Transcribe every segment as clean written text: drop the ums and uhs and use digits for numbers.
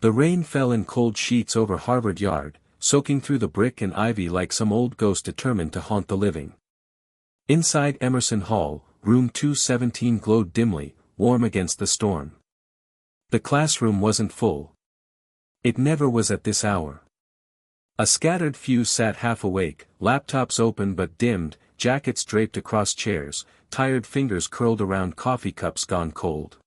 The rain fell in cold sheets over Harvard Yard, soaking through the brick and ivy like some old ghost determined to haunt the living. Inside Emerson Hall, room 217 glowed dimly, warm against the storm. The classroom wasn't full. It never was at this hour. A scattered few sat half awake, laptops open but dimmed, jackets draped across chairs, tired fingers curled around coffee cups gone cold.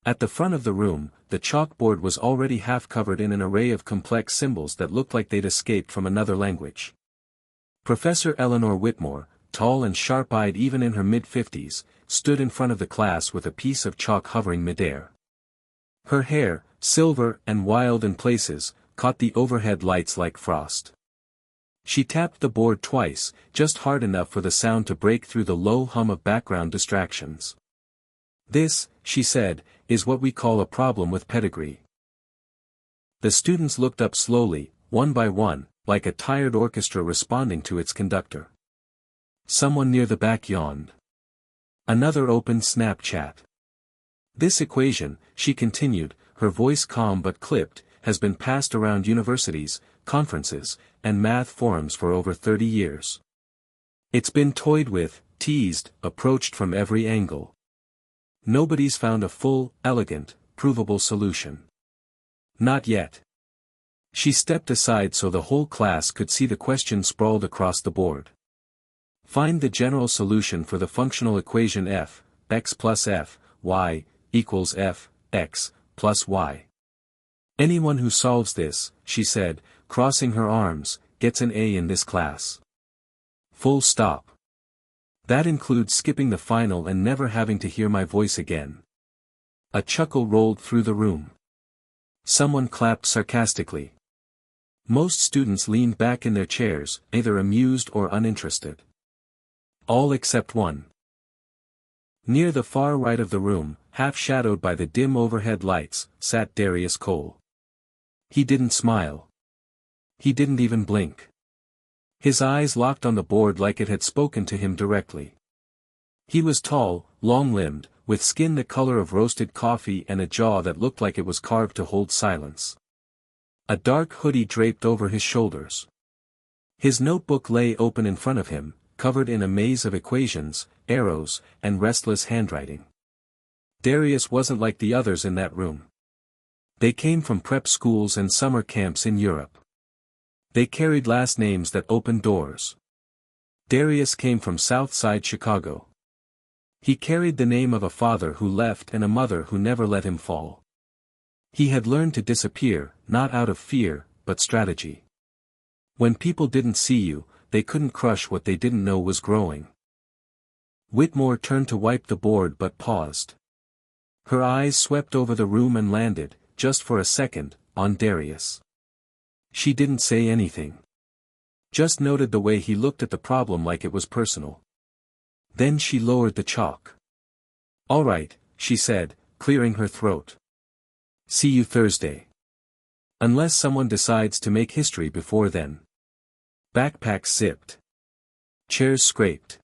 At the front of the room, the chalkboard was already half covered in an array of complex symbols that looked like they'd escaped from another language. Professor Eleanor Whitmore, tall and sharp-eyed even in her mid-50s, stood in front of the class with a piece of chalk hovering midair. Her hair, silver and wild in places, caught the overhead lights like frost. She tapped the board twice, just hard enough for the sound to break through the low hum of background distractions. "This," she said, "is what we call a problem with pedigree." The students looked up slowly, one by one, like a tired orchestra responding to its conductor. Someone near the back yawned. Another opened Snapchat. "This equation," she continued, her voice calm but clipped, "has been passed around universities, conferences, and math forums for over 30 years. It's been toyed with, teased, approached from every angle. Nobody's found a full, elegant, provable solution. Not yet." She stepped aside so the whole class could see the question sprawled across the board. "Find the general solution for the functional equation f, x plus f, y, equals f, x, plus y. Anyone who solves this," she said, crossing her arms, "gets an A in this class. Full stop. That includes skipping the final and never having to hear my voice again." A chuckle rolled through the room. Someone clapped sarcastically. Most students leaned back in their chairs, either amused or uninterested. All except one. Near the far right of the room, half shadowed by the dim overhead lights, sat Darius Cole. He didn't smile. He didn't even blink. His eyes locked on the board like it had spoken to him directly. He was tall, long-limbed, with skin the color of roasted coffee and a jaw that looked like it was carved to hold silence. A dark hoodie draped over his shoulders. His notebook lay open in front of him, covered in a maze of equations, arrows, and restless handwriting. Darius wasn't like the others in that room. They came from prep schools and summer camps in Europe. They carried last names that opened doors. Darius came from South Side Chicago. He carried the name of a father who left and a mother who never let him fall. He had learned to disappear, not out of fear, but strategy. When people didn't see you, they couldn't crush what they didn't know was growing. Whitmore turned to wipe the board but paused. Her eyes swept over the room and landed, just for a second, on Darius. She didn't say anything. Just noted the way he looked at the problem like it was personal. Then she lowered the chalk. "All right," she said, clearing her throat. "See you Thursday. Unless someone decides to make history before then." Backpacks zipped. Chairs scraped.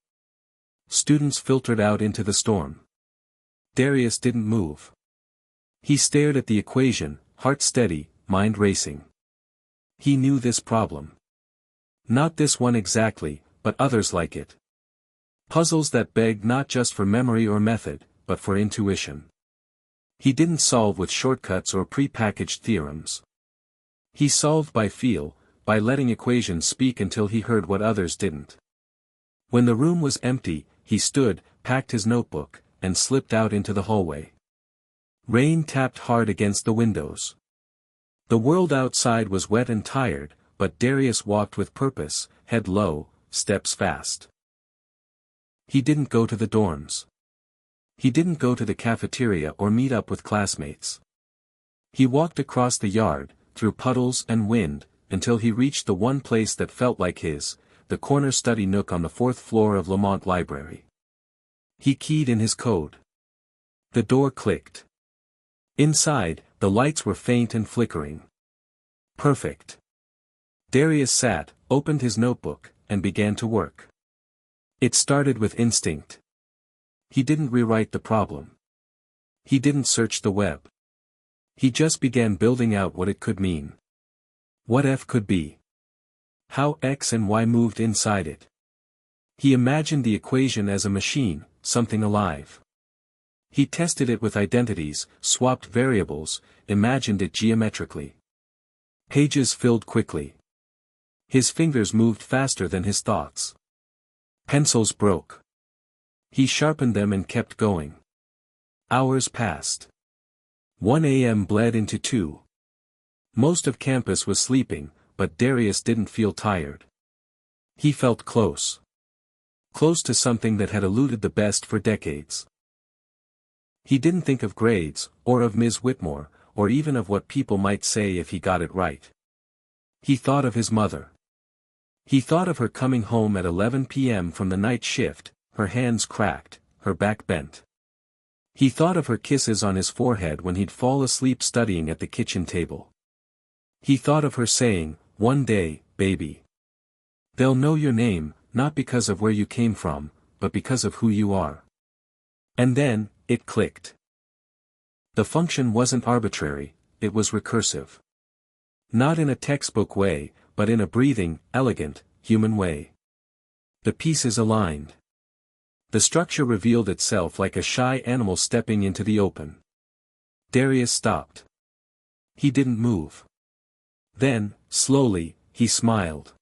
Students filtered out into the storm. Darius didn't move. He stared at the equation, heart steady, mind racing. He knew this problem. Not this one exactly, but others like it. Puzzles that begged not just for memory or method, but for intuition. He didn't solve with shortcuts or pre-packaged theorems. He solved by feel, by letting equations speak until he heard what others didn't. When the room was empty, he stood, packed his notebook, and slipped out into the hallway. Rain tapped hard against the windows. The world outside was wet and tired, but Darius walked with purpose, head low, steps fast. He didn't go to the dorms. He didn't go to the cafeteria or meet up with classmates. He walked across the yard, through puddles and wind, until he reached the one place that felt like his, the corner study nook on the 4th floor of Lamont Library. He keyed in his code. The door clicked. Inside, the lights were faint and flickering. Perfect. Darius sat, opened his notebook, and began to work. It started with instinct. He didn't rewrite the problem. He didn't search the web. He just began building out what it could mean. What F could be. How X and Y moved inside it. He imagined the equation as a machine, something alive. He tested it with identities, swapped variables, imagined it geometrically. Pages filled quickly. His fingers moved faster than his thoughts. Pencils broke. He sharpened them and kept going. Hours passed. 1 a.m. bled into 2. Most of campus was sleeping, but Darius didn't feel tired. He felt close. Close to something that had eluded the best for decades. He didn't think of grades, or of Ms. Whitmore, or even of what people might say if he got it right. He thought of his mother. He thought of her coming home at 11 p.m. from the night shift, her hands cracked, her back bent. He thought of her kisses on his forehead when he'd fall asleep studying at the kitchen table. He thought of her saying, "One day, baby. They'll know your name, not because of where you came from, but because of who you are." And then, it clicked. The function wasn't arbitrary, it was recursive. Not in a textbook way, but in a breathing, elegant, human way. The pieces aligned. The structure revealed itself like a shy animal stepping into the open. Darius stopped. He didn't move. Then, slowly, he smiled.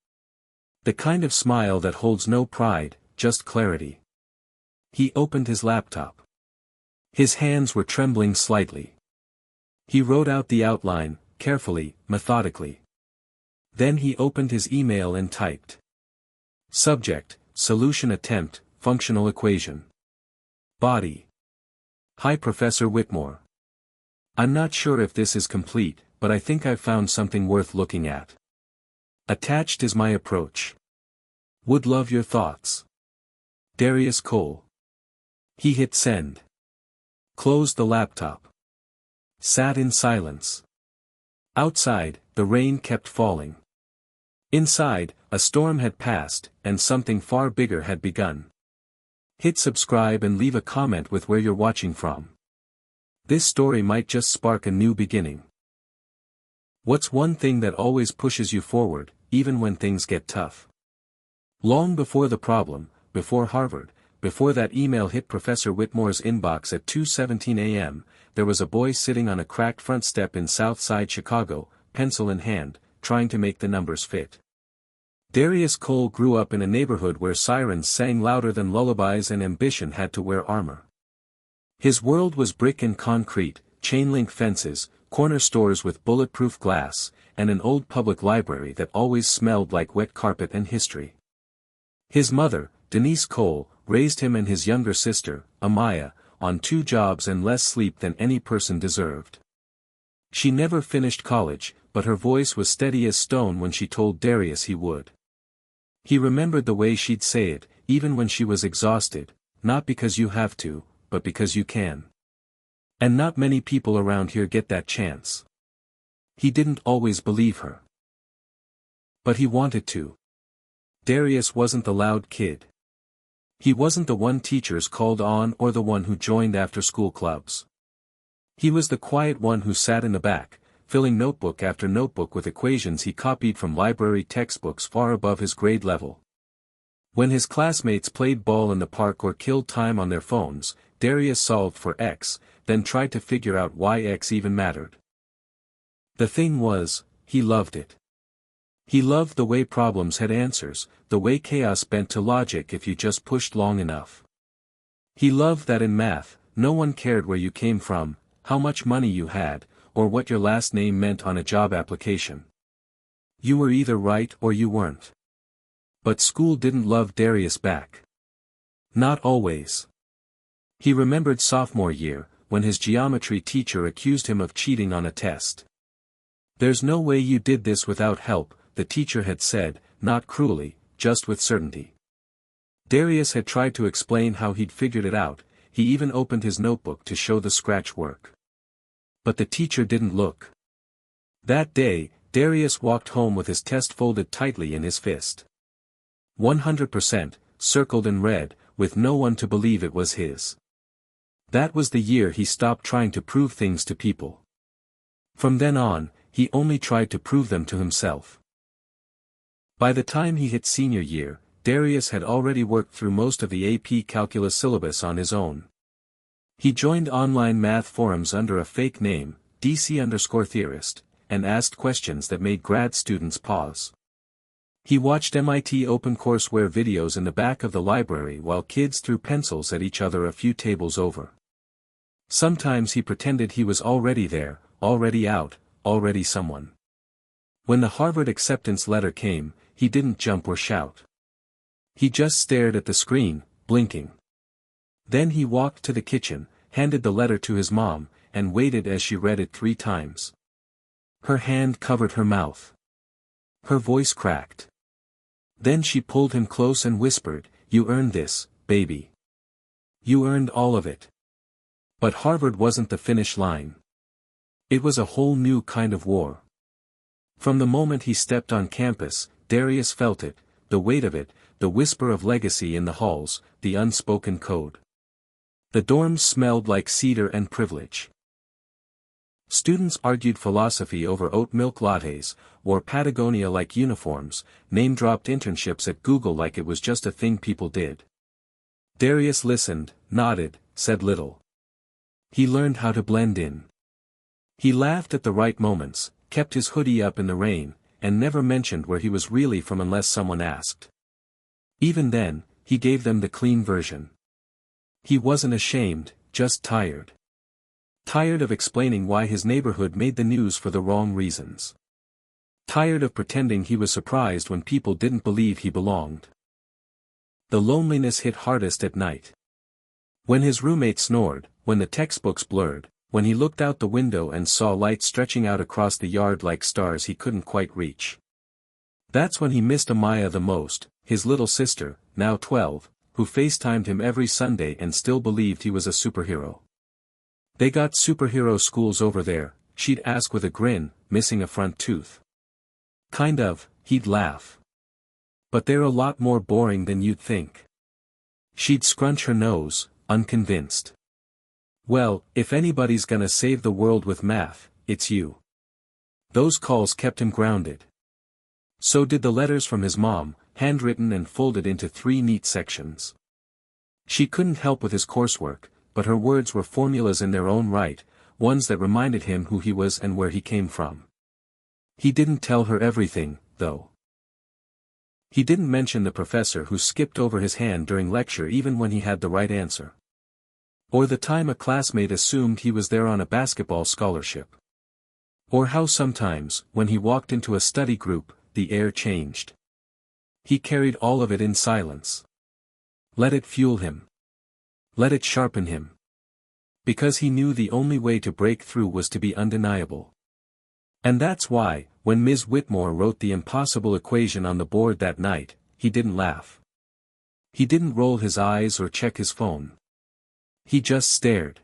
The kind of smile that holds no pride, just clarity. He opened his laptop. His hands were trembling slightly. He wrote out the outline, carefully, methodically. Then he opened his email and typed. Subject, solution attempt, functional equation. Body. Hi Professor Whitmore. I'm not sure if this is complete, but I think I've found something worth looking at. Attached is my approach. Would love your thoughts. Darius Cole. He hit send. Closed the laptop. Sat in silence. Outside, the rain kept falling. Inside, a storm had passed, and something far bigger had begun. Hit subscribe and leave a comment with where you're watching from. This story might just spark a new beginning. What's one thing that always pushes you forward, even when things get tough? Long before the problem, before Harvard, before that email hit Professor Whitmore's inbox at 2:17 a.m., there was a boy sitting on a cracked front step in South Side Chicago, pencil in hand, trying to make the numbers fit. Darius Cole grew up in a neighborhood where sirens sang louder than lullabies and ambition had to wear armor. His world was brick and concrete, chain-link fences, corner stores with bulletproof glass, and an old public library that always smelled like wet carpet and history. His mother, Denise Cole, raised him and his younger sister, Amaya, on 2 jobs and less sleep than any person deserved. She never finished college, but her voice was steady as stone when she told Darius he would. He remembered the way she'd say it, even when she was exhausted, not because you have to, but because you can. And not many people around here get that chance. He didn't always believe her. But he wanted to. Darius wasn't the loud kid. He wasn't the one teachers called on or the one who joined after-school clubs. He was the quiet one who sat in the back, filling notebook after notebook with equations he copied from library textbooks far above his grade level. When his classmates played ball in the park or killed time on their phones, Darius solved for X, then tried to figure out why X even mattered. The thing was, he loved it. He loved the way problems had answers, the way chaos bent to logic if you just pushed long enough. He loved that in math, no one cared where you came from, how much money you had, or what your last name meant on a job application. You were either right or you weren't. But school didn't love Darius back. Not always. He remembered sophomore year, when his geometry teacher accused him of cheating on a test. There's no way you did this without help, the teacher had said, not cruelly, just with certainty. Darius had tried to explain how he'd figured it out, he even opened his notebook to show the scratch work. But the teacher didn't look. That day, Darius walked home with his test folded tightly in his fist. 100%, circled in red, with no one to believe it was his. That was the year he stopped trying to prove things to people. From then on, he only tried to prove them to himself. By the time he hit senior year, Darius had already worked through most of the AP calculus syllabus on his own. He joined online math forums under a fake name, DC_theorist, and asked questions that made grad students pause. He watched MIT OpenCourseWare videos in the back of the library while kids threw pencils at each other a few tables over. Sometimes he pretended he was already there, already out, already someone. When the Harvard acceptance letter came, he didn't jump or shout. He just stared at the screen, blinking. Then he walked to the kitchen, handed the letter to his mom, and waited as she read it 3 times. Her hand covered her mouth. Her voice cracked. Then she pulled him close and whispered, "You earned this, baby. You earned all of it." But Harvard wasn't the finish line. It was a whole new kind of war. From the moment he stepped on campus, Darius felt it, the weight of it, the whisper of legacy in the halls, the unspoken code. The dorms smelled like cedar and privilege. Students argued philosophy over oat milk lattes, wore Patagonia-like uniforms, name-dropped internships at Google like it was just a thing people did. Darius listened, nodded, said little. He learned how to blend in. He laughed at the right moments, kept his hoodie up in the rain, and never mentioned where he was really from unless someone asked. Even then, he gave them the clean version. He wasn't ashamed, just tired. Tired of explaining why his neighborhood made the news for the wrong reasons. Tired of pretending he was surprised when people didn't believe he belonged. The loneliness hit hardest at night. When his roommate snored, when the textbooks blurred, when he looked out the window and saw lights stretching out across the yard like stars he couldn't quite reach. That's when he missed Amaya the most, his little sister, now 12, who FaceTimed him every Sunday and still believed he was a superhero. "They got superhero schools over there," she'd ask with a grin, missing a front tooth. "Kind of," he'd laugh. "But they're a lot more boring than you'd think." She'd scrunch her nose, unconvinced. "Well, if anybody's gonna save the world with math, it's you." Those calls kept him grounded. So did the letters from his mom, handwritten and folded into 3 neat sections. She couldn't help with his coursework, but her words were formulas in their own right, ones that reminded him who he was and where he came from. He didn't tell her everything, though. He didn't mention the professor who skipped over his hand during lecture even when he had the right answer. Or the time a classmate assumed he was there on a basketball scholarship. Or how sometimes, when he walked into a study group, the air changed. He carried all of it in silence. Let it fuel him. Let it sharpen him. Because he knew the only way to break through was to be undeniable. And that's why, when Ms. Whitmore wrote the impossible equation on the board that night, he didn't laugh. He didn't roll his eyes or check his phone. He just stared.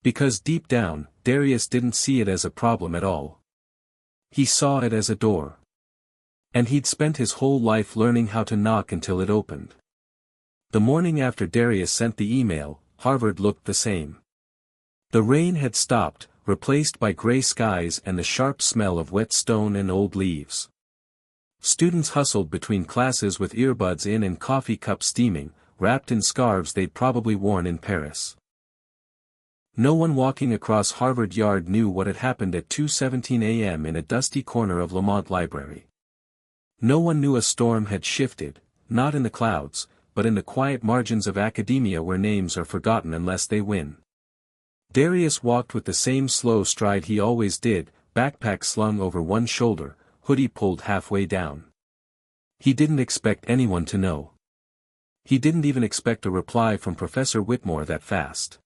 Because deep down, Darius didn't see it as a problem at all. He saw it as a door. And he'd spent his whole life learning how to knock until it opened. The morning after Darius sent the email, Harvard looked the same. The rain had stopped, replaced by gray skies and the sharp smell of wet stone and old leaves. Students hustled between classes with earbuds in and coffee cups steaming, wrapped in scarves they'd probably worn in Paris. No one walking across Harvard Yard knew what had happened at 2:17 a.m. in a dusty corner of Lamont Library. No one knew a storm had shifted, not in the clouds, but in the quiet margins of academia where names are forgotten unless they win. Darius walked with the same slow stride he always did, backpack slung over one shoulder, hoodie pulled halfway down. He didn't expect anyone to know. He didn't even expect a reply from Professor Whitmore that fast.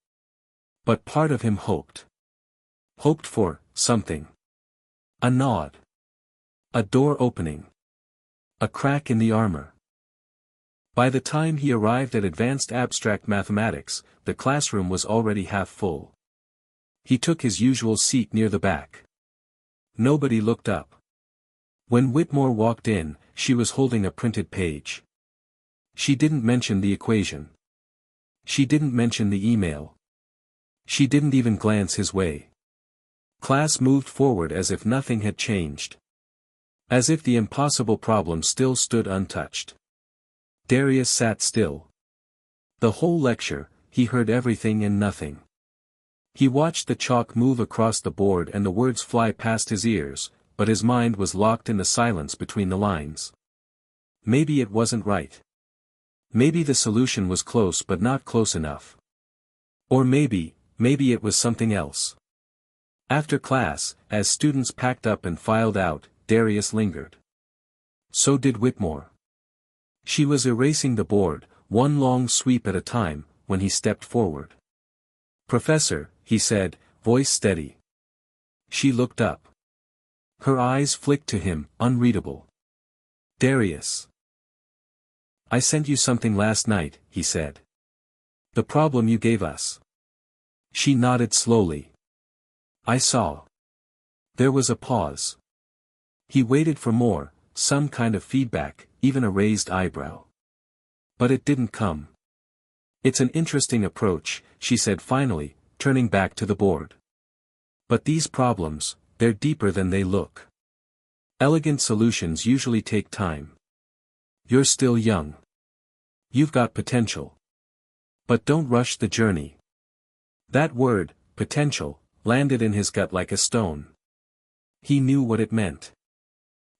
But part of him hoped. Hoped for something. A nod. A door opening. A crack in the armor. By the time he arrived at advanced abstract mathematics, the classroom was already half full. He took his usual seat near the back. Nobody looked up. When Whitmore walked in, she was holding a printed page. She didn't mention the equation. She didn't mention the email. She didn't even glance his way. Class moved forward as if nothing had changed. As if the impossible problem still stood untouched. Darius sat still. The whole lecture, he heard everything and nothing. He watched the chalk move across the board and the words fly past his ears, but his mind was locked in the silence between the lines. Maybe it wasn't right. Maybe the solution was close but not close enough. Or maybe it was something else. After class, as students packed up and filed out, Darius lingered. So did Whitmore. She was erasing the board, one long sweep at a time, when he stepped forward. "Professor," he said, voice steady. She looked up. Her eyes flicked to him, unreadable. "Darius. I sent you something last night," he said. "The problem you gave us." She nodded slowly. "I saw." There was a pause. He waited for more, some kind of feedback, even a raised eyebrow. But it didn't come. "It's an interesting approach," she said finally, turning back to the board. "But these problems, they're deeper than they look. Elegant solutions usually take time. You're still young. You've got potential. But don't rush the journey." That word, potential, landed in his gut like a stone. He knew what it meant.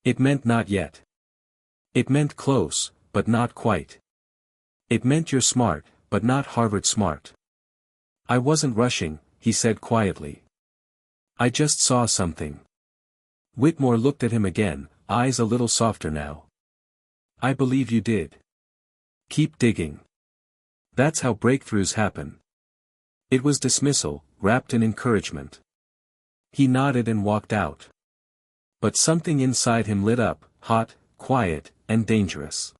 It meant not yet. It meant close, but not quite. It meant you're smart, but not Harvard smart. "I wasn't rushing," he said quietly. "I just saw something." Whitmore looked at him again, eyes a little softer now. "I believe you did. Keep digging. That's how breakthroughs happen." It was dismissal, wrapped in encouragement. He nodded and walked out. But something inside him lit up, hot, quiet, and dangerous.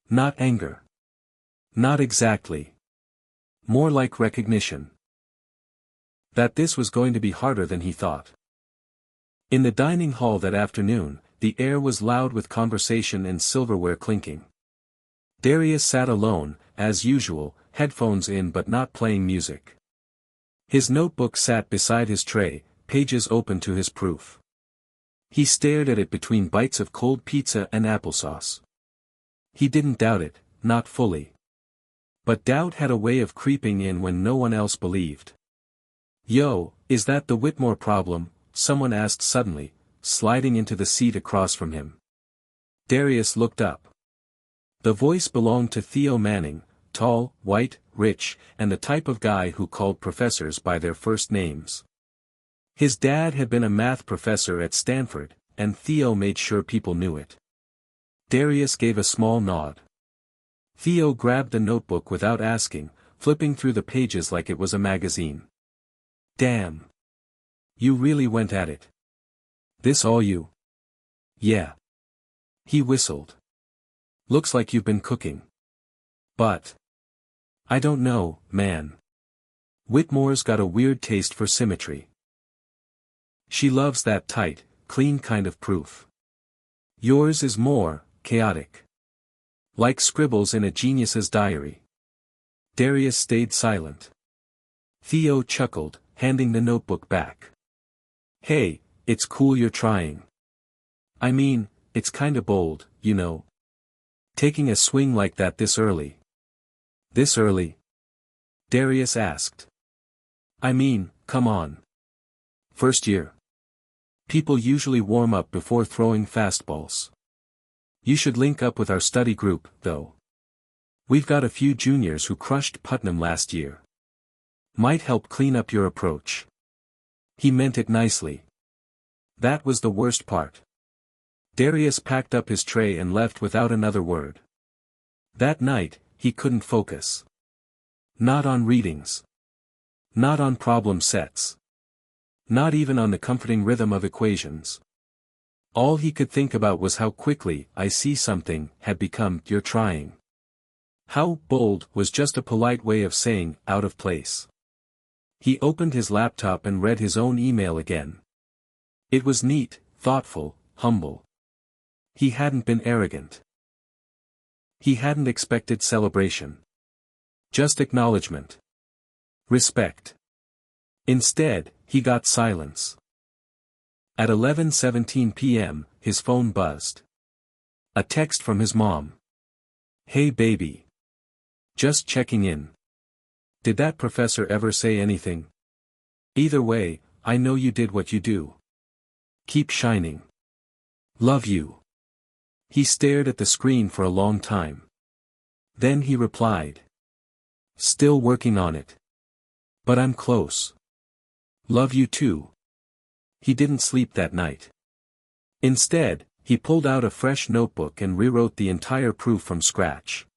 Not anger. Not exactly. More like recognition. That this was going to be harder than he thought. In the dining hall that afternoon, the air was loud with conversation and silverware clinking. Darius sat alone, as usual, headphones in but not playing music. His notebook sat beside his tray, pages open to his proof. He stared at it between bites of cold pizza and applesauce. He didn't doubt it, not fully. But doubt had a way of creeping in when no one else believed. "Yo, is that the Whitmore problem?" someone asked suddenly, sliding into the seat across from him. Darius looked up. The voice belonged to Theo Manning, tall, white, rich, and the type of guy who called professors by their first names. His dad had been a math professor at Stanford, and Theo made sure people knew it. Darius gave a small nod. Theo grabbed the notebook without asking, flipping through the pages like it was a magazine. "Damn. You really went at it. This all you?" "Yeah." He whistled. "Looks like you've been cooking. But I don't know, man. Whitmore's got a weird taste for symmetry. She loves that tight, clean kind of proof. Yours is more chaotic. Like scribbles in a genius's diary." Darius stayed silent. Theo chuckled, handing the notebook back. "Hey, it's cool you're trying. I mean, it's kinda bold, you know. Taking a swing like that this early." "This early?" Darius asked. "I mean, come on. First year. People usually warm up before throwing fastballs. You should link up with our study group, though. We've got a few juniors who crushed Putnam last year. Might help clean up your approach." He meant it nicely. That was the worst part. Darius packed up his tray and left without another word. That night, he couldn't focus. Not on readings. Not on problem sets. Not even on the comforting rhythm of equations. All he could think about was how quickly "I see something" had become "you're trying." How "bold" was just a polite way of saying out of place. He opened his laptop and read his own email again. It was neat, thoughtful, humble. He hadn't been arrogant. He hadn't expected celebration. Just acknowledgement. Respect. Instead, he got silence. At 11:17 p.m., his phone buzzed. A text from his mom. "Hey baby. Just checking in. Did that professor ever say anything? Either way, I know you did what you do. Keep shining. Love you." He stared at the screen for a long time. Then he replied. "Still working on it. But I'm close. Love you too." He didn't sleep that night. Instead, he pulled out a fresh notebook and rewrote the entire proof from scratch.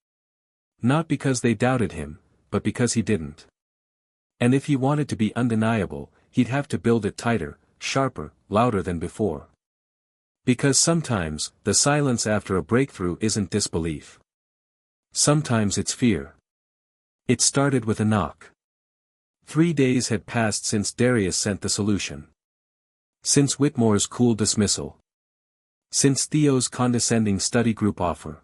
Not because they doubted him, but because he didn't. And if he wanted to be undeniable, he'd have to build it tighter, sharper, louder than before. Because sometimes, the silence after a breakthrough isn't disbelief. Sometimes it's fear. It started with a knock. 3 days had passed since Darius sent the solution. Since Whitmore's cool dismissal. Since Theo's condescending study group offer.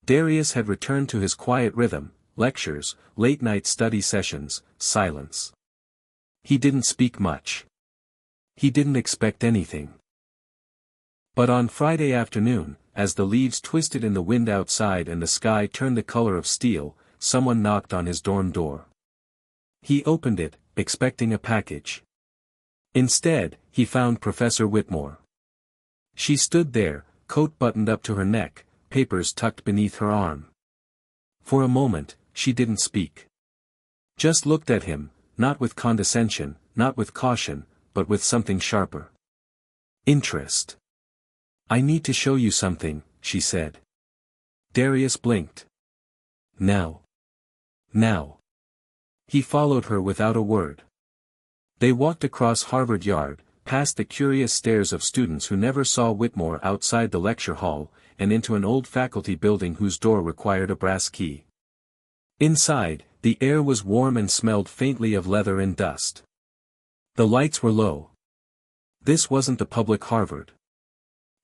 Darius had returned to his quiet rhythm, lectures, late-night study sessions, silence. He didn't speak much. He didn't expect anything. But on Friday afternoon, as the leaves twisted in the wind outside and the sky turned the color of steel, someone knocked on his dorm door. He opened it, expecting a package. Instead, he found Professor Whitmore. She stood there, coat buttoned up to her neck, papers tucked beneath her arm. For a moment, she didn't speak. Just looked at him, not with condescension, not with caution, but with something sharper. Interest. "I need to show you something," she said. Darius blinked. Now. Now. He followed her without a word. They walked across Harvard Yard, past the curious stares of students who never saw Whitmore outside the lecture hall, and into an old faculty building whose door required a brass key. Inside, the air was warm and smelled faintly of leather and dust. The lights were low. This wasn't the public Harvard.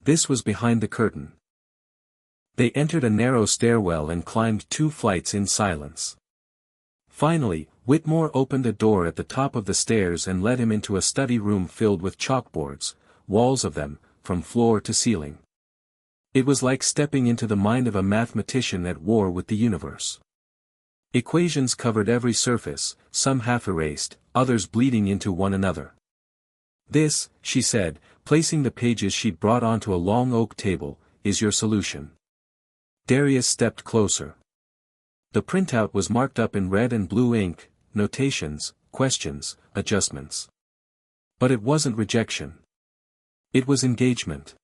This was behind the curtain. They entered a narrow stairwell and climbed 2 flights in silence. Finally, Whitmore opened a door at the top of the stairs and led him into a study room filled with chalkboards, walls of them, from floor to ceiling. It was like stepping into the mind of a mathematician at war with the universe. Equations covered every surface, some half erased, others bleeding into one another. "This," she said, placing the pages she'd brought onto a long oak table, "is your solution." Darius stepped closer. The printout was marked up in red and blue ink, notations, questions, adjustments. But it wasn't rejection. It was engagement.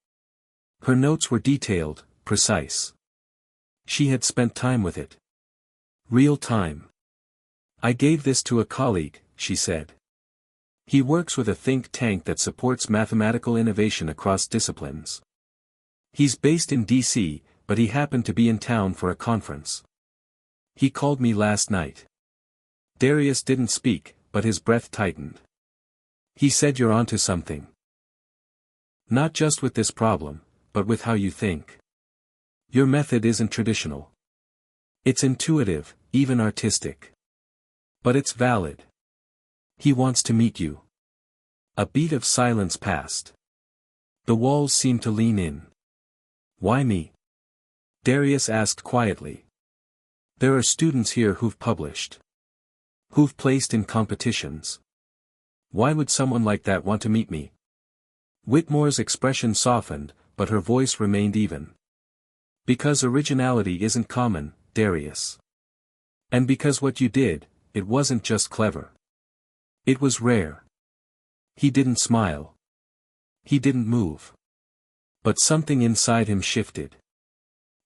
Her notes were detailed, precise. She had spent time with it. Real time. "I gave this to a colleague," she said. "He works with a think tank that supports mathematical innovation across disciplines. He's based in D.C., but he happened to be in town for a conference. He called me last night." Darius didn't speak, but his breath tightened. "He said you're onto something. Not just with this problem, but with how you think. Your method isn't traditional. It's intuitive, even artistic. But it's valid. He wants to meet you." A beat of silence passed. The walls seemed to lean in. "Why me?" Darius asked quietly. "There are students here who've published. Who've placed in competitions. Why would someone like that want to meet me?" Whitmore's expression softened, but her voice remained even. "Because originality isn't common, Darius. And because what you did, it wasn't just clever. It was rare." He didn't smile. He didn't move. But something inside him shifted.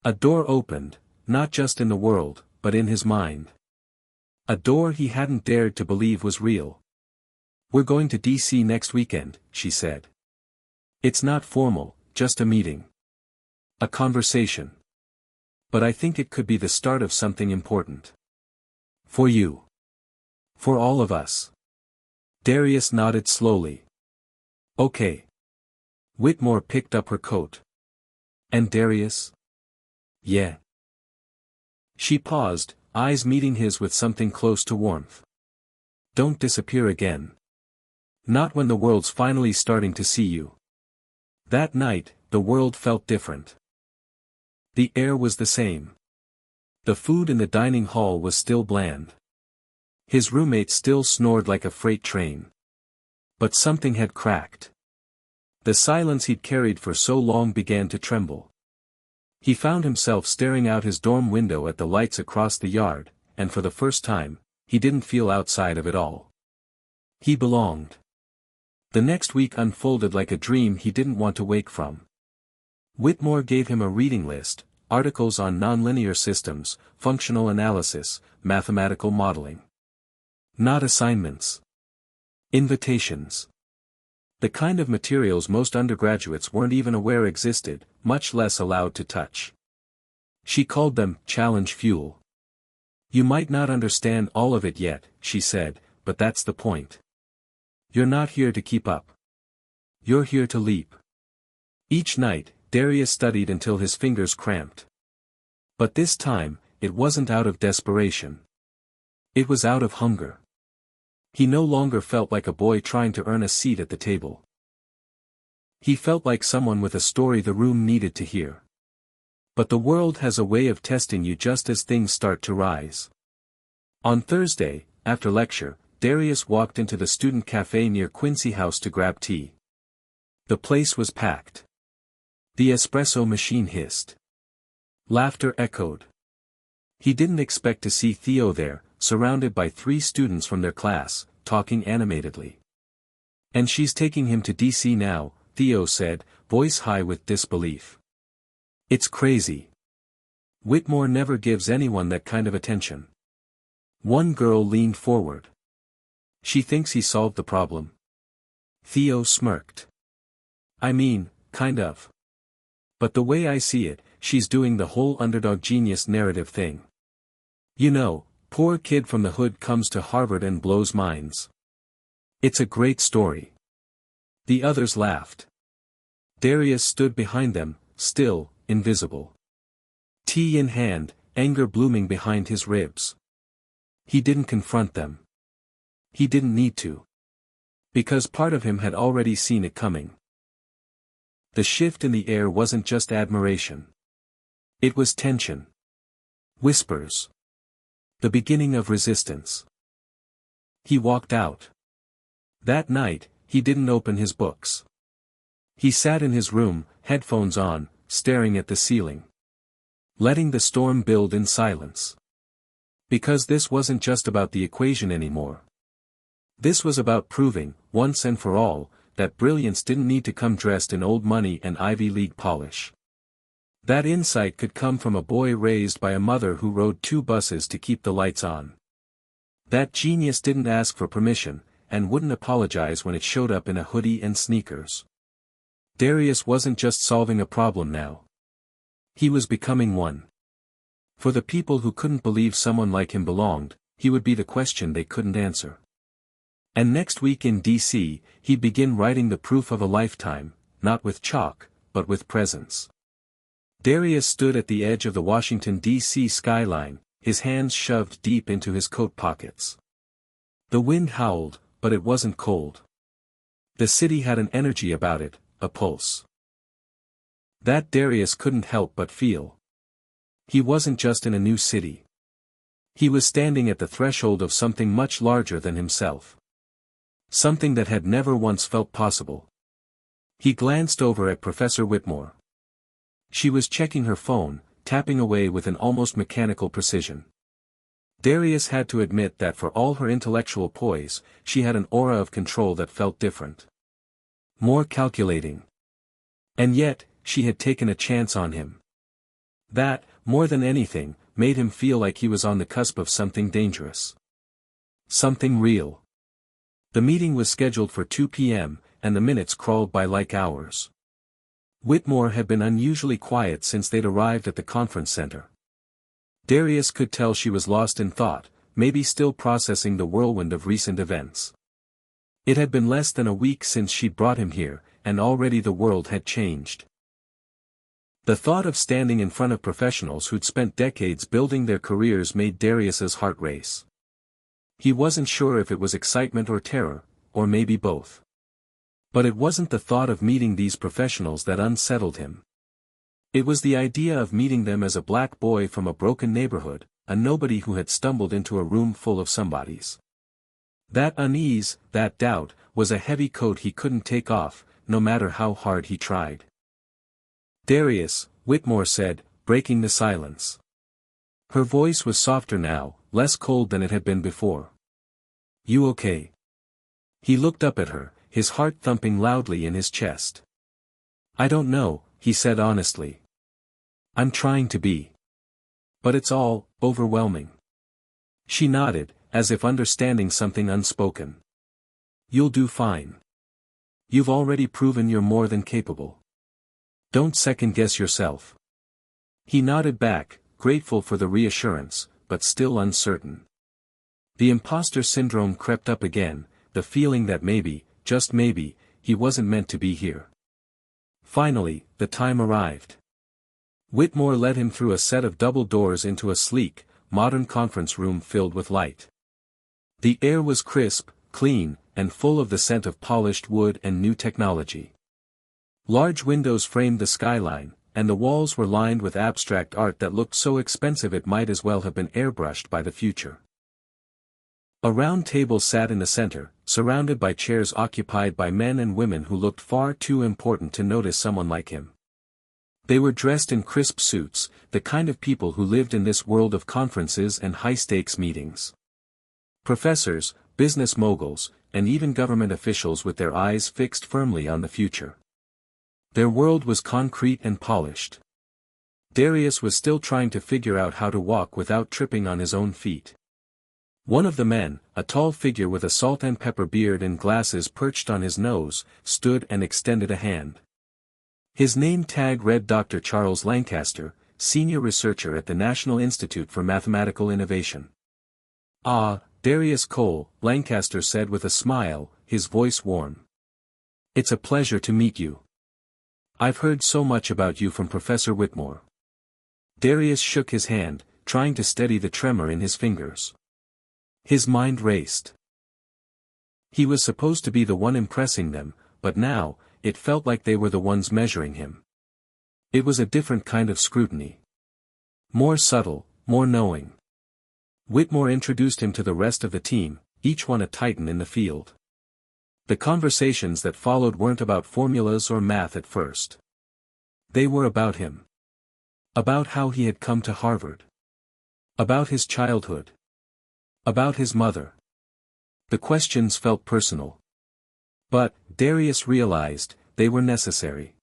A door opened, not just in the world, but in his mind. A door he hadn't dared to believe was real. "We're going to D.C. next weekend," she said. "It's not formal, just a meeting. A conversation. But I think it could be the start of something important. For you. For all of us." Darius nodded slowly. "Okay." Whitmore picked up her coat. "And Darius?" "Yeah." She paused, eyes meeting his with something close to warmth. "Don't disappear again. Not when the world's finally starting to see you. That night, the world felt different. The air was the same. The food in the dining hall was still bland. His roommate still snored like a freight train. But something had cracked. The silence he'd carried for so long began to tremble. He found himself staring out his dorm window at the lights across the yard, and for the first time, he didn't feel outside of it all. He belonged. The next week unfolded like a dream he didn't want to wake from. Whitmore gave him a reading list, articles on nonlinear systems, functional analysis, mathematical modeling. Not assignments. Invitations. The kind of materials most undergraduates weren't even aware existed, much less allowed to touch. She called them challenge fuel. You might not understand all of it yet, she said, but that's the point. You're not here to keep up. You're here to leap. Each night, Darius studied until his fingers cramped. But this time, it wasn't out of desperation. It was out of hunger. He no longer felt like a boy trying to earn a seat at the table. He felt like someone with a story the room needed to hear. But the world has a way of testing you just as things start to rise. On Thursday, after lecture, Darius walked into the student cafe near Quincy House to grab tea. The place was packed. The espresso machine hissed. Laughter echoed. He didn't expect to see Theo there, surrounded by 3 students from their class, talking animatedly. And she's taking him to DC now, Theo said, voice high with disbelief. It's crazy. Whitmore never gives anyone that kind of attention. One girl leaned forward. She thinks he solved the problem. Theo smirked. I mean, kind of. But the way I see it, she's doing the whole underdog genius narrative thing. You know, poor kid from the hood comes to Harvard and blows minds. It's a great story. The others laughed. Darius stood behind them, still, invisible. Tea in hand, anger blooming behind his ribs. He didn't confront them. He didn't need to. Because part of him had already seen it coming. The shift in the air wasn't just admiration. It was tension. Whispers. The beginning of resistance. He walked out. That night, he didn't open his books. He sat in his room, headphones on, staring at the ceiling. Letting the storm build in silence. Because this wasn't just about the equation anymore. This was about proving, once and for all, that brilliance didn't need to come dressed in old money and Ivy League polish. That insight could come from a boy raised by a mother who rode 2 buses to keep the lights on. That genius didn't ask for permission, and wouldn't apologize when it showed up in a hoodie and sneakers. Darius wasn't just solving a problem now. He was becoming one. For the people who couldn't believe someone like him belonged, he would be the question they couldn't answer. And next week in DC, he'd begin writing the proof of a lifetime, not with chalk, but with presence. Darius stood at the edge of the Washington, D.C. skyline, his hands shoved deep into his coat pockets. The wind howled, but it wasn't cold. The city had an energy about it, a pulse. That Darius couldn't help but feel. He wasn't just in a new city. He was standing at the threshold of something much larger than himself. Something that had never once felt possible. He glanced over at Professor Whitmore. She was checking her phone, tapping away with an almost mechanical precision. Darius had to admit that for all her intellectual poise, she had an aura of control that felt different. More calculating. And yet, she had taken a chance on him. That, more than anything, made him feel like he was on the cusp of something dangerous. Something real. The meeting was scheduled for 2 p.m., and the minutes crawled by like hours. Whitmore had been unusually quiet since they'd arrived at the conference center. Darius could tell she was lost in thought, maybe still processing the whirlwind of recent events. It had been less than a week since she'd brought him here, and already the world had changed. The thought of standing in front of professionals who'd spent decades building their careers made Darius's heart race. He wasn't sure if it was excitement or terror, or maybe both. But it wasn't the thought of meeting these professionals that unsettled him. It was the idea of meeting them as a black boy from a broken neighborhood, a nobody who had stumbled into a room full of somebodies. That unease, that doubt, was a heavy coat he couldn't take off, no matter how hard he tried. "Darius," Whitmore said, breaking the silence. Her voice was softer now, less cold than it had been before. "You okay?" He looked up at her, his heart thumping loudly in his chest. "I don't know," he said honestly. "I'm trying to be. But it's all overwhelming." She nodded, as if understanding something unspoken. "You'll do fine. You've already proven you're more than capable. Don't second-guess yourself." He nodded back, grateful for the reassurance, but still uncertain. The imposter syndrome crept up again, the feeling that maybe, just maybe, he wasn't meant to be here. Finally, the time arrived. Whitmore led him through a set of double doors into a sleek, modern conference room filled with light. The air was crisp, clean, and full of the scent of polished wood and new technology. Large windows framed the skyline, and the walls were lined with abstract art that looked so expensive it might as well have been airbrushed by the future. A round table sat in the center, surrounded by chairs occupied by men and women who looked far too important to notice someone like him. They were dressed in crisp suits, the kind of people who lived in this world of conferences and high-stakes meetings. Professors, business moguls, and even government officials with their eyes fixed firmly on the future. Their world was concrete and polished. Darius was still trying to figure out how to walk without tripping on his own feet. One of the men, a tall figure with a salt and pepper beard and glasses perched on his nose, stood and extended a hand. His name tag read Dr. Charles Lancaster, senior researcher at the National Institute for Mathematical Innovation. "Ah, Darius Cole," Lancaster said with a smile, his voice warm. "It's a pleasure to meet you. I've heard so much about you from Professor Whitmore." Darius shook his hand, trying to steady the tremor in his fingers. His mind raced. He was supposed to be the one impressing them, but now, it felt like they were the ones measuring him. It was a different kind of scrutiny. More subtle, more knowing. Whitmore introduced him to the rest of the team, each one a titan in the field. The conversations that followed weren't about formulas or math at first. They were about him. About how he had come to Harvard. About his childhood. About his mother. The questions felt personal. But, Darius realized, they were necessary.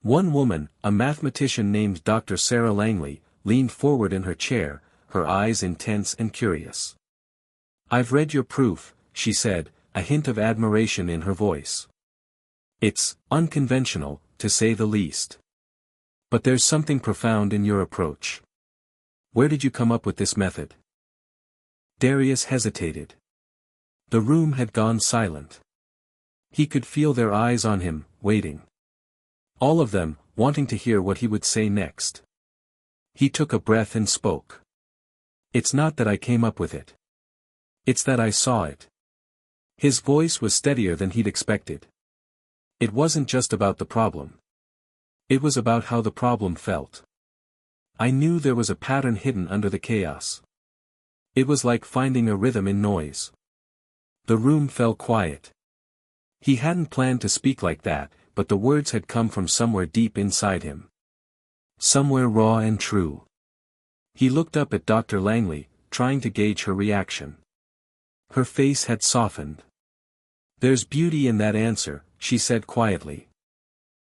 One woman, a mathematician named Dr. Sarah Langley, leaned forward in her chair, her eyes intense and curious. "I've read your proof," she said, a hint of admiration in her voice. "It's unconventional, to say the least. But there's something profound in your approach. Where did you come up with this method?" Darius hesitated. The room had gone silent. He could feel their eyes on him, waiting. All of them, wanting to hear what he would say next. He took a breath and spoke. "It's not that I came up with it. It's that I saw it." His voice was steadier than he'd expected. It wasn't just about the problem. It was about how the problem felt. "I knew there was a pattern hidden under the chaos. It was like finding a rhythm in noise." The room fell quiet. He hadn't planned to speak like that, but the words had come from somewhere deep inside him. Somewhere raw and true. He looked up at Dr. Langley, trying to gauge her reaction. Her face had softened. "There's beauty in that answer," she said quietly.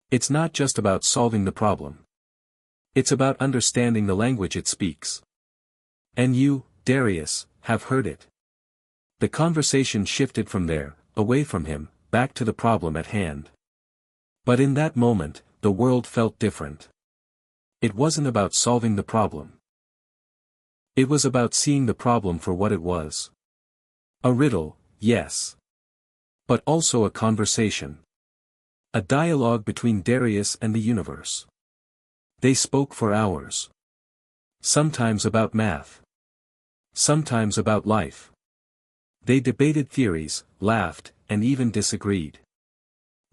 "It's not just about solving the problem. It's about understanding the language it speaks. And you, Darius, have heard it." The conversation shifted from there, away from him, back to the problem at hand. But in that moment, the world felt different. It wasn't about solving the problem. It was about seeing the problem for what it was. A riddle, yes. But also a conversation. A dialogue between Darius and the universe. They spoke for hours. Sometimes about math. Sometimes about life. They debated theories, laughed, and even disagreed.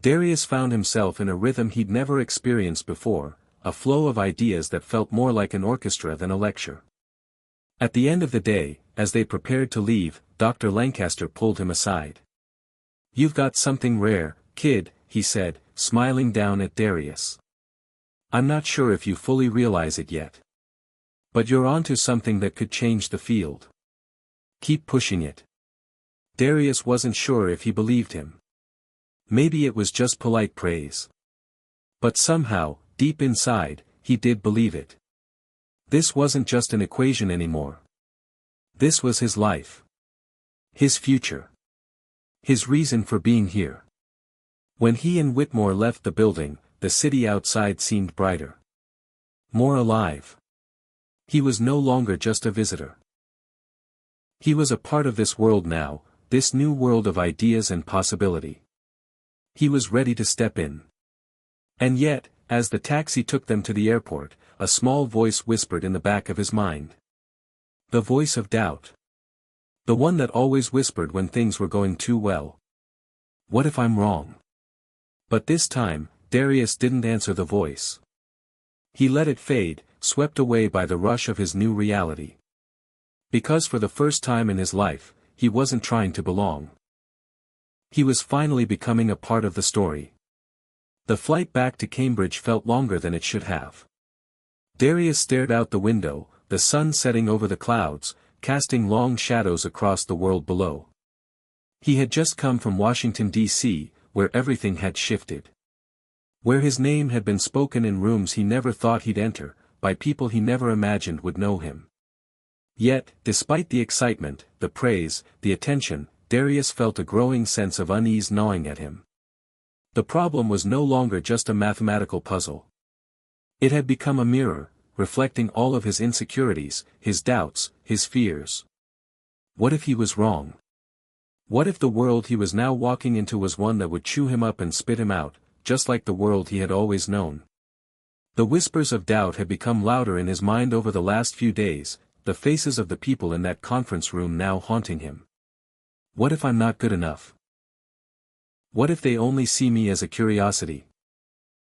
Darius found himself in a rhythm he'd never experienced before, a flow of ideas that felt more like an orchestra than a lecture. At the end of the day, as they prepared to leave, Dr. Lancaster pulled him aside. "You've got something rare, kid," he said, smiling down at Darius. "I'm not sure if you fully realize it yet. But you're onto something that could change the field. Keep pushing it." Darius wasn't sure if he believed him. Maybe it was just polite praise. But somehow, deep inside, he did believe it. This wasn't just an equation anymore. This was his life. His future. His reason for being here. When he and Whitmore left the building, the city outside seemed brighter. More alive. He was no longer just a visitor. He was a part of this world now, this new world of ideas and possibility. He was ready to step in. And yet, as the taxi took them to the airport, a small voice whispered in the back of his mind. The voice of doubt. The one that always whispered when things were going too well. What if I'm wrong? But this time, Darius didn't answer the voice. He let it fade, swept away by the rush of his new reality. Because for the first time in his life, he wasn't trying to belong. He was finally becoming a part of the story. The flight back to Cambridge felt longer than it should have. Darius stared out the window, the sun setting over the clouds, casting long shadows across the world below. He had just come from Washington, D.C., where everything had shifted. Where his name had been spoken in rooms he never thought he'd enter, by people he never imagined would know him. Yet, despite the excitement, the praise, the attention, Darius felt a growing sense of unease gnawing at him. The problem was no longer just a mathematical puzzle. It had become a mirror, reflecting all of his insecurities, his doubts, his fears. What if he was wrong? What if the world he was now walking into was one that would chew him up and spit him out, just like the world he had always known? The whispers of doubt had become louder in his mind over the last few days, the faces of the people in that conference room now haunting him. What if I'm not good enough? What if they only see me as a curiosity?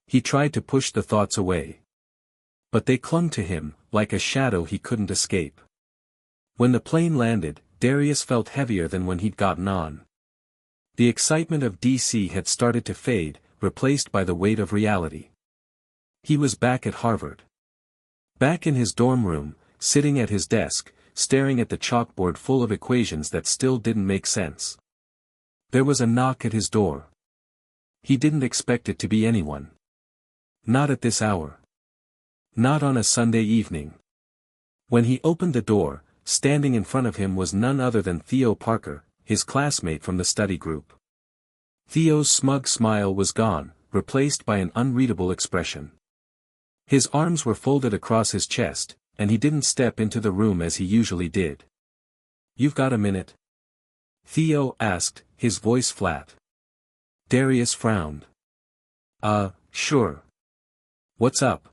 He tried to push the thoughts away. But they clung to him, like a shadow he couldn't escape. When the plane landed, Darius felt heavier than when he'd gotten on. The excitement of DC had started to fade, replaced by the weight of reality. He was back at Harvard. Back in his dorm room, sitting at his desk, staring at the chalkboard full of equations that still didn't make sense. There was a knock at his door. He didn't expect it to be anyone. Not at this hour. Not on a Sunday evening. When he opened the door, standing in front of him was none other than Theo Parker, his classmate from the study group. Theo's smug smile was gone, replaced by an unreadable expression. His arms were folded across his chest, and he didn't step into the room as he usually did. "You've got a minute?" Theo asked, his voice flat. Darius frowned. Sure. What's up?"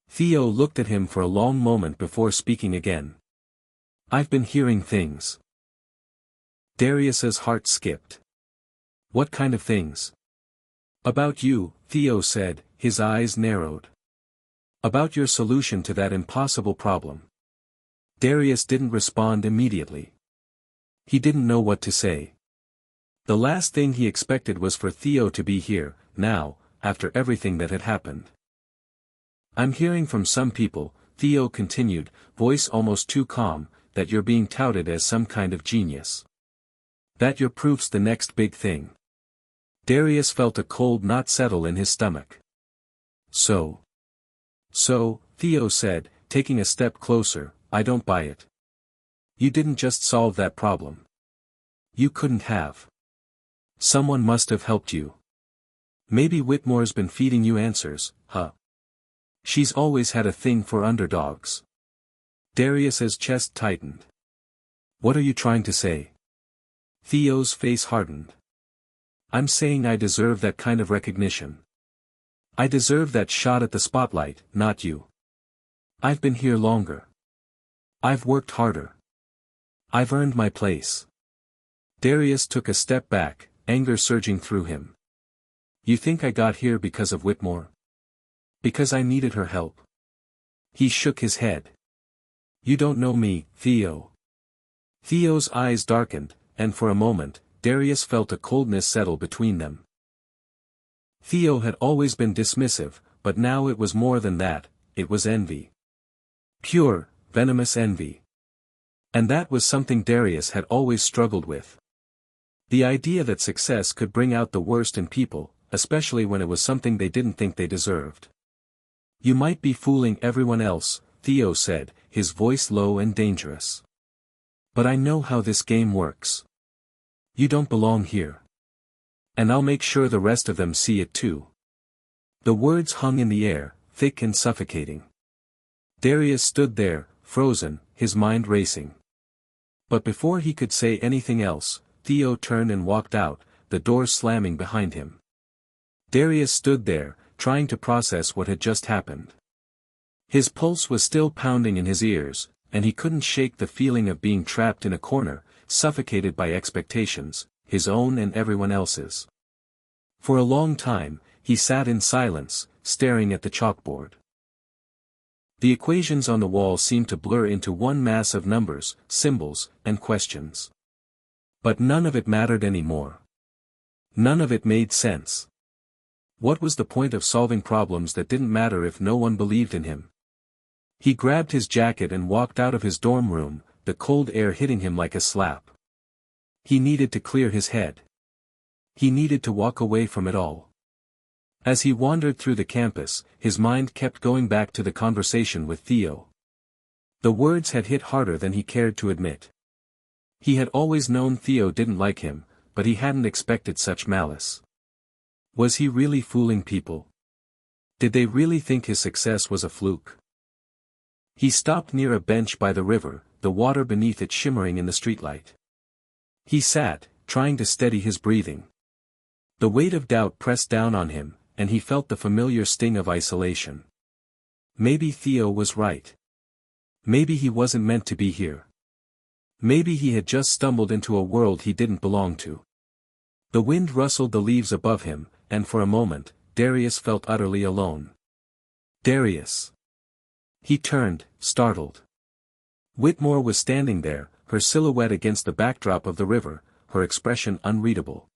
Theo looked at him for a long moment before speaking again. "I've been hearing things." Darius's heart skipped. "What kind of things?" "About you," Theo said, his eyes narrowed. "About your solution to that impossible problem." Darius didn't respond immediately. He didn't know what to say. The last thing he expected was for Theo to be here, now, after everything that had happened. "I'm hearing from some people," Theo continued, voice almost too calm, "that you're being touted as some kind of genius. That your proof's the next big thing." Darius felt a cold knot settle in his stomach. So, Theo said, taking a step closer, "I don't buy it. You didn't just solve that problem. You couldn't have. Someone must have helped you. Maybe Whitmore's been feeding you answers, huh? She's always had a thing for underdogs." Darius's chest tightened. "What are you trying to say?" Theo's face hardened. "I'm saying I deserve that kind of recognition. I deserve that shot at the spotlight, not you. I've been here longer. I've worked harder. I've earned my place. Darius took a step back, anger surging through him. You think I got here because of Whitmore? Because I needed her help? He shook his head. You don't know me, Theo. Theo's eyes darkened, and for a moment, Darius felt a coldness settle between them. Theo had always been dismissive, but now it was more than that, it was envy. Pure, venomous envy. And that was something Darius had always struggled with. The idea that success could bring out the worst in people, especially when it was something they didn't think they deserved. You might be fooling everyone else, Theo said, his voice low and dangerous. But I know how this game works. You don't belong here. And I'll make sure the rest of them see it too. The words hung in the air, thick and suffocating. Darius stood there, frozen, his mind racing. But before he could say anything else, Theo turned and walked out, the door slamming behind him. Darius stood there, trying to process what had just happened. His pulse was still pounding in his ears, and he couldn't shake the feeling of being trapped in a corner, suffocated by expectations, his own and everyone else's. For a long time, he sat in silence, staring at the chalkboard. The equations on the wall seemed to blur into one mass of numbers, symbols, and questions. But none of it mattered anymore. None of it made sense. What was the point of solving problems that didn't matter if no one believed in him? He grabbed his jacket and walked out of his dorm room, the cold air hitting him like a slap. He needed to clear his head. He needed to walk away from it all. As he wandered through the campus, his mind kept going back to the conversation with Theo. The words had hit harder than he cared to admit. He had always known Theo didn't like him, but he hadn't expected such malice. Was he really fooling people? Did they really think his success was a fluke? He stopped near a bench by the river, the water beneath it shimmering in the streetlight. He sat, trying to steady his breathing. The weight of doubt pressed down on him, and he felt the familiar sting of isolation. Maybe Theo was right. Maybe he wasn't meant to be here. Maybe he had just stumbled into a world he didn't belong to. The wind rustled the leaves above him, and for a moment, Darius felt utterly alone. Darius. He turned, startled. Whitmore was standing there, her silhouette against the backdrop of the river, her expression unreadable.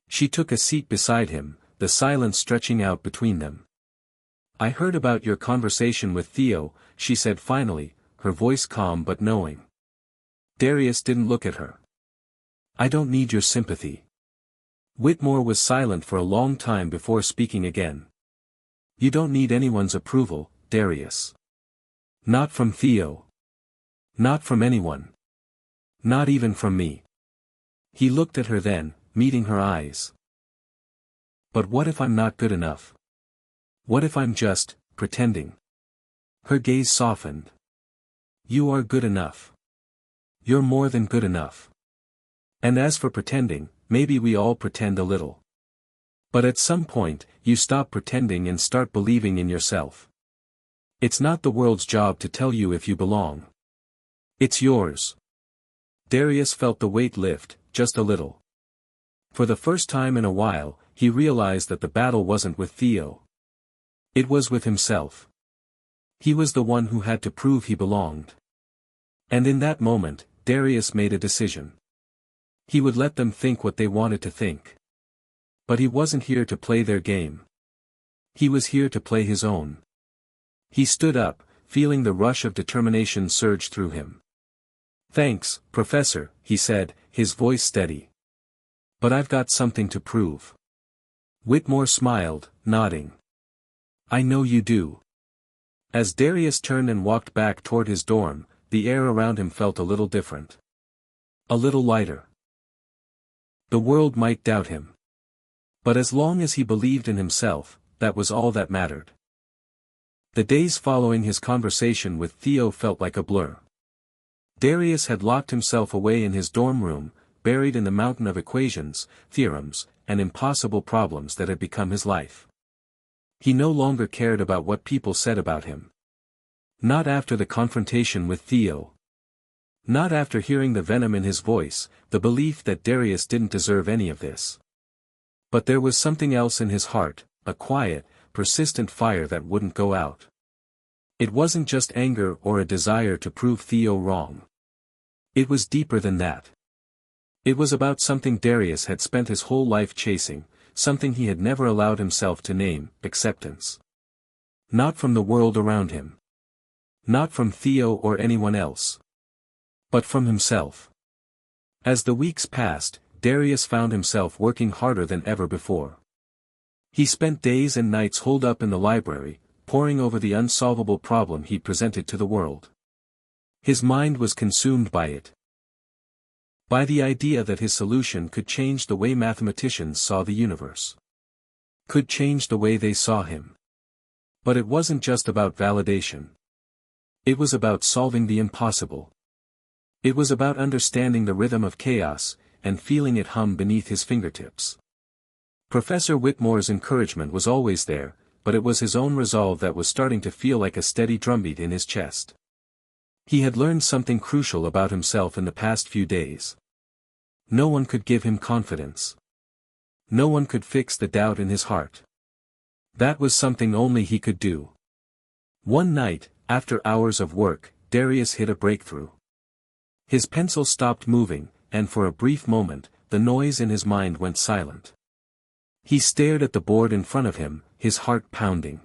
She took a seat beside him, the silence stretching out between them. I heard about your conversation with Theo, she said finally, her voice calm but knowing. Darius didn't look at her. I don't need your sympathy. Whitmore was silent for a long time before speaking again. You don't need anyone's approval, Darius. Not from Theo. Not from anyone. Not even from me. He looked at her then, meeting her eyes. But what if I'm not good enough? What if I'm just pretending? Her gaze softened. You are good enough. You're more than good enough. And as for pretending, maybe we all pretend a little. But at some point, you stop pretending and start believing in yourself. It's not the world's job to tell you if you belong. It's yours. Darius felt the weight lift, just a little. For the first time in a while, he realized that the battle wasn't with Theo. It was with himself. He was the one who had to prove he belonged. And in that moment, Darius made a decision. He would let them think what they wanted to think. But he wasn't here to play their game. He was here to play his own. He stood up, feeling the rush of determination surge through him. Thanks, Professor, he said, his voice steady. But I've got something to prove. Whitmore smiled, nodding. I know you do. As Darius turned and walked back toward his dorm, the air around him felt a little different. A little lighter. The world might doubt him. But as long as he believed in himself, that was all that mattered. The days following his conversation with Theo felt like a blur. Darius had locked himself away in his dorm room, buried in the mountain of equations, theorems, and impossible problems that had become his life. He no longer cared about what people said about him. Not after the confrontation with Theo. Not after hearing the venom in his voice, the belief that Darius didn't deserve any of this. But there was something else in his heart, a quiet, persistent fire that wouldn't go out. It wasn't just anger or a desire to prove Theo wrong. It was deeper than that. It was about something Darius had spent his whole life chasing, something he had never allowed himself to name: acceptance. Not from the world around him. Not from Theo or anyone else. But from himself. As the weeks passed, Darius found himself working harder than ever before. He spent days and nights holed up in the library, poring over the unsolvable problem he presented to the world. His mind was consumed by it. By the idea that his solution could change the way mathematicians saw the universe. Could change the way they saw him. But it wasn't just about validation. It was about solving the impossible. It was about understanding the rhythm of chaos, and feeling it hum beneath his fingertips. Professor Whitmore's encouragement was always there, but it was his own resolve that was starting to feel like a steady drumbeat in his chest. He had learned something crucial about himself in the past few days. No one could give him confidence. No one could fix the doubt in his heart. That was something only he could do. One night, after hours of work, Darius hit a breakthrough. His pencil stopped moving, and for a brief moment, the noise in his mind went silent. He stared at the board in front of him, his heart pounding.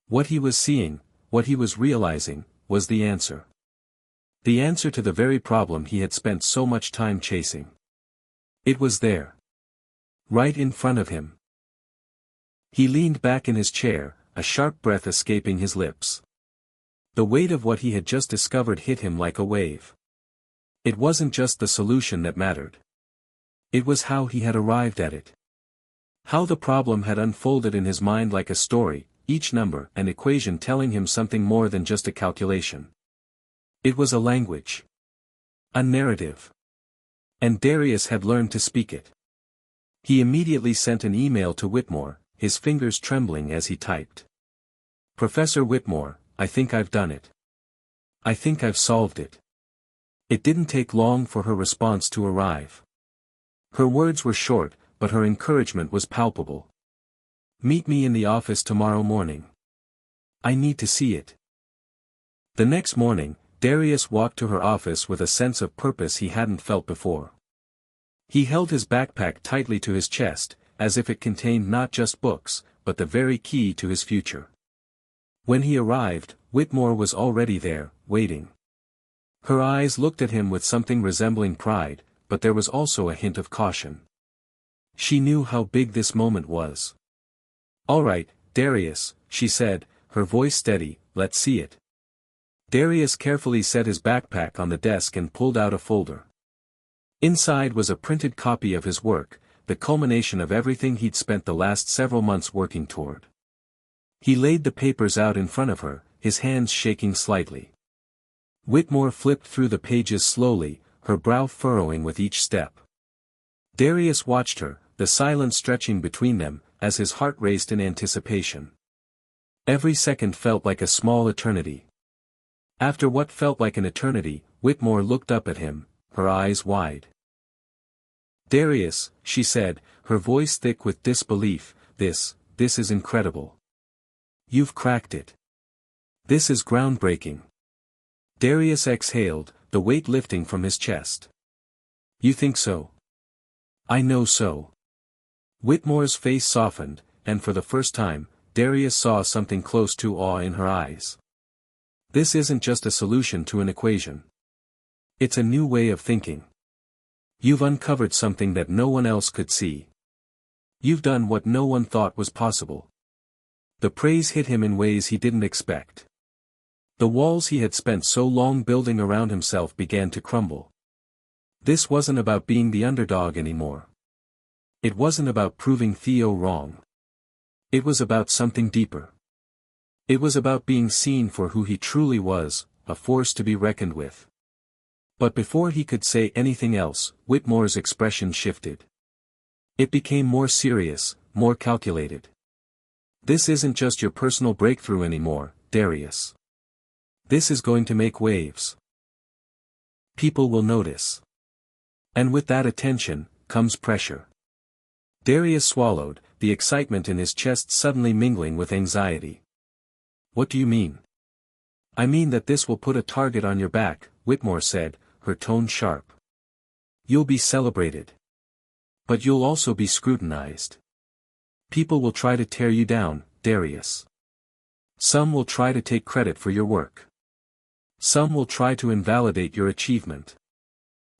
What he was seeing, what he was realizing, was the answer. The answer to the very problem he had spent so much time chasing. It was there. Right in front of him. He leaned back in his chair, a sharp breath escaping his lips. The weight of what he had just discovered hit him like a wave. It wasn't just the solution that mattered. It was how he had arrived at it. How the problem had unfolded in his mind like a story, each number and equation telling him something more than just a calculation. It was a language. A narrative. And Darius had learned to speak it. He immediately sent an email to Whitmore, his fingers trembling as he typed. Professor Whitmore, I think I've done it. I think I've solved it. It didn't take long for her response to arrive. Her words were short, but her encouragement was palpable. Meet me in the office tomorrow morning. I need to see it. The next morning, Darius walked to her office with a sense of purpose he hadn't felt before. He held his backpack tightly to his chest, as if it contained not just books, but the very key to his future. When he arrived, Whitmore was already there, waiting. Her eyes looked at him with something resembling pride, but there was also a hint of caution. She knew how big this moment was. All right, Darius, she said, her voice steady, let's see it. Darius carefully set his backpack on the desk and pulled out a folder. Inside was a printed copy of his work, the culmination of everything he'd spent the last several months working toward. He laid the papers out in front of her, his hands shaking slightly. Whitmore flipped through the pages slowly, her brow furrowing with each step. Darius watched her, the silence stretching between them, as his heart raced in anticipation. Every second felt like a small eternity. After what felt like an eternity, Whitmore looked up at him, her eyes wide. Darius, she said, her voice thick with disbelief, this is incredible. You've cracked it. This is groundbreaking. Darius exhaled, the weight lifting from his chest. You think so? I know so. Whitmore's face softened, and for the first time, Darius saw something close to awe in her eyes. This isn't just a solution to an equation. It's a new way of thinking. You've uncovered something that no one else could see. You've done what no one thought was possible. The praise hit him in ways he didn't expect. The walls he had spent so long building around himself began to crumble. This wasn't about being the underdog anymore. It wasn't about proving Theo wrong. It was about something deeper. It was about being seen for who he truly was, a force to be reckoned with. But before he could say anything else, Whitmore's expression shifted. It became more serious, more calculated. This isn't just your personal breakthrough anymore, Darius. This is going to make waves. People will notice. And with that attention, comes pressure. Darius swallowed, the excitement in his chest suddenly mingling with anxiety. What do you mean? I mean that this will put a target on your back, Whitmore said, her tone sharp. You'll be celebrated. But you'll also be scrutinized. People will try to tear you down, Darius. Some will try to take credit for your work. Some will try to invalidate your achievement.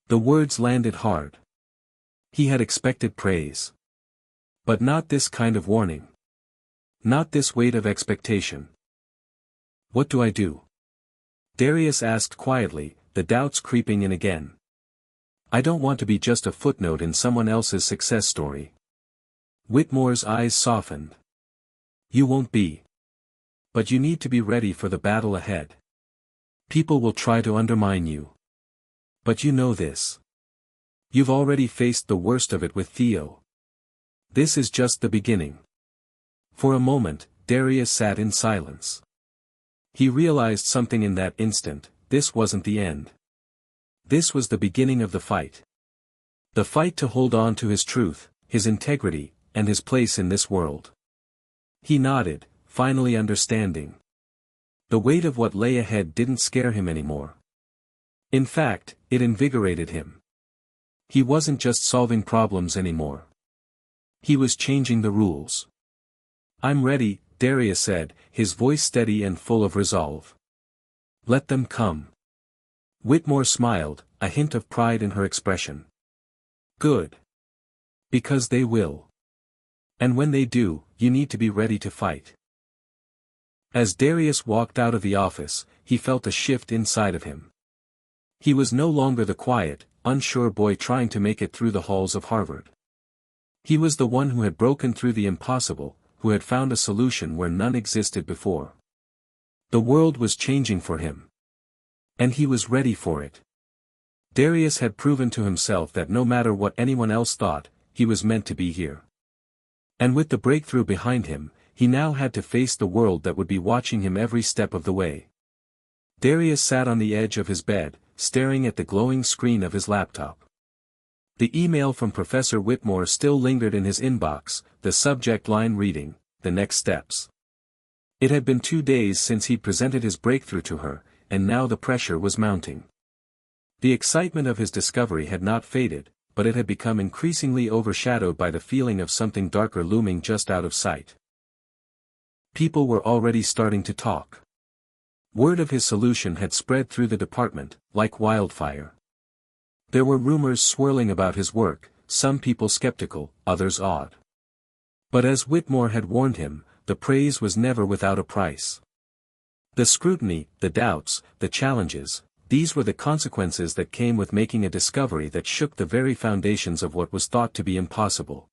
The words landed hard. He had expected praise. But not this kind of warning. Not this weight of expectation. What do I do? Darius asked quietly, the doubts creeping in again. I don't want to be just a footnote in someone else's success story. Whitmore's eyes softened. You won't be. But you need to be ready for the battle ahead. People will try to undermine you. But you know this. You've already faced the worst of it with Theo. This is just the beginning. For a moment, Darius sat in silence. He realized something in that instant, this wasn't the end. This was the beginning of the fight. The fight to hold on to his truth, his integrity, and his place in this world. He nodded, finally understanding. The weight of what lay ahead didn't scare him anymore. In fact, it invigorated him. He wasn't just solving problems anymore. He was changing the rules. I'm ready, Darius said, his voice steady and full of resolve. Let them come. Whitmore smiled, a hint of pride in her expression. Good. Because they will. And when they do, you need to be ready to fight. As Darius walked out of the office, he felt a shift inside of him. He was no longer the quiet, unsure boy trying to make it through the halls of Harvard. He was the one who had broken through the impossible, who had found a solution where none existed before. The world was changing for him. And he was ready for it. Darius had proven to himself that no matter what anyone else thought, he was meant to be here. And with the breakthrough behind him, he now had to face the world that would be watching him every step of the way. Darius sat on the edge of his bed, staring at the glowing screen of his laptop. The email from Professor Whitmore still lingered in his inbox, the subject line reading, "The next steps." It had been 2 days since he'd presented his breakthrough to her, and now the pressure was mounting. The excitement of his discovery had not faded, but it had become increasingly overshadowed by the feeling of something darker looming just out of sight. People were already starting to talk. Word of his solution had spread through the department, like wildfire. There were rumors swirling about his work, some people skeptical, others awed. But as Whitmore had warned him, the praise was never without a price. The scrutiny, the doubts, the challenges, these were the consequences that came with making a discovery that shook the very foundations of what was thought to be impossible.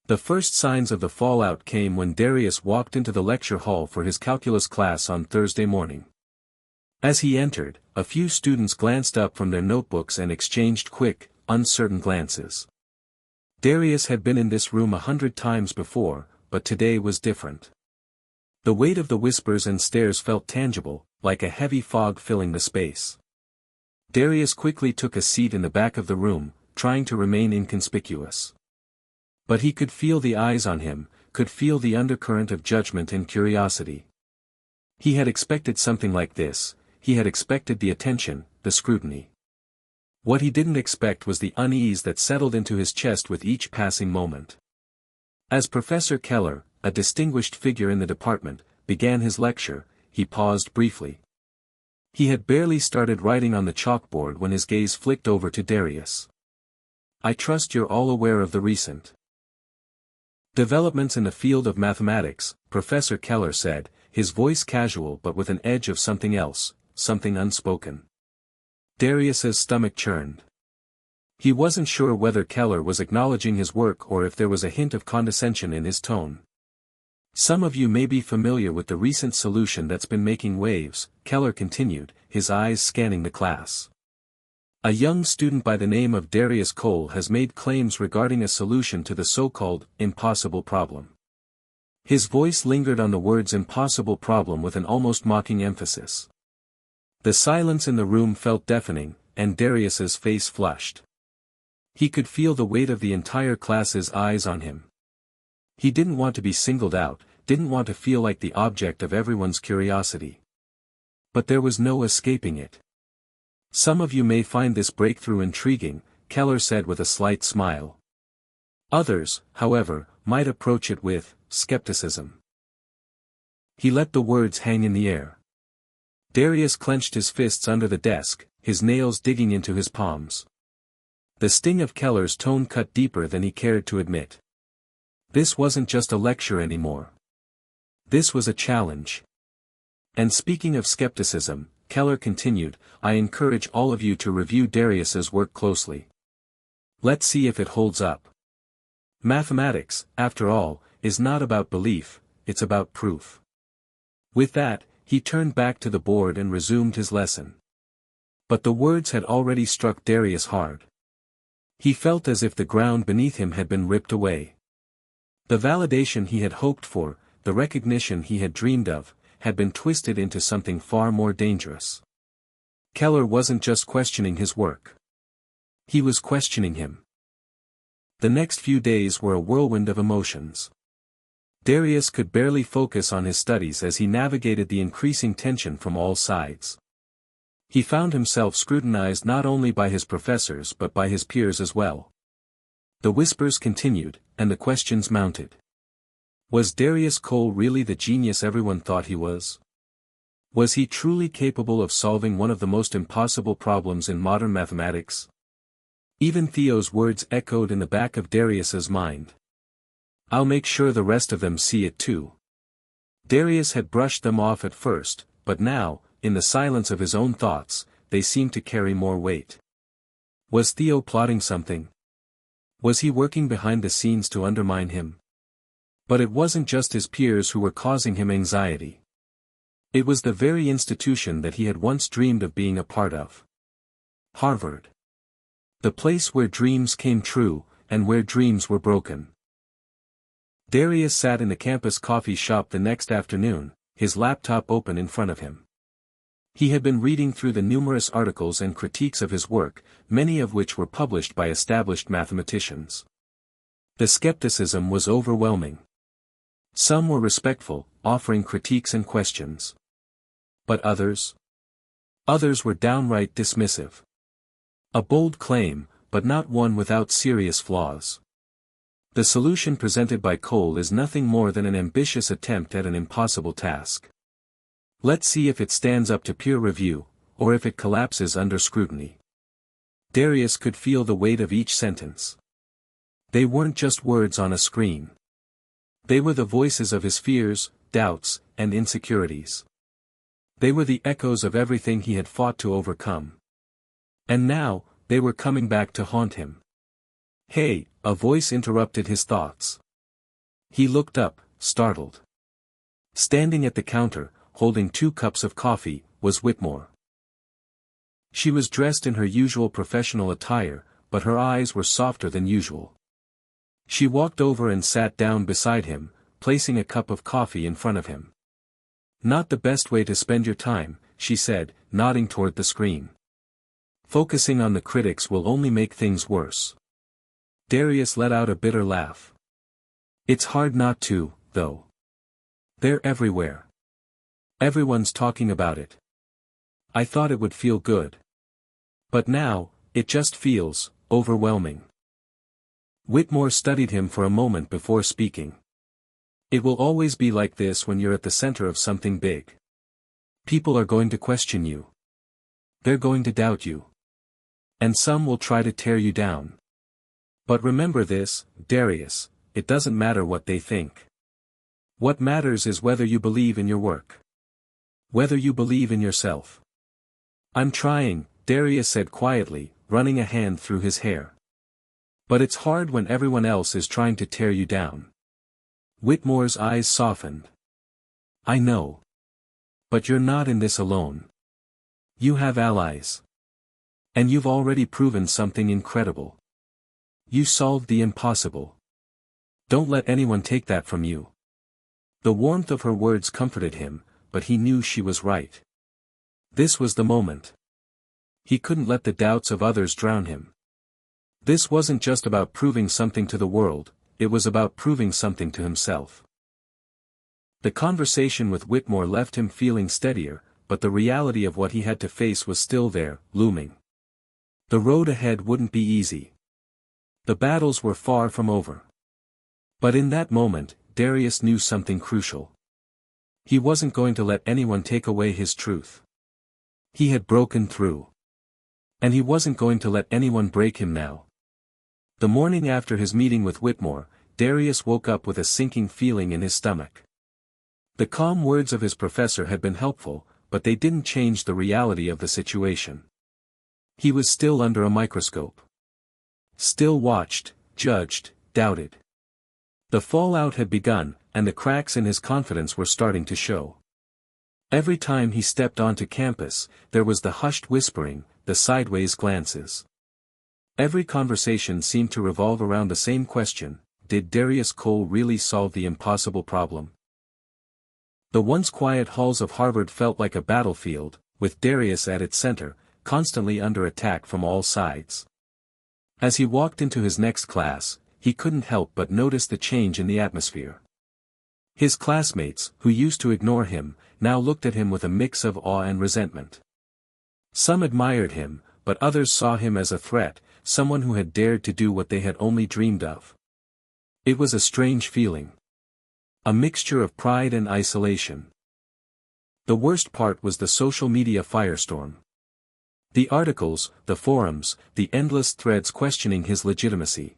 The first signs of the fallout came when Darius walked into the lecture hall for his calculus class on Thursday morning. As he entered, a few students glanced up from their notebooks and exchanged quick, uncertain glances. Darius had been in this room 100 times before, but today was different. The weight of the whispers and stares felt tangible, like a heavy fog filling the space. Darius quickly took a seat in the back of the room, trying to remain inconspicuous. But he could feel the eyes on him, could feel the undercurrent of judgment and curiosity. He had expected something like this, he had expected the attention, the scrutiny. What he didn't expect was the unease that settled into his chest with each passing moment. As Professor Keller, a distinguished figure in the department, began his lecture, he paused briefly. He had barely started writing on the chalkboard when his gaze flicked over to Darius. I trust you're all aware of the recent developments in the field of mathematics, Professor Keller said, his voice casual but with an edge of something else, something unspoken. Darius's stomach churned. He wasn't sure whether Keller was acknowledging his work or if there was a hint of condescension in his tone. Some of you may be familiar with the recent solution that's been making waves, Keller continued, his eyes scanning the class. A young student by the name of Darius Cole has made claims regarding a solution to the so-called impossible problem. His voice lingered on the words impossible problem with an almost mocking emphasis. The silence in the room felt deafening, and Darius's face flushed. He could feel the weight of the entire class's eyes on him. He didn't want to be singled out, didn't want to feel like the object of everyone's curiosity. But there was no escaping it. Some of you may find this breakthrough intriguing, Keller said with a slight smile. Others, however, might approach it with skepticism. He let the words hang in the air. Darius clenched his fists under the desk, his nails digging into his palms. The sting of Keller's tone cut deeper than he cared to admit. This wasn't just a lecture anymore. This was a challenge. And speaking of skepticism, Keller continued, I encourage all of you to review Darius's work closely. Let's see if it holds up. Mathematics, after all, is not about belief, it's about proof. With that, he turned back to the board and resumed his lesson. But the words had already struck Darius hard. He felt as if the ground beneath him had been ripped away. The validation he had hoped for, the recognition he had dreamed of, had been twisted into something far more dangerous. Keller wasn't just questioning his work. He was questioning him. The next few days were a whirlwind of emotions. Darius could barely focus on his studies as he navigated the increasing tension from all sides. He found himself scrutinized not only by his professors but by his peers as well. The whispers continued, and the questions mounted. Was Darius Cole really the genius everyone thought he was? Was he truly capable of solving one of the most impossible problems in modern mathematics? Even Theo's words echoed in the back of Darius's mind. I'll make sure the rest of them see it too. Darius had brushed them off at first, but now, in the silence of his own thoughts, they seemed to carry more weight. Was Theo plotting something? Was he working behind the scenes to undermine him? But it wasn't just his peers who were causing him anxiety. It was the very institution that he had once dreamed of being a part of. Harvard. The place where dreams came true, and where dreams were broken. Darius sat in the campus coffee shop the next afternoon, his laptop open in front of him. He had been reading through the numerous articles and critiques of his work, many of which were published by established mathematicians. The skepticism was overwhelming. Some were respectful, offering critiques and questions. But others? Others were downright dismissive. A bold claim, but not one without serious flaws. The solution presented by Cole is nothing more than an ambitious attempt at an impossible task. Let's see if it stands up to peer review, or if it collapses under scrutiny. Darius could feel the weight of each sentence. They weren't just words on a screen. They were the voices of his fears, doubts, and insecurities. They were the echoes of everything he had fought to overcome. And now, they were coming back to haunt him. Hey, a voice interrupted his thoughts. He looked up, startled. Standing at the counter, holding 2 cups of coffee, was Whitmore. She was dressed in her usual professional attire, but her eyes were softer than usual. She walked over and sat down beside him, placing a cup of coffee in front of him. Not the best way to spend your time, she said, nodding toward the screen. Focusing on the critics will only make things worse. Darius let out a bitter laugh. It's hard not to, though. They're everywhere. Everyone's talking about it. I thought it would feel good. But now, it just feels overwhelming. Whitmore studied him for a moment before speaking. It will always be like this when you're at the center of something big. People are going to question you. They're going to doubt you. And some will try to tear you down. But remember this, Darius, it doesn't matter what they think. What matters is whether you believe in your work. Whether you believe in yourself. I'm trying, Darius said quietly, running a hand through his hair. But it's hard when everyone else is trying to tear you down. Whitmore's eyes softened. I know. But you're not in this alone. You have allies. And you've already proven something incredible. You solved the impossible. Don't let anyone take that from you. The warmth of her words comforted him, but he knew she was right. This was the moment. He couldn't let the doubts of others drown him. This wasn't just about proving something to the world, it was about proving something to himself. The conversation with Whitmore left him feeling steadier, but the reality of what he had to face was still there, looming. The road ahead wouldn't be easy. The battles were far from over. But in that moment, Darius knew something crucial. He wasn't going to let anyone take away his truth. He had broken through. And he wasn't going to let anyone break him now. The morning after his meeting with Whitmore, Darius woke up with a sinking feeling in his stomach. The calm words of his professor had been helpful, but they didn't change the reality of the situation. He was still under a microscope. Still watched, judged, doubted. The fallout had begun, and the cracks in his confidence were starting to show. Every time he stepped onto campus, there was the hushed whispering, the sideways glances. Every conversation seemed to revolve around the same question: did Darius Cole really solve the impossible problem? The once quiet halls of Harvard felt like a battlefield, with Darius at its center, constantly under attack from all sides. As he walked into his next class, he couldn't help but notice the change in the atmosphere. His classmates, who used to ignore him, now looked at him with a mix of awe and resentment. Some admired him, but others saw him as a threat, someone who had dared to do what they had only dreamed of. It was a strange feeling. A mixture of pride and isolation. The worst part was the social media firestorm. The articles, the forums, the endless threads questioning his legitimacy.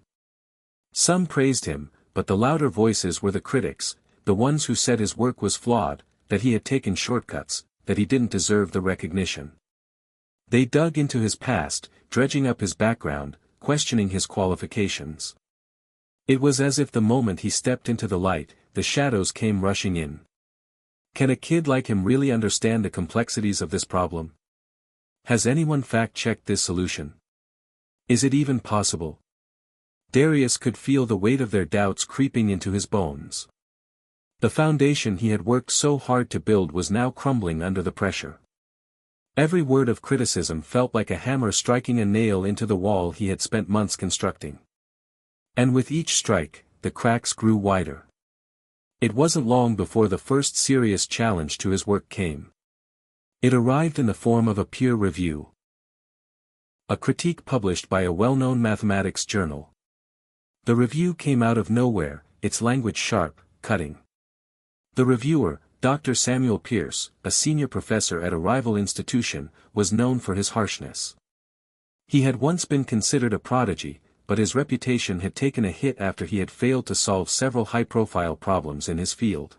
Some praised him, but the louder voices were the critics, the ones who said his work was flawed, that he had taken shortcuts, that he didn't deserve the recognition. They dug into his past, dredging up his background, questioning his qualifications. It was as if the moment he stepped into the light, the shadows came rushing in. Can a kid like him really understand the complexities of this problem? Has anyone fact-checked this solution? Is it even possible? Darius could feel the weight of their doubts creeping into his bones. The foundation he had worked so hard to build was now crumbling under the pressure. Every word of criticism felt like a hammer striking a nail into the wall he had spent months constructing. And with each strike, the cracks grew wider. It wasn't long before the first serious challenge to his work came. It arrived in the form of a peer review. A critique published by a well-known mathematics journal. The review came out of nowhere, its language sharp, cutting. The reviewer, Dr. Samuel Pierce, a senior professor at a rival institution, was known for his harshness. He had once been considered a prodigy, but his reputation had taken a hit after he had failed to solve several high-profile problems in his field.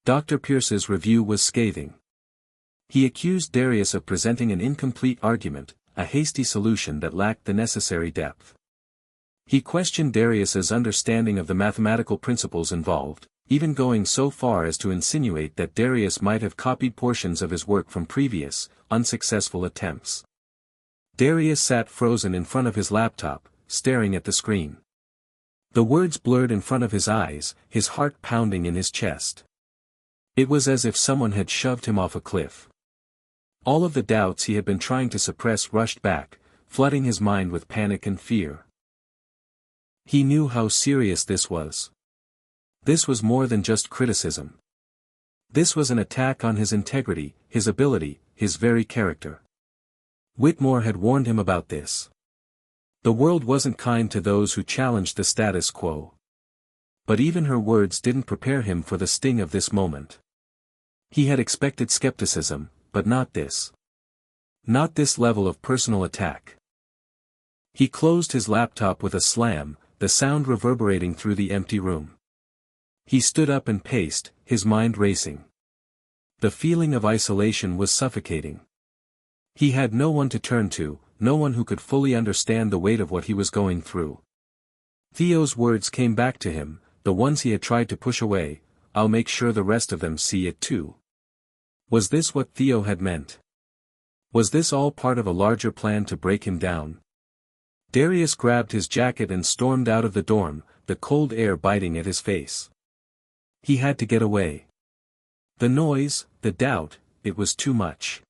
Dr. Pierce's review was scathing. He accused Darius of presenting an incomplete argument, a hasty solution that lacked the necessary depth. He questioned Darius's understanding of the mathematical principles involved, even going so far as to insinuate that Darius might have copied portions of his work from previous, unsuccessful attempts. Darius sat frozen in front of his laptop, staring at the screen. The words blurred in front of his eyes, his heart pounding in his chest. It was as if someone had shoved him off a cliff. All of the doubts he had been trying to suppress rushed back, flooding his mind with panic and fear. He knew how serious this was. This was more than just criticism. This was an attack on his integrity, his ability, his very character. Whitmore had warned him about this. The world wasn't kind to those who challenged the status quo. But even her words didn't prepare him for the sting of this moment. He had expected skepticism, but not this. Not this level of personal attack. He closed his laptop with a slam, the sound reverberating through the empty room. He stood up and paced, his mind racing. The feeling of isolation was suffocating. He had no one to turn to, no one who could fully understand the weight of what he was going through. Theo's words came back to him, the ones he had tried to push away: "I'll make sure the rest of them see it too." Was this what Theo had meant? Was this all part of a larger plan to break him down? Darius grabbed his jacket and stormed out of the dorm, the cold air biting at his face. He had to get away. The noise, the doubt, it was too much.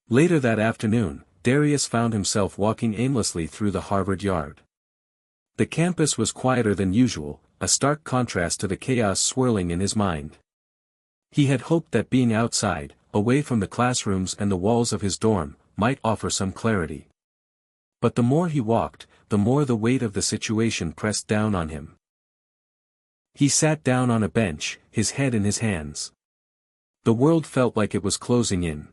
Later that afternoon, Darius found himself walking aimlessly through the Harvard yard. The campus was quieter than usual, a stark contrast to the chaos swirling in his mind. He had hoped that being outside, away from the classrooms and the walls of his dorm, might offer some clarity. But the more he walked, the more the weight of the situation pressed down on him. He sat down on a bench, his head in his hands. The world felt like it was closing in.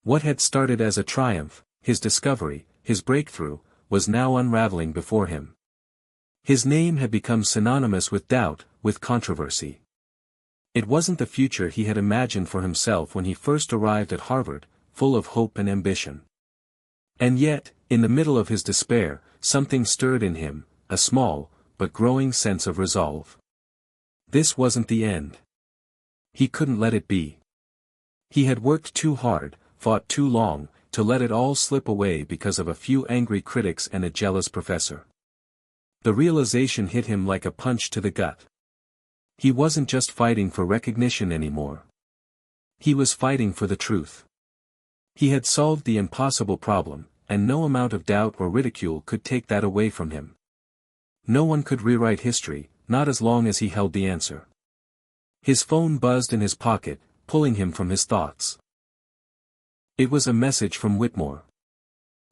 What had started as a triumph, his discovery, his breakthrough, was now unraveling before him. His name had become synonymous with doubt, with controversy. It wasn't the future he had imagined for himself when he first arrived at Harvard, full of hope and ambition. And yet, in the middle of his despair, something stirred in him, a small, but growing sense of resolve. This wasn't the end. He couldn't let it be. He had worked too hard, fought too long, to let it all slip away because of a few angry critics and a jealous professor. The realization hit him like a punch to the gut. He wasn't just fighting for recognition anymore. He was fighting for the truth. He had solved the impossible problem, and no amount of doubt or ridicule could take that away from him. No one could rewrite history, not as long as he held the answer. His phone buzzed in his pocket, pulling him from his thoughts. It was a message from Whitmore.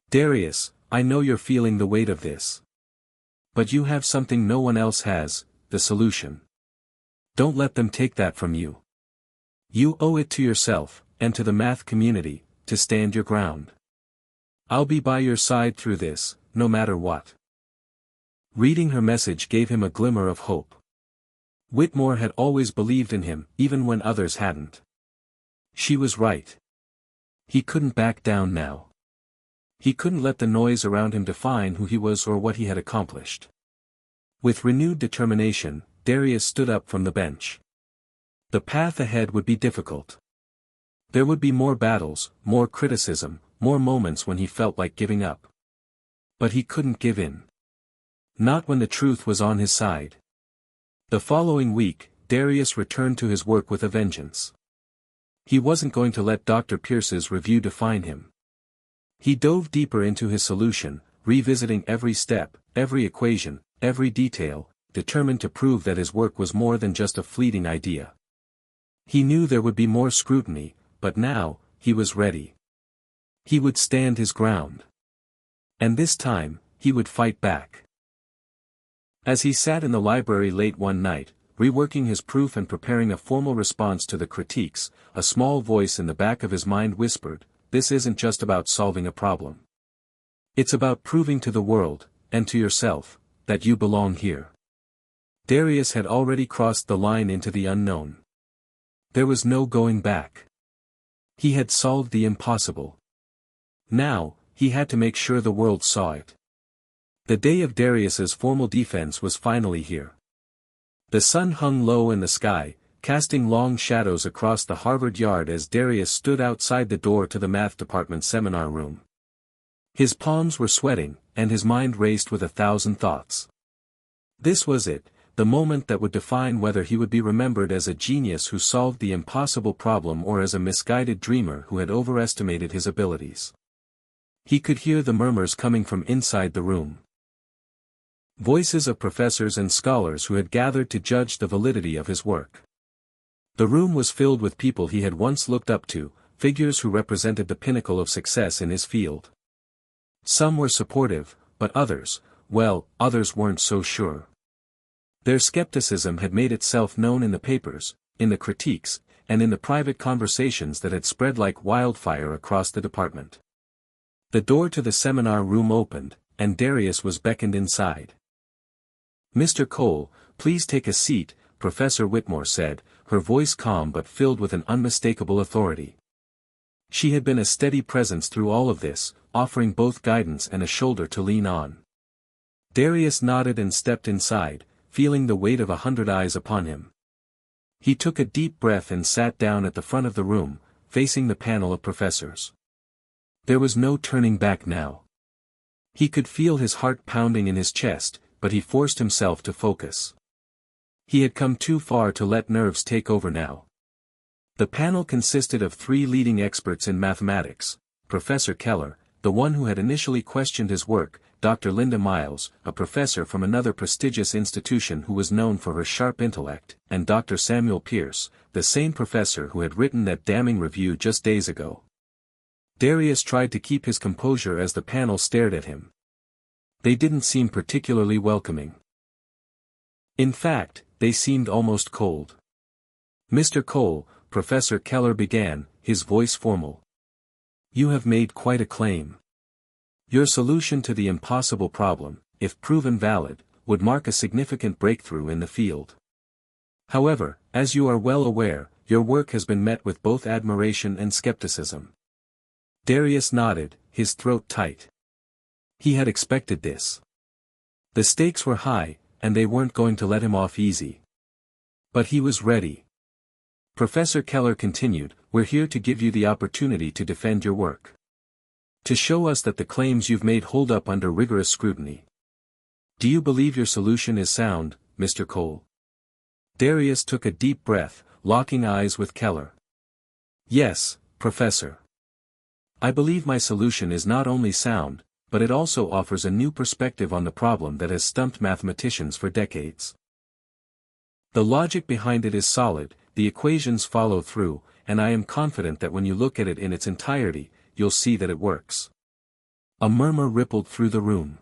"Darius, I know you're feeling the weight of this. But you have something no one else has, the solution. Don't let them take that from you. You owe it to yourself, and to the math community, to stand your ground. I'll be by your side through this, no matter what." Reading her message gave him a glimmer of hope. Whitmore had always believed in him, even when others hadn't. She was right. He couldn't back down now. He couldn't let the noise around him define who he was or what he had accomplished. With renewed determination, Darius stood up from the bench. The path ahead would be difficult. There would be more battles, more criticism, more moments when he felt like giving up. But he couldn't give in. Not when the truth was on his side. The following week, Darius returned to his work with a vengeance. He wasn't going to let Dr. Pierce's review define him. He dove deeper into his solution, revisiting every step, every equation, every detail, determined to prove that his work was more than just a fleeting idea. He knew there would be more scrutiny, but now, he was ready. He would stand his ground. And this time, he would fight back. As he sat in the library late one night, reworking his proof and preparing a formal response to the critiques, a small voice in the back of his mind whispered, "This isn't just about solving a problem. It's about proving to the world, and to yourself, that you belong here." Darius had already crossed the line into the unknown. There was no going back. He had solved the impossible. Now, he had to make sure the world saw it. The day of Darius's formal defense was finally here. The sun hung low in the sky, casting long shadows across the Harvard yard as Darius stood outside the door to the math department seminar room. His palms were sweating, and his mind raced with 1,000 thoughts. This was it, the moment that would define whether he would be remembered as a genius who solved the impossible problem or as a misguided dreamer who had overestimated his abilities. He could hear the murmurs coming from inside the room. Voices of professors and scholars who had gathered to judge the validity of his work. The room was filled with people he had once looked up to, figures who represented the pinnacle of success in his field. Some were supportive, but others weren't so sure. Their skepticism had made itself known in the papers, in the critiques, and in the private conversations that had spread like wildfire across the department. The door to the seminar room opened, and Darius was beckoned inside. "Mr. Cole, please take a seat," Professor Whitmore said, her voice calm but filled with an unmistakable authority. She had been a steady presence through all of this, offering both guidance and a shoulder to lean on. Darius nodded and stepped inside, feeling the weight of 100 eyes upon him. He took a deep breath and sat down at the front of the room, facing the panel of professors. There was no turning back now. He could feel his heart pounding in his chest, but he forced himself to focus. He had come too far to let nerves take over now. The panel consisted of 3 leading experts in mathematics: Professor Keller, the one who had initially questioned his work, Dr. Linda Miles, a professor from another prestigious institution who was known for her sharp intellect, and Dr. Samuel Pierce, the same professor who had written that damning review just days ago. Darius tried to keep his composure as the panel stared at him. They didn't seem particularly welcoming. In fact, they seemed almost cold. "Mr. Cole," Professor Keller began, his voice formal. "You have made quite a claim. Your solution to the impossible problem, if proven valid, would mark a significant breakthrough in the field. However, as you are well aware, your work has been met with both admiration and skepticism." Darius nodded, his throat tight. He had expected this. The stakes were high, and they weren't going to let him off easy. But he was ready. Professor Keller continued, "We're here to give you the opportunity to defend your work. To show us that the claims you've made hold up under rigorous scrutiny. Do you believe your solution is sound, Mr. Cole?" Darius took a deep breath, locking eyes with Keller. "Yes, Professor. I believe my solution is not only sound, but it also offers a new perspective on the problem that has stumped mathematicians for decades. The logic behind it is solid, the equations follow through, and I am confident that when you look at it in its entirety, you'll see that it works." A murmur rippled through the room.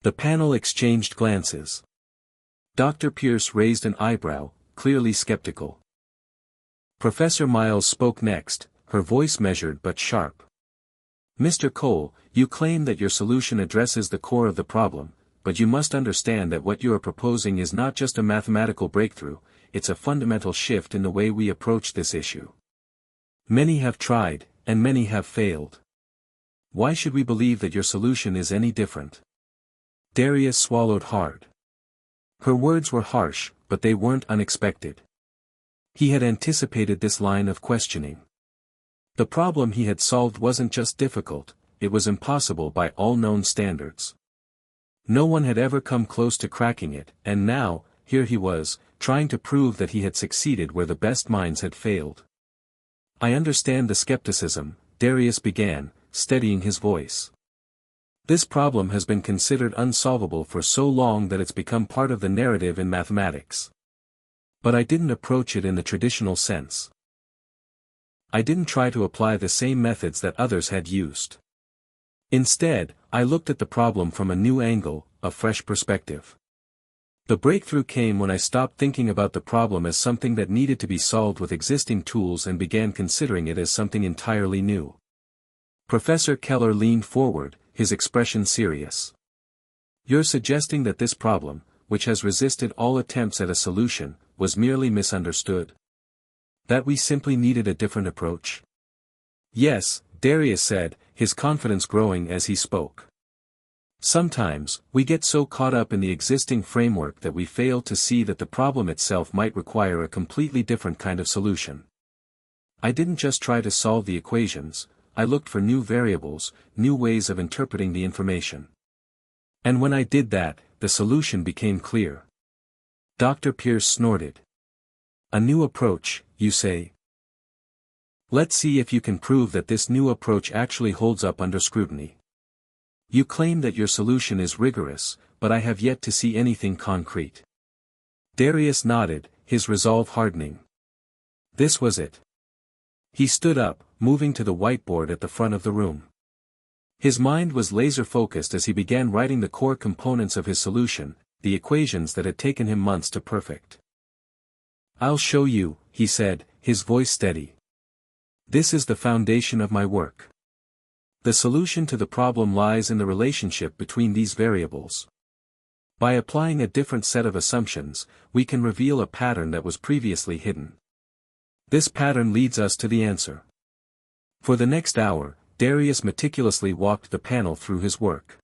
The panel exchanged glances. Dr. Pierce raised an eyebrow, clearly skeptical. Professor Miles spoke next, her voice measured but sharp. "Mr. Cole, you claim that your solution addresses the core of the problem, but you must understand that what you are proposing is not just a mathematical breakthrough, it's a fundamental shift in the way we approach this issue. Many have tried, and many have failed. Why should we believe that your solution is any different?" Darius swallowed hard. Her words were harsh, but they weren't unexpected. He had anticipated this line of questioning. The problem he had solved wasn't just difficult, it was impossible by all known standards. No one had ever come close to cracking it, and now, here he was, trying to prove that he had succeeded where the best minds had failed. "I understand the skepticism," Darius began, steadying his voice. "This problem has been considered unsolvable for so long that it's become part of the narrative in mathematics. But I didn't approach it in the traditional sense. I didn't try to apply the same methods that others had used. Instead, I looked at the problem from a new angle, a fresh perspective. The breakthrough came when I stopped thinking about the problem as something that needed to be solved with existing tools and began considering it as something entirely new." Professor Keller leaned forward, his expression serious. "You're suggesting that this problem, which has resisted all attempts at a solution, was merely misunderstood? That we simply needed a different approach?" "Yes," Darius said, his confidence growing as he spoke. "Sometimes, we get so caught up in the existing framework that we fail to see that the problem itself might require a completely different kind of solution. I didn't just try to solve the equations, I looked for new variables, new ways of interpreting the information. And when I did that, the solution became clear." Dr. Pierce snorted. "A new approach, you say? Let's see if you can prove that this new approach actually holds up under scrutiny. You claim that your solution is rigorous, but I have yet to see anything concrete." Darius nodded, his resolve hardening. This was it. He stood up, moving to the whiteboard at the front of the room. His mind was laser-focused as he began writing the core components of his solution, the equations that had taken him months to perfect. "I'll show you," he said, his voice steady. "This is the foundation of my work. The solution to the problem lies in the relationship between these variables. By applying a different set of assumptions, we can reveal a pattern that was previously hidden. This pattern leads us to the answer." For the next hour, Darius meticulously walked the panel through his work.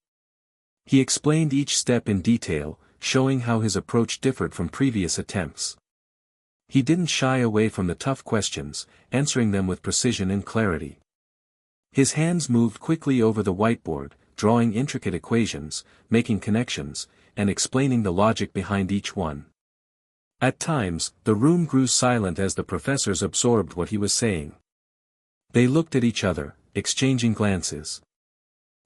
He explained each step in detail, showing how his approach differed from previous attempts. He didn't shy away from the tough questions, answering them with precision and clarity. His hands moved quickly over the whiteboard, drawing intricate equations, making connections, and explaining the logic behind each one. At times, the room grew silent as the professors absorbed what he was saying. They looked at each other, exchanging glances.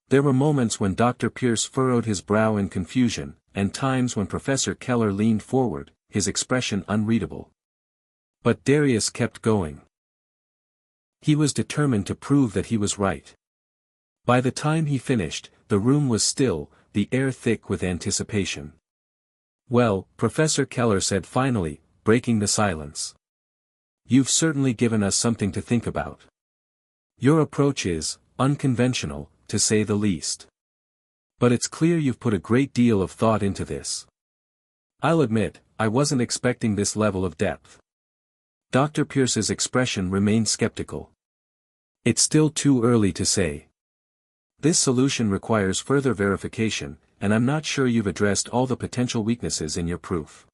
There were moments when Dr. Pierce furrowed his brow in confusion, and times when Professor Keller leaned forward, his expression unreadable. But Darius kept going. He was determined to prove that he was right. By the time he finished, the room was still, the air thick with anticipation. "Well," Professor Keller said finally, breaking the silence. "You've certainly given us something to think about. Your approach is unconventional, to say the least. But it's clear you've put a great deal of thought into this. I'll admit, I wasn't expecting this level of depth." Dr. Pierce's expression remained skeptical. "It's still too early to say. This solution requires further verification, and I'm not sure you've addressed all the potential weaknesses in your proof."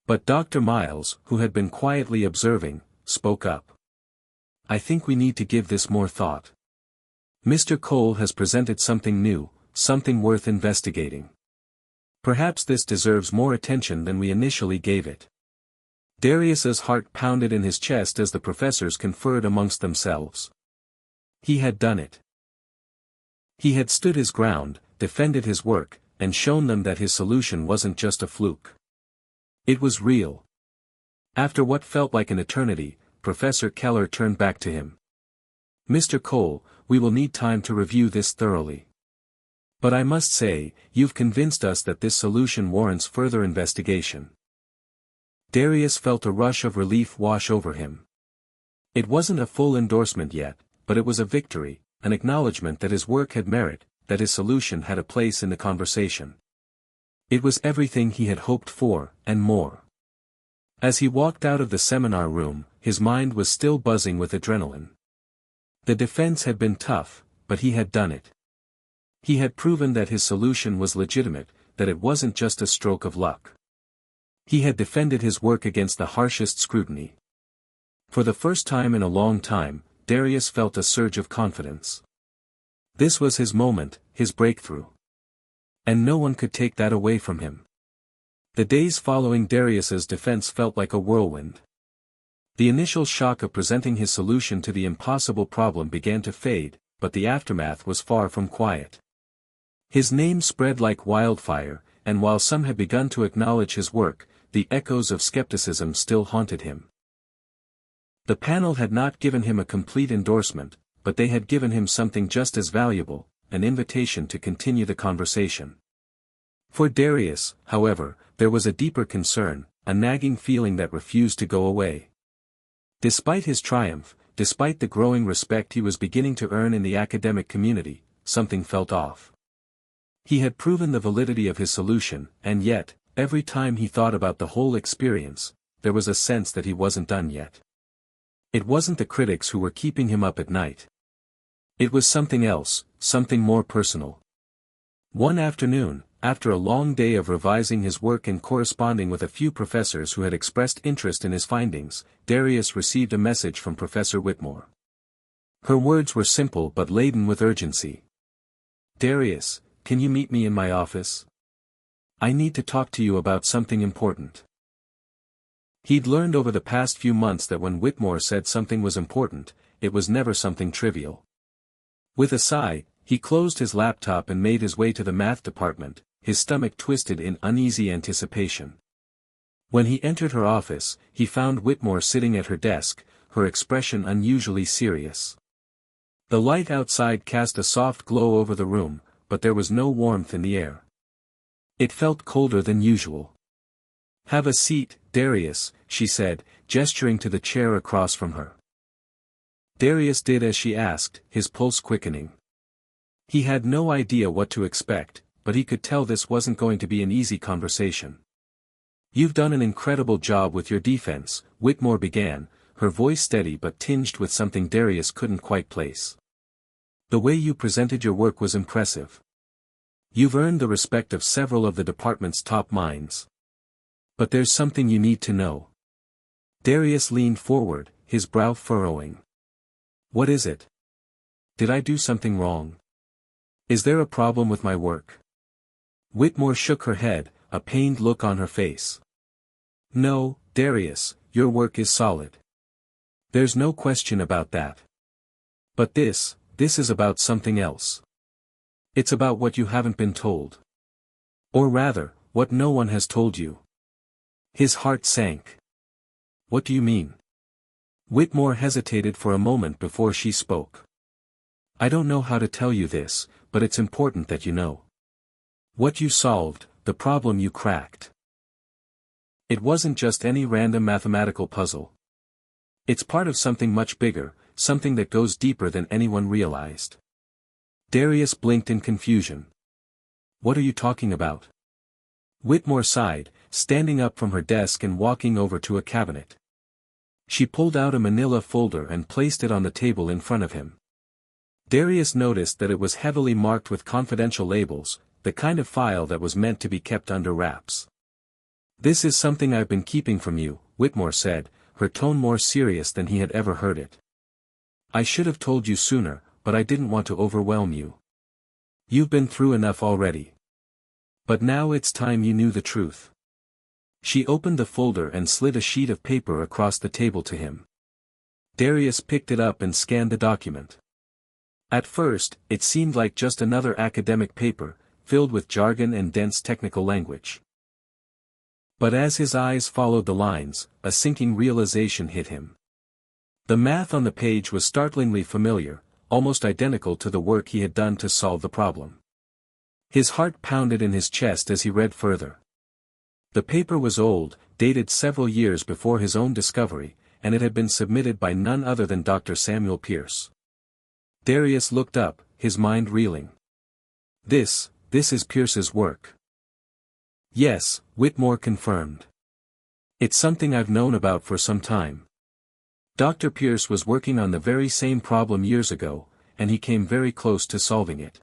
But Dr. Miles, who had been quietly observing, spoke up. "I think we need to give this more thought. Mr. Cole has presented something new, something worth investigating. Perhaps this deserves more attention than we initially gave it." Darius's heart pounded in his chest as the professors conferred amongst themselves. He had done it. He had stood his ground, defended his work, and shown them that his solution wasn't just a fluke. It was real. After what felt like an eternity, Professor Keller turned back to him. "Mr. Cole, we will need time to review this thoroughly. But I must say, you've convinced us that this solution warrants further investigation." Darius felt a rush of relief wash over him. It wasn't a full endorsement yet, but it was a victory, an acknowledgement that his work had merit, that his solution had a place in the conversation. It was everything he had hoped for, and more. As he walked out of the seminar room, his mind was still buzzing with adrenaline. The defense had been tough, but he had done it. He had proven that his solution was legitimate, that it wasn't just a stroke of luck. He had defended his work against the harshest scrutiny. For the first time in a long time, Darius felt a surge of confidence. This was his moment, his breakthrough. And no one could take that away from him. The days following Darius's defense felt like a whirlwind. The initial shock of presenting his solution to the impossible problem began to fade, but the aftermath was far from quiet. His name spread like wildfire, and while some had begun to acknowledge his work, the echoes of skepticism still haunted him. The panel had not given him a complete endorsement, but they had given him something just as valuable, an invitation to continue the conversation. For Darius, however, there was a deeper concern, a nagging feeling that refused to go away. Despite his triumph, despite the growing respect he was beginning to earn in the academic community, something felt off. He had proven the validity of his solution, and yet, every time he thought about the whole experience, there was a sense that he wasn't done yet. It wasn't the critics who were keeping him up at night. It was something else, something more personal. One afternoon, after a long day of revising his work and corresponding with a few professors who had expressed interest in his findings, Darius received a message from Professor Whitmore. Her words were simple but laden with urgency. "Darius, can you meet me in my office? I need to talk to you about something important." He'd learned over the past few months that when Whitmore said something was important, it was never something trivial. With a sigh, he closed his laptop and made his way to the math department, his stomach twisted in uneasy anticipation. When he entered her office, he found Whitmore sitting at her desk, her expression unusually serious. The light outside cast a soft glow over the room, but there was no warmth in the air. It felt colder than usual. "Have a seat, Darius," she said, gesturing to the chair across from her. Darius did as she asked, his pulse quickening. He had no idea what to expect, but he could tell this wasn't going to be an easy conversation. "You've done an incredible job with your defense," Whitmore began, her voice steady but tinged with something Darius couldn't quite place. "The way you presented your work was impressive. You've earned the respect of several of the department's top minds. But there's something you need to know." Darius leaned forward, his brow furrowing. "What is it? Did I do something wrong? Is there a problem with my work?" Whitmore shook her head, a pained look on her face. "No, Darius, your work is solid. There's no question about that. But this is about something else. It's about what you haven't been told. Or rather, what no one has told you. His heart sank. What do you mean? Whitmore hesitated for a moment before she spoke. I don't know how to tell you this, but it's important that you know. What you solved, the problem you cracked. It wasn't just any random mathematical puzzle. It's part of something much bigger, something that goes deeper than anyone realized. Darius blinked in confusion. What are you talking about? Whitmore sighed, standing up from her desk and walking over to a cabinet. She pulled out a manila folder and placed it on the table in front of him. Darius noticed that it was heavily marked with confidential labels, the kind of file that was meant to be kept under wraps. This is something I've been keeping from you, Whitmore said, her tone more serious than he had ever heard it. I should have told you sooner, but I didn't want to overwhelm you. You've been through enough already. But now it's time you knew the truth. She opened the folder and slid a sheet of paper across the table to him. Darius picked it up and scanned the document. At first, it seemed like just another academic paper, filled with jargon and dense technical language. But as his eyes followed the lines, a sinking realization hit him. The math on the page was startlingly familiar, almost identical to the work he had done to solve the problem. His heart pounded in his chest as he read further. The paper was old, dated several years before his own discovery, and it had been submitted by none other than Dr. Samuel Pierce. Darius looked up, his mind reeling. This is Pierce's work. Yes, Whitmore confirmed. It's something I've known about for some time. Dr. Pierce was working on the very same problem years ago, and he came very close to solving it.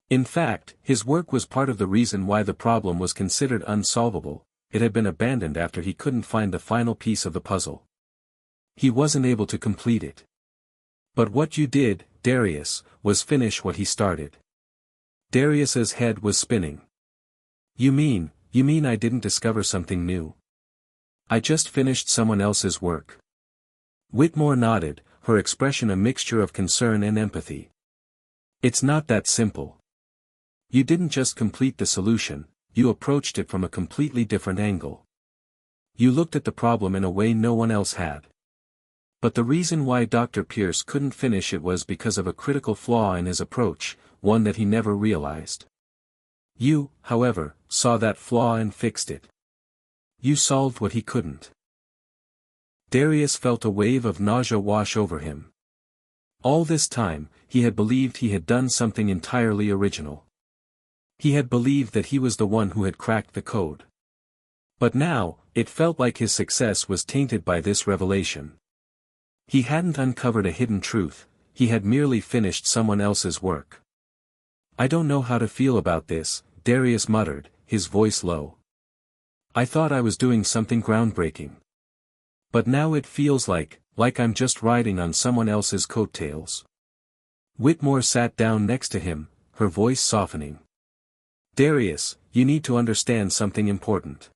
In fact, his work was part of the reason why the problem was considered unsolvable. It had been abandoned after he couldn't find the final piece of the puzzle. He wasn't able to complete it. But what you did, Darius, was finish what he started. Darius's head was spinning. You mean I didn't discover something new? I just finished someone else's work. Whitmore nodded, her expression a mixture of concern and empathy. It's not that simple. You didn't just complete the solution, you approached it from a completely different angle. You looked at the problem in a way no one else had. But the reason why Dr. Pierce couldn't finish it was because of a critical flaw in his approach, one that he never realized. You, however, saw that flaw and fixed it. You solved what he couldn't. Darius felt a wave of nausea wash over him. All this time, he had believed he had done something entirely original. He had believed that he was the one who had cracked the code. But now, it felt like his success was tainted by this revelation. He hadn't uncovered a hidden truth, he had merely finished someone else's work. I don't know how to feel about this, Darius muttered, his voice low. I thought I was doing something groundbreaking. But now it feels like I'm just riding on someone else's coattails. Whitmore sat down next to him, her voice softening. Darius, you need to understand something important.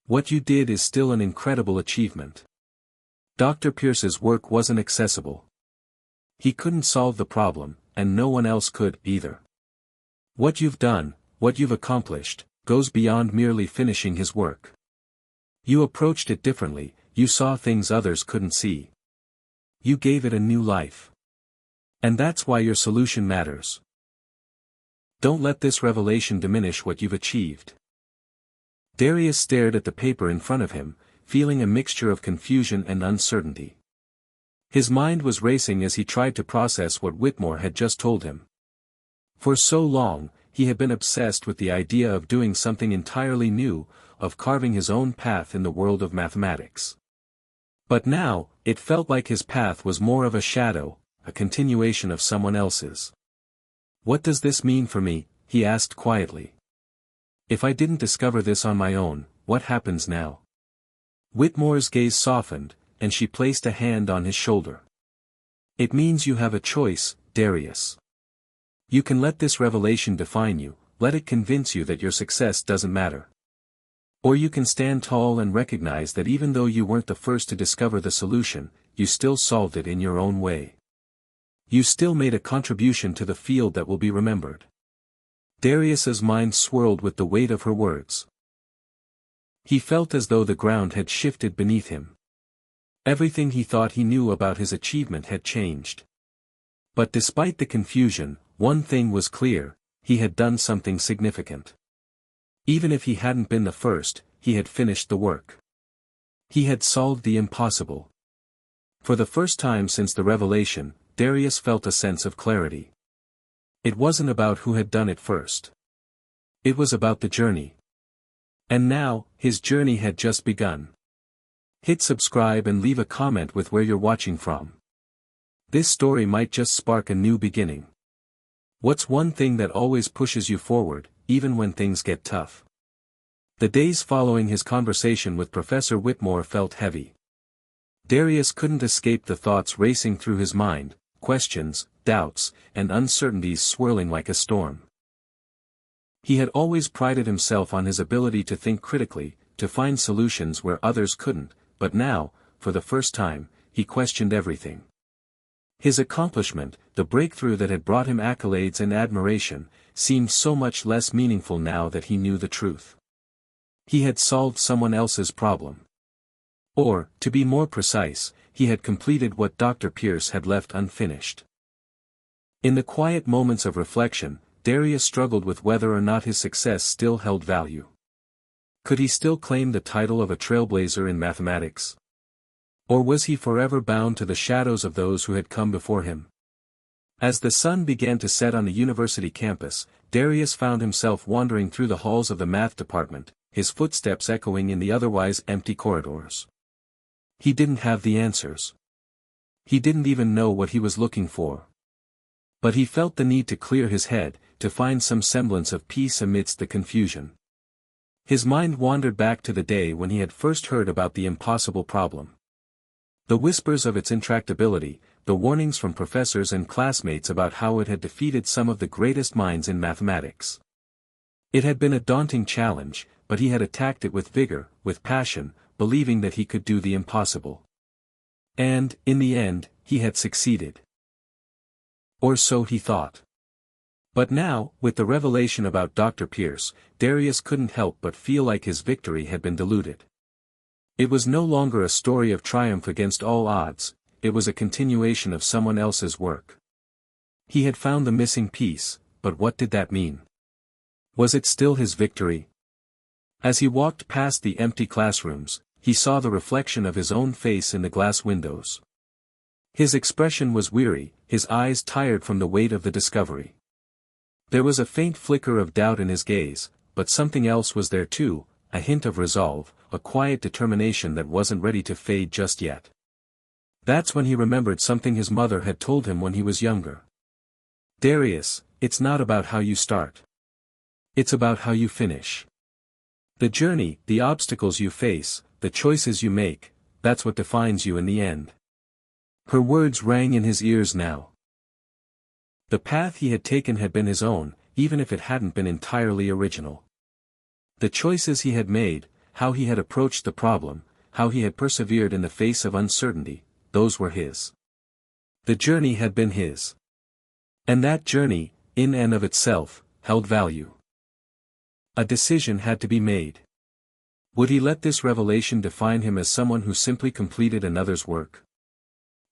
What you did is still an incredible achievement. Dr. Pierce's work wasn't accessible. He couldn't solve the problem, and no one else could, either. What you've done, what you've accomplished, goes beyond merely finishing his work. You approached it differently, you saw things others couldn't see. You gave it a new life. And that's why your solution matters. Don't let this revelation diminish what you've achieved. Darius stared at the paper in front of him, feeling a mixture of confusion and uncertainty. His mind was racing as he tried to process what Whitmore had just told him. For so long, he had been obsessed with the idea of doing something entirely new, of carving his own path in the world of mathematics. But now, it felt like his path was more of a shadow, a continuation of someone else's. What does this mean for me? He asked quietly. If I didn't discover this on my own, what happens now? Whitmore's gaze softened, and she placed a hand on his shoulder. It means you have a choice, Darius. You can let this revelation define you, let it convince you that your success doesn't matter. Or you can stand tall and recognize that even though you weren't the first to discover the solution, you still solved it in your own way. You still made a contribution to the field that will be remembered. Darius's mind swirled with the weight of her words. He felt as though the ground had shifted beneath him. Everything he thought he knew about his achievement had changed. But despite the confusion, one thing was clear: he had done something significant. Even if he hadn't been the first, he had finished the work. He had solved the impossible. For the first time since the revelation, Darius felt a sense of clarity. It wasn't about who had done it first. It was about the journey. And now, his journey had just begun. Hit subscribe and leave a comment with where you're watching from. This story might just spark a new beginning. What's one thing that always pushes you forward, even when things get tough? The days following his conversation with Professor Whitmore felt heavy. Darius couldn't escape the thoughts racing through his mind, questions, doubts, and uncertainties swirling like a storm. He had always prided himself on his ability to think critically, to find solutions where others couldn't, but now, for the first time, he questioned everything. His accomplishment, the breakthrough that had brought him accolades and admiration, seemed so much less meaningful now that he knew the truth. He had solved someone else's problem. Or, to be more precise, he had completed what Dr. Pierce had left unfinished. In the quiet moments of reflection, Darius struggled with whether or not his success still held value. Could he still claim the title of a trailblazer in mathematics? Or was he forever bound to the shadows of those who had come before him? As the sun began to set on the university campus, Darius found himself wandering through the halls of the math department, his footsteps echoing in the otherwise empty corridors. He didn't have the answers. He didn't even know what he was looking for. But he felt the need to clear his head, to find some semblance of peace amidst the confusion. His mind wandered back to the day when he had first heard about the impossible problem. The whispers of its intractability, the warnings from professors and classmates about how it had defeated some of the greatest minds in mathematics. It had been a daunting challenge, but he had attacked it with vigor, with passion, believing that he could do the impossible. And, in the end, he had succeeded. Or so he thought. But now, with the revelation about Dr. Pierce, Darius couldn't help but feel like his victory had been diluted. It was no longer a story of triumph against all odds, it was a continuation of someone else's work. He had found the missing piece, but what did that mean? Was it still his victory? As he walked past the empty classrooms, he saw the reflection of his own face in the glass windows. His expression was weary, his eyes tired from the weight of the discovery. There was a faint flicker of doubt in his gaze, but something else was there too, a hint of resolve, a quiet determination that wasn't ready to fade just yet. That's when he remembered something his mother had told him when he was younger. Darius, it's not about how you start. It's about how you finish. The journey, the obstacles you face, the choices you make, that's what defines you in the end. Her words rang in his ears now. The path he had taken had been his own, even if it hadn't been entirely original. The choices he had made, how he had approached the problem, how he had persevered in the face of uncertainty, those were his. The journey had been his. And that journey, in and of itself, held value. A decision had to be made. Would he let this revelation define him as someone who simply completed another's work?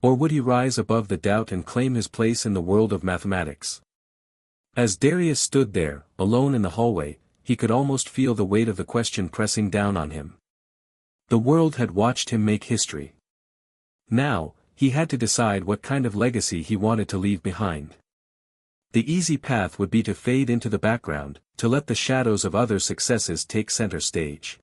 Or would he rise above the doubt and claim his place in the world of mathematics? As Darius stood there, alone in the hallway, he could almost feel the weight of the question pressing down on him. The world had watched him make history. Now, he had to decide what kind of legacy he wanted to leave behind. The easy path would be to fade into the background, to let the shadows of other successes take center stage.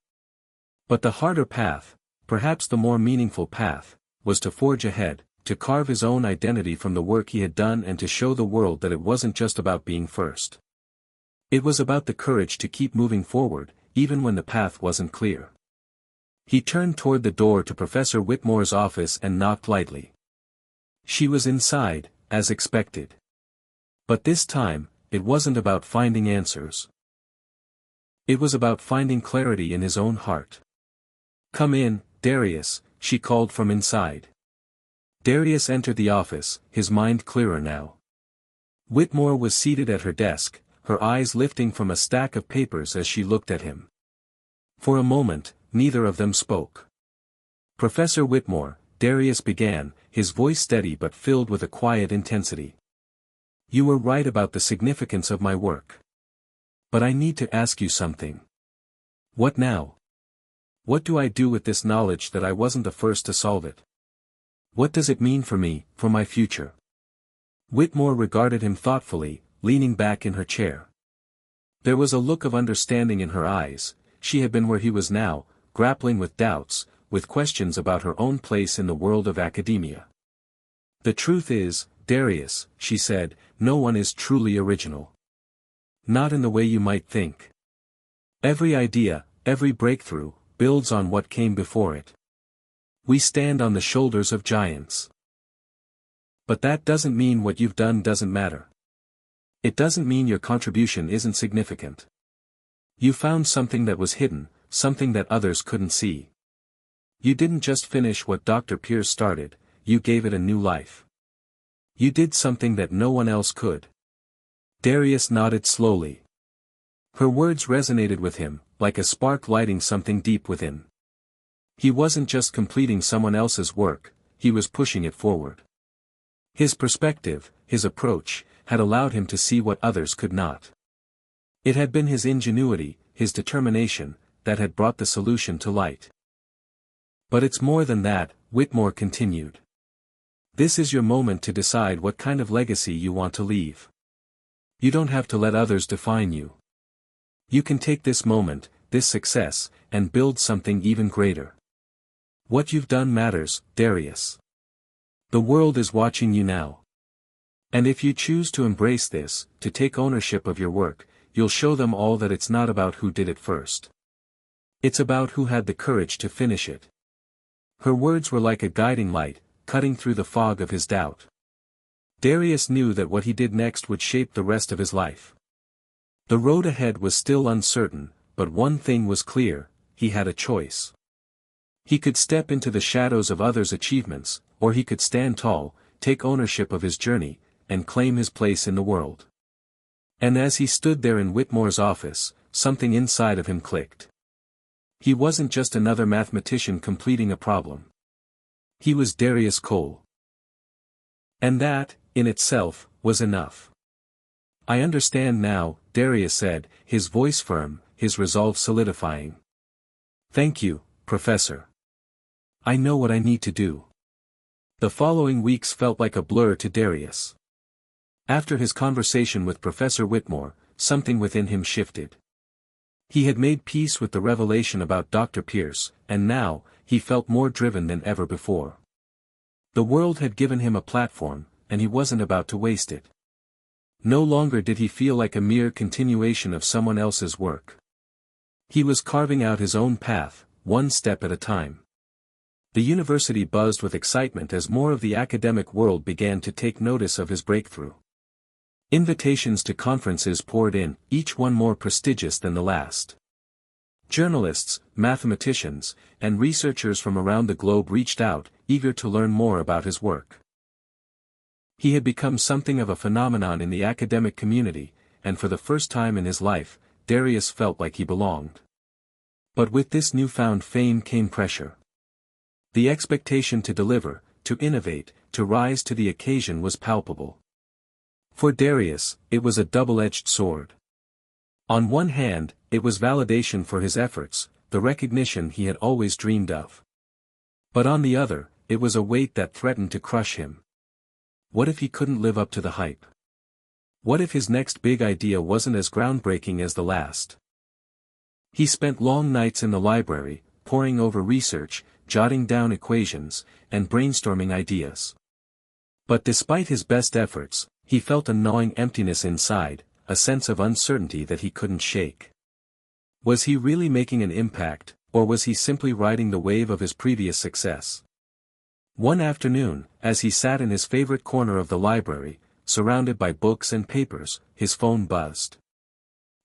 But the harder path, perhaps the more meaningful path, was to forge ahead, to carve his own identity from the work he had done and to show the world that it wasn't just about being first. It was about the courage to keep moving forward, even when the path wasn't clear. He turned toward the door to Professor Whitmore's office and knocked lightly. She was inside, as expected. But this time, it wasn't about finding answers. It was about finding clarity in his own heart. "Come in, Darius," she called from inside. Darius entered the office, his mind clearer now. Whitmore was seated at her desk, her eyes lifting from a stack of papers as she looked at him. For a moment, neither of them spoke. "Professor Whitmore," Darius began, his voice steady but filled with a quiet intensity. "You were right about the significance of my work. But I need to ask you something. What now? What do I do with this knowledge that I wasn't the first to solve it? What does it mean for me, for my future?" Whitmore regarded him thoughtfully, leaning back in her chair. There was a look of understanding in her eyes. She had been where he was now, grappling with doubts, with questions about her own place in the world of academia. "The truth is, Darius," she said, "no one is truly original. Not in the way you might think. Every idea, every breakthrough, builds on what came before it. We stand on the shoulders of giants. But that doesn't mean what you've done doesn't matter. It doesn't mean your contribution isn't significant. You found something that was hidden, something that others couldn't see. You didn't just finish what Dr. Pierce started, you gave it a new life. You did something that no one else could." Darius nodded slowly. Her words resonated with him, like a spark lighting something deep within. He wasn't just completing someone else's work, he was pushing it forward. His perspective, his approach, had allowed him to see what others could not. It had been his ingenuity, his determination, that had brought the solution to light. "But it's more than that," Whitmore continued. "This is your moment to decide what kind of legacy you want to leave. You don't have to let others define you. You can take this moment, this success, and build something even greater. What you've done matters, Darius. The world is watching you now. And if you choose to embrace this, to take ownership of your work, you'll show them all that it's not about who did it first. It's about who had the courage to finish it." Her words were like a guiding light, cutting through the fog of his doubt. Darius knew that what he did next would shape the rest of his life. The road ahead was still uncertain, but one thing was clear: he had a choice. He could step into the shadows of others' achievements, or he could stand tall, take ownership of his journey, and claim his place in the world. And as he stood there in Whitmore's office, something inside of him clicked. He wasn't just another mathematician completing a problem. He was Darius Cole. And that, in itself, was enough. "I understand now," Darius said, his voice firm, his resolve solidifying. "Thank you, Professor. I know what I need to do." The following weeks felt like a blur to Darius. After his conversation with Professor Whitmore, something within him shifted. He had made peace with the revelation about Dr. Pierce, and now, he felt more driven than ever before. The world had given him a platform, and he wasn't about to waste it. No longer did he feel like a mere continuation of someone else's work. He was carving out his own path, one step at a time. The university buzzed with excitement as more of the academic world began to take notice of his breakthrough. Invitations to conferences poured in, each one more prestigious than the last. Journalists, mathematicians, and researchers from around the globe reached out, eager to learn more about his work. He had become something of a phenomenon in the academic community, and for the first time in his life, Darius felt like he belonged. But with this newfound fame came pressure. The expectation to deliver, to innovate, to rise to the occasion was palpable. For Darius, it was a double-edged sword. On one hand, it was validation for his efforts, the recognition he had always dreamed of. But on the other, it was a weight that threatened to crush him. What if he couldn't live up to the hype? What if his next big idea wasn't as groundbreaking as the last? He spent long nights in the library, poring over research, jotting down equations, and brainstorming ideas. But despite his best efforts, he felt a gnawing emptiness inside, a sense of uncertainty that he couldn't shake. Was he really making an impact, or was he simply riding the wave of his previous success? One afternoon, as he sat in his favorite corner of the library, surrounded by books and papers, his phone buzzed.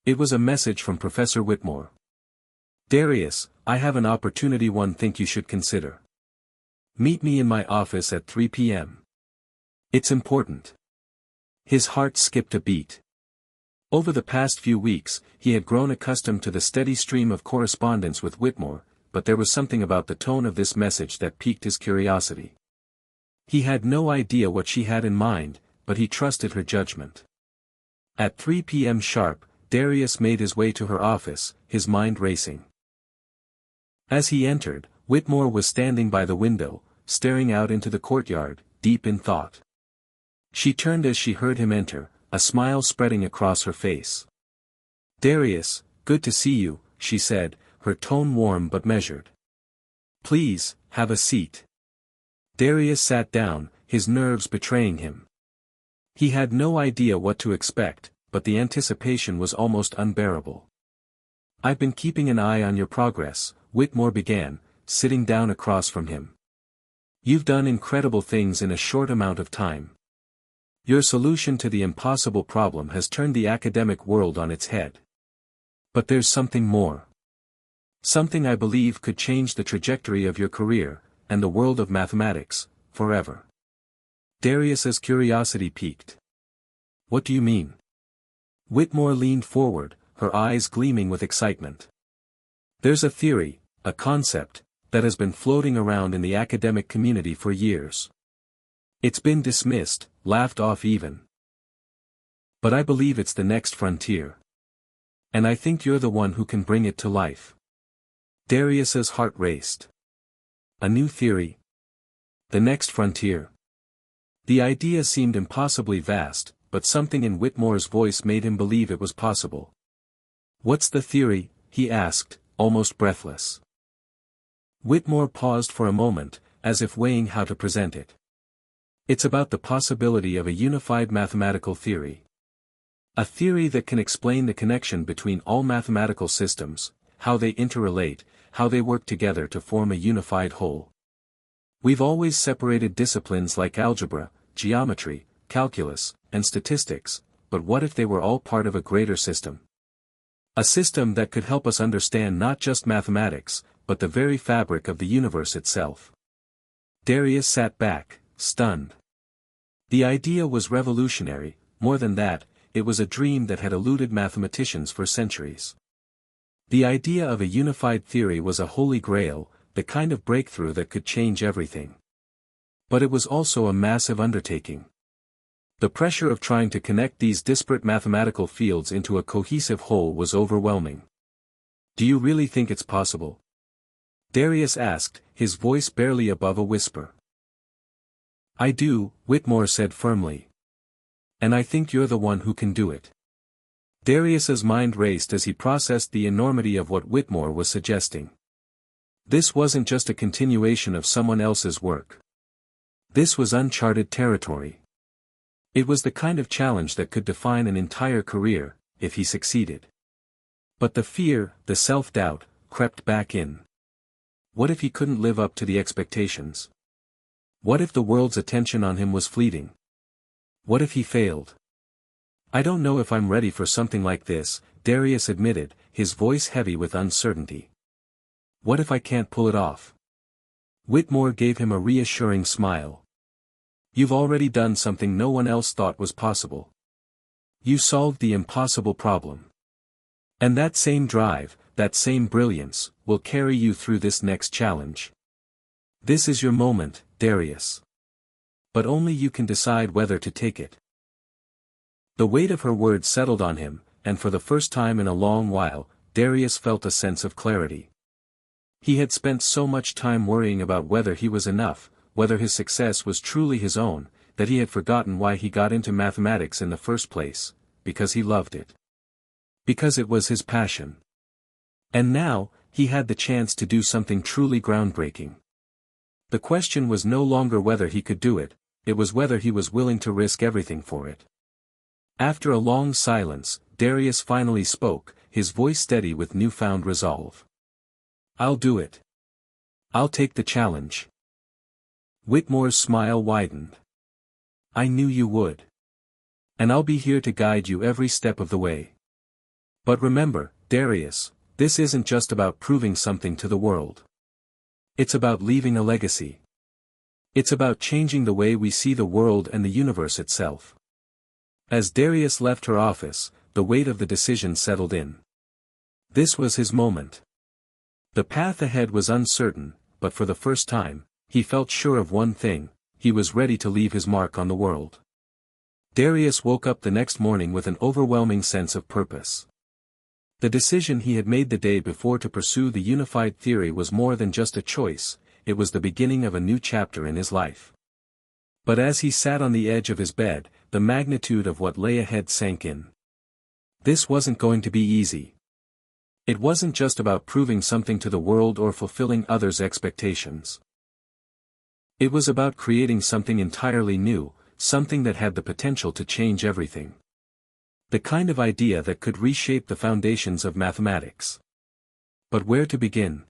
It was a message from Professor Whitmore. "Darius, I have an opportunity one think you should consider." Meet me in my office at 3 p.m. It's important. His heart skipped a beat. Over the past few weeks, he had grown accustomed to the steady stream of correspondence with Whitmore, but there was something about the tone of this message that piqued his curiosity. He had no idea what she had in mind, but he trusted her judgment. At 3 p.m. sharp, Darius made his way to her office, his mind racing. As he entered, Whitmore was standing by the window, staring out into the courtyard, deep in thought. She turned as she heard him enter, a smile spreading across her face. "Darius, good to see you," she said, her tone warm but measured. "Please, have a seat." Darius sat down, his nerves betraying him. He had no idea what to expect, but the anticipation was almost unbearable. "I've been keeping an eye on your progress," Whitmore began, sitting down across from him. "You've done incredible things in a short amount of time. Your solution to the impossible problem has turned the academic world on its head. But there's something more. Something I believe could change the trajectory of your career, and the world of mathematics, forever." Darius's curiosity piqued. "What do you mean?" Whitmore leaned forward, her eyes gleaming with excitement. "There's a theory, a concept, that has been floating around in the academic community for years. It's been dismissed, laughed off even. But I believe it's the next frontier. And I think you're the one who can bring it to life." Darius's heart raced. A new theory? The next frontier? The idea seemed impossibly vast, but something in Whitmore's voice made him believe it was possible. "What's the theory?" he asked, almost breathless. Whitmore paused for a moment, as if weighing how to present it. "It's about the possibility of a unified mathematical theory. A theory that can explain the connection between all mathematical systems, how they interrelate, how they work together to form a unified whole. We've always separated disciplines like algebra, geometry, calculus, and statistics, but what if they were all part of a greater system? A system that could help us understand not just mathematics, but the very fabric of the universe itself." Darius sat back, stunned. The idea was revolutionary, more than that, it was a dream that had eluded mathematicians for centuries. The idea of a unified theory was a holy grail, the kind of breakthrough that could change everything. But it was also a massive undertaking. The pressure of trying to connect these disparate mathematical fields into a cohesive whole was overwhelming. "Do you really think it's possible?" Darius asked, his voice barely above a whisper. "I do," Whitmore said firmly. "And I think you're the one who can do it." Darius's mind raced as he processed the enormity of what Whitmore was suggesting. This wasn't just a continuation of someone else's work. This was uncharted territory. It was the kind of challenge that could define an entire career, if he succeeded. But the fear, the self-doubt, crept back in. What if he couldn't live up to the expectations? What if the world's attention on him was fleeting? What if he failed? "I don't know if I'm ready for something like this," Darius admitted, his voice heavy with uncertainty. "What if I can't pull it off?" Whitmore gave him a reassuring smile. "You've already done something no one else thought was possible. You solved the impossible problem. And that same drive, that same brilliance, will carry you through this next challenge. This is your moment, Darius. But only you can decide whether to take it." The weight of her words settled on him, and for the first time in a long while, Darius felt a sense of clarity. He had spent so much time worrying about whether he was enough, whether his success was truly his own, that he had forgotten why he got into mathematics in the first place, because he loved it. Because it was his passion. And now, he had the chance to do something truly groundbreaking. The question was no longer whether he could do it, it was whether he was willing to risk everything for it. After a long silence, Darius finally spoke, his voice steady with newfound resolve. "I'll do it. I'll take the challenge." Whitmore's smile widened. "I knew you would. And I'll be here to guide you every step of the way. But remember, Darius, this isn't just about proving something to the world. It's about leaving a legacy. It's about changing the way we see the world and the universe itself. As Darius left her office, the weight of the decision settled in. This was his moment. The path ahead was uncertain, but for the first time, he felt sure of one thing: he was ready to leave his mark on the world. Darius woke up the next morning with an overwhelming sense of purpose. The decision he had made the day before to pursue the unified theory was more than just a choice, it was the beginning of a new chapter in his life. But as he sat on the edge of his bed, the magnitude of what lay ahead sank in. This wasn't going to be easy. It wasn't just about proving something to the world or fulfilling others' expectations. It was about creating something entirely new, something that had the potential to change everything. The kind of idea that could reshape the foundations of mathematics. But where to begin?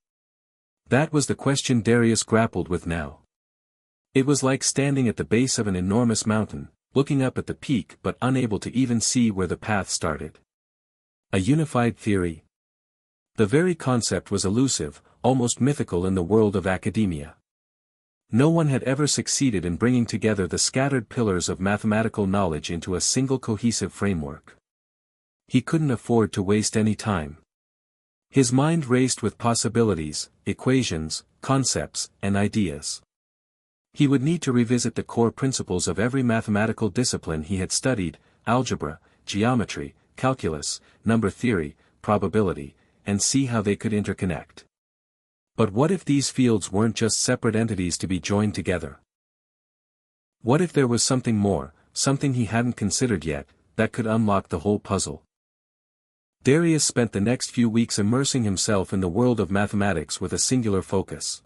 That was the question Darius grappled with now. It was like standing at the base of an enormous mountain, looking up at the peak but unable to even see where the path started. A unified theory? The very concept was elusive, almost mythical in the world of academia. No one had ever succeeded in bringing together the scattered pillars of mathematical knowledge into a single cohesive framework. He couldn't afford to waste any time. His mind raced with possibilities, equations, concepts, and ideas. He would need to revisit the core principles of every mathematical discipline he had studied: algebra, geometry, calculus, number theory, probability, and see how they could interconnect. But what if these fields weren't just separate entities to be joined together? What if there was something more, something he hadn't considered yet, that could unlock the whole puzzle? Darius spent the next few weeks immersing himself in the world of mathematics with a singular focus.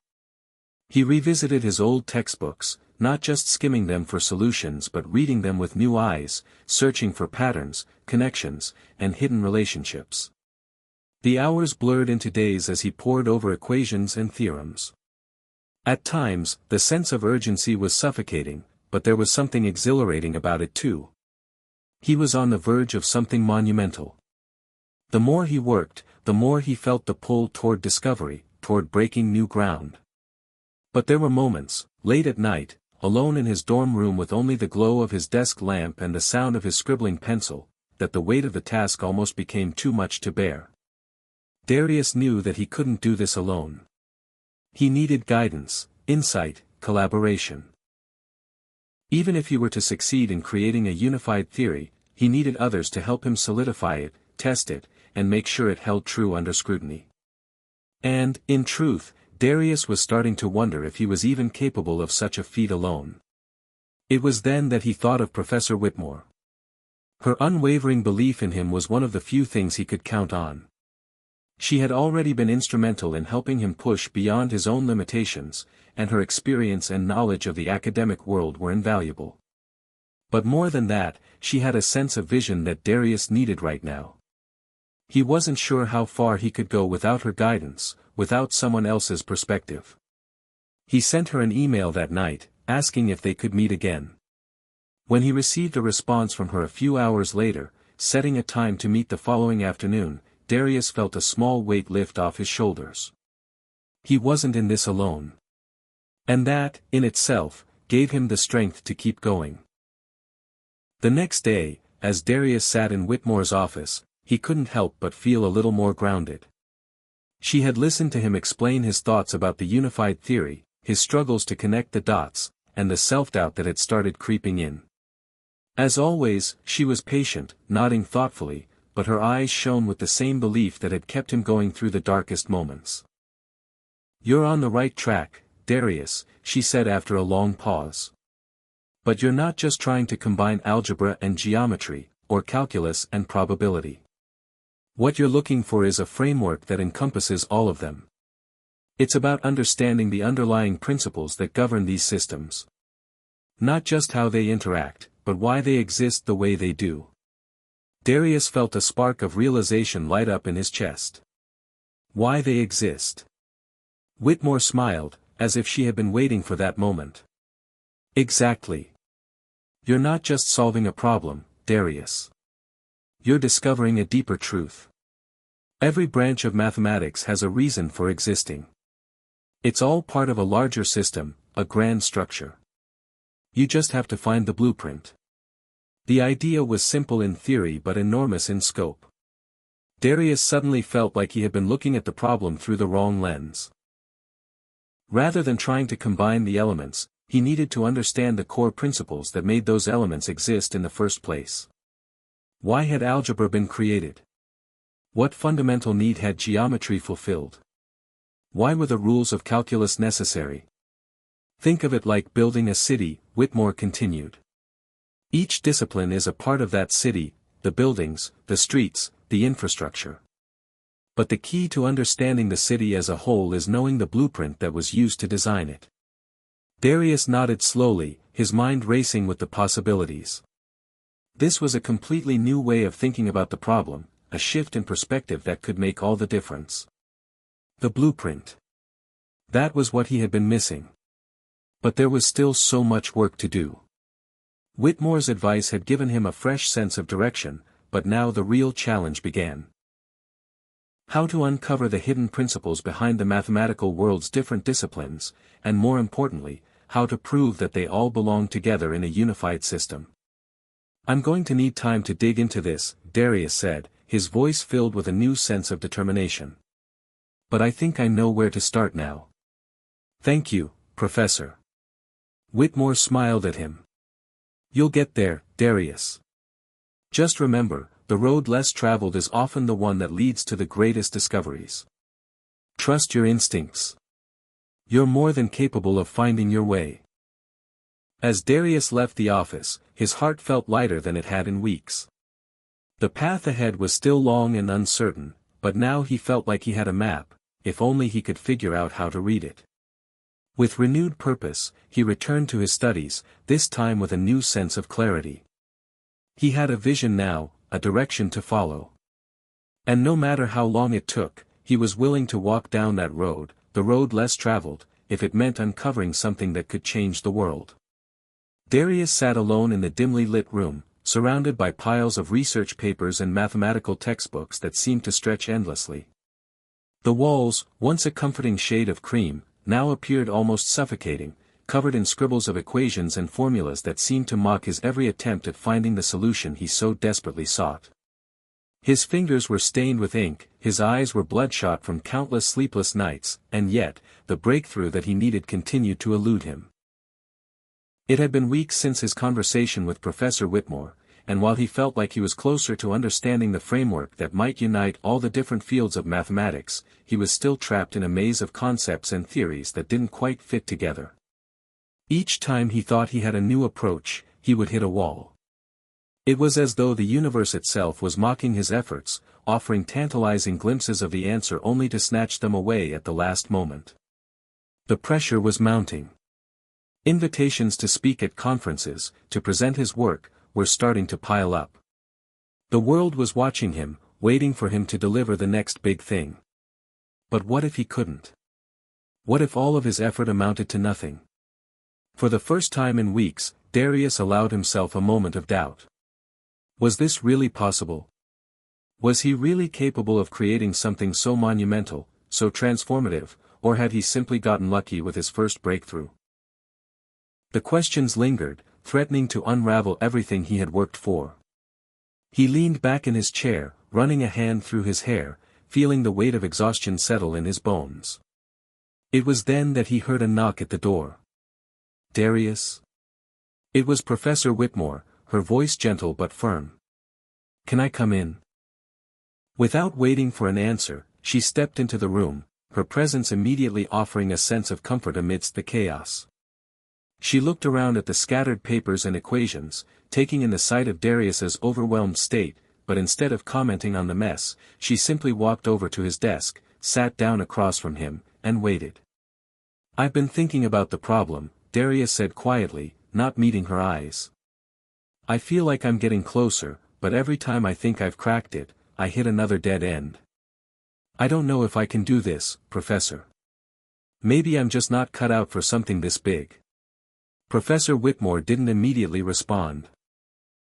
He revisited his old textbooks, not just skimming them for solutions but reading them with new eyes, searching for patterns, connections, and hidden relationships. The hours blurred into days as he pored over equations and theorems. At times, the sense of urgency was suffocating, but there was something exhilarating about it too. He was on the verge of something monumental. The more he worked, the more he felt the pull toward discovery, toward breaking new ground. But there were moments, late at night, alone in his dorm room with only the glow of his desk lamp and the sound of his scribbling pencil, that the weight of the task almost became too much to bear. Darius knew that he couldn't do this alone. He needed guidance, insight, collaboration. Even if he were to succeed in creating a unified theory, he needed others to help him solidify it, test it, and make sure it held true under scrutiny. And, in truth, Darius was starting to wonder if he was even capable of such a feat alone. It was then that he thought of Professor Whitmore. Her unwavering belief in him was one of the few things he could count on. She had already been instrumental in helping him push beyond his own limitations, and her experience and knowledge of the academic world were invaluable. But more than that, she had a sense of vision that Darius needed right now. He wasn't sure how far he could go without her guidance, without someone else's perspective. He sent her an email that night, asking if they could meet again. When he received a response from her a few hours later, setting a time to meet the following afternoon, Darius felt a small weight lift off his shoulders. He wasn't in this alone. And that, in itself, gave him the strength to keep going. The next day, as Darius sat in Whitmore's office, he couldn't help but feel a little more grounded. She had listened to him explain his thoughts about the unified theory, his struggles to connect the dots, and the self-doubt that had started creeping in. As always, she was patient, nodding thoughtfully, but her eyes shone with the same belief that had kept him going through the darkest moments. "You're on the right track, Darius," she said after a long pause. "But you're not just trying to combine algebra and geometry, or calculus and probability. What you're looking for is a framework that encompasses all of them. It's about understanding the underlying principles that govern these systems. Not just how they interact, but why they exist the way they do." Darius felt a spark of realization light up in his chest. Why they exist. Whitmore smiled, as if she had been waiting for that moment. "Exactly. You're not just solving a problem, Darius. You're discovering a deeper truth. Every branch of mathematics has a reason for existing. It's all part of a larger system, a grand structure. You just have to find the blueprint. The idea was simple in theory but enormous in scope. Darius suddenly felt like he had been looking at the problem through the wrong lens. Rather than trying to combine the elements, he needed to understand the core principles that made those elements exist in the first place. Why had algebra been created? What fundamental need had geometry fulfilled? Why were the rules of calculus necessary? Think of it like building a city, Whitmore continued. Each discipline is a part of that city, the buildings, the streets, the infrastructure. But the key to understanding the city as a whole is knowing the blueprint that was used to design it. Darius nodded slowly, his mind racing with the possibilities. This was a completely new way of thinking about the problem, a shift in perspective that could make all the difference. The blueprint. That was what he had been missing. But there was still so much work to do. Whitmore's advice had given him a fresh sense of direction, but now the real challenge began. How to uncover the hidden principles behind the mathematical world's different disciplines, and more importantly, how to prove that they all belong together in a unified system. I'm going to need time to dig into this, Darius said, his voice filled with a new sense of determination. But I think I know where to start now. Thank you, Professor. Whitmore smiled at him. You'll get there, Darius. Just remember, the road less traveled is often the one that leads to the greatest discoveries. Trust your instincts. You're more than capable of finding your way. As Darius left the office, his heart felt lighter than it had in weeks. The path ahead was still long and uncertain, but now he felt like he had a map, if only he could figure out how to read it. With renewed purpose, he returned to his studies, this time with a new sense of clarity. He had a vision now, a direction to follow. And no matter how long it took, he was willing to walk down that road, the road less traveled, if it meant uncovering something that could change the world. Darius sat alone in the dimly lit room, surrounded by piles of research papers and mathematical textbooks that seemed to stretch endlessly. The walls, once a comforting shade of cream, now appeared almost suffocating, covered in scribbles of equations and formulas that seemed to mock his every attempt at finding the solution he so desperately sought. His fingers were stained with ink, his eyes were bloodshot from countless sleepless nights, and yet, the breakthrough that he needed continued to elude him. It had been weeks since his conversation with Professor Whitmore, and while he felt like he was closer to understanding the framework that might unite all the different fields of mathematics, he was still trapped in a maze of concepts and theories that didn't quite fit together. Each time he thought he had a new approach, he would hit a wall. It was as though the universe itself was mocking his efforts, offering tantalizing glimpses of the answer only to snatch them away at the last moment. The pressure was mounting. Invitations to speak at conferences, to present his work, were starting to pile up. The world was watching him, waiting for him to deliver the next big thing. But what if he couldn't? What if all of his effort amounted to nothing? For the first time in weeks, Darius allowed himself a moment of doubt. Was this really possible? Was he really capable of creating something so monumental, so transformative, or had he simply gotten lucky with his first breakthrough? The questions lingered, threatening to unravel everything he had worked for. He leaned back in his chair, running a hand through his hair, feeling the weight of exhaustion settle in his bones. It was then that he heard a knock at the door. Darius? It was Professor Whitmore, her voice gentle but firm. Can I come in? Without waiting for an answer, she stepped into the room, her presence immediately offering a sense of comfort amidst the chaos. She looked around at the scattered papers and equations, taking in the sight of Darius's overwhelmed state, but instead of commenting on the mess, she simply walked over to his desk, sat down across from him, and waited. I've been thinking about the problem, Darius said quietly, not meeting her eyes. I feel like I'm getting closer, but every time I think I've cracked it, I hit another dead end. I don't know if I can do this, Professor. Maybe I'm just not cut out for something this big. Professor Whitmore didn't immediately respond.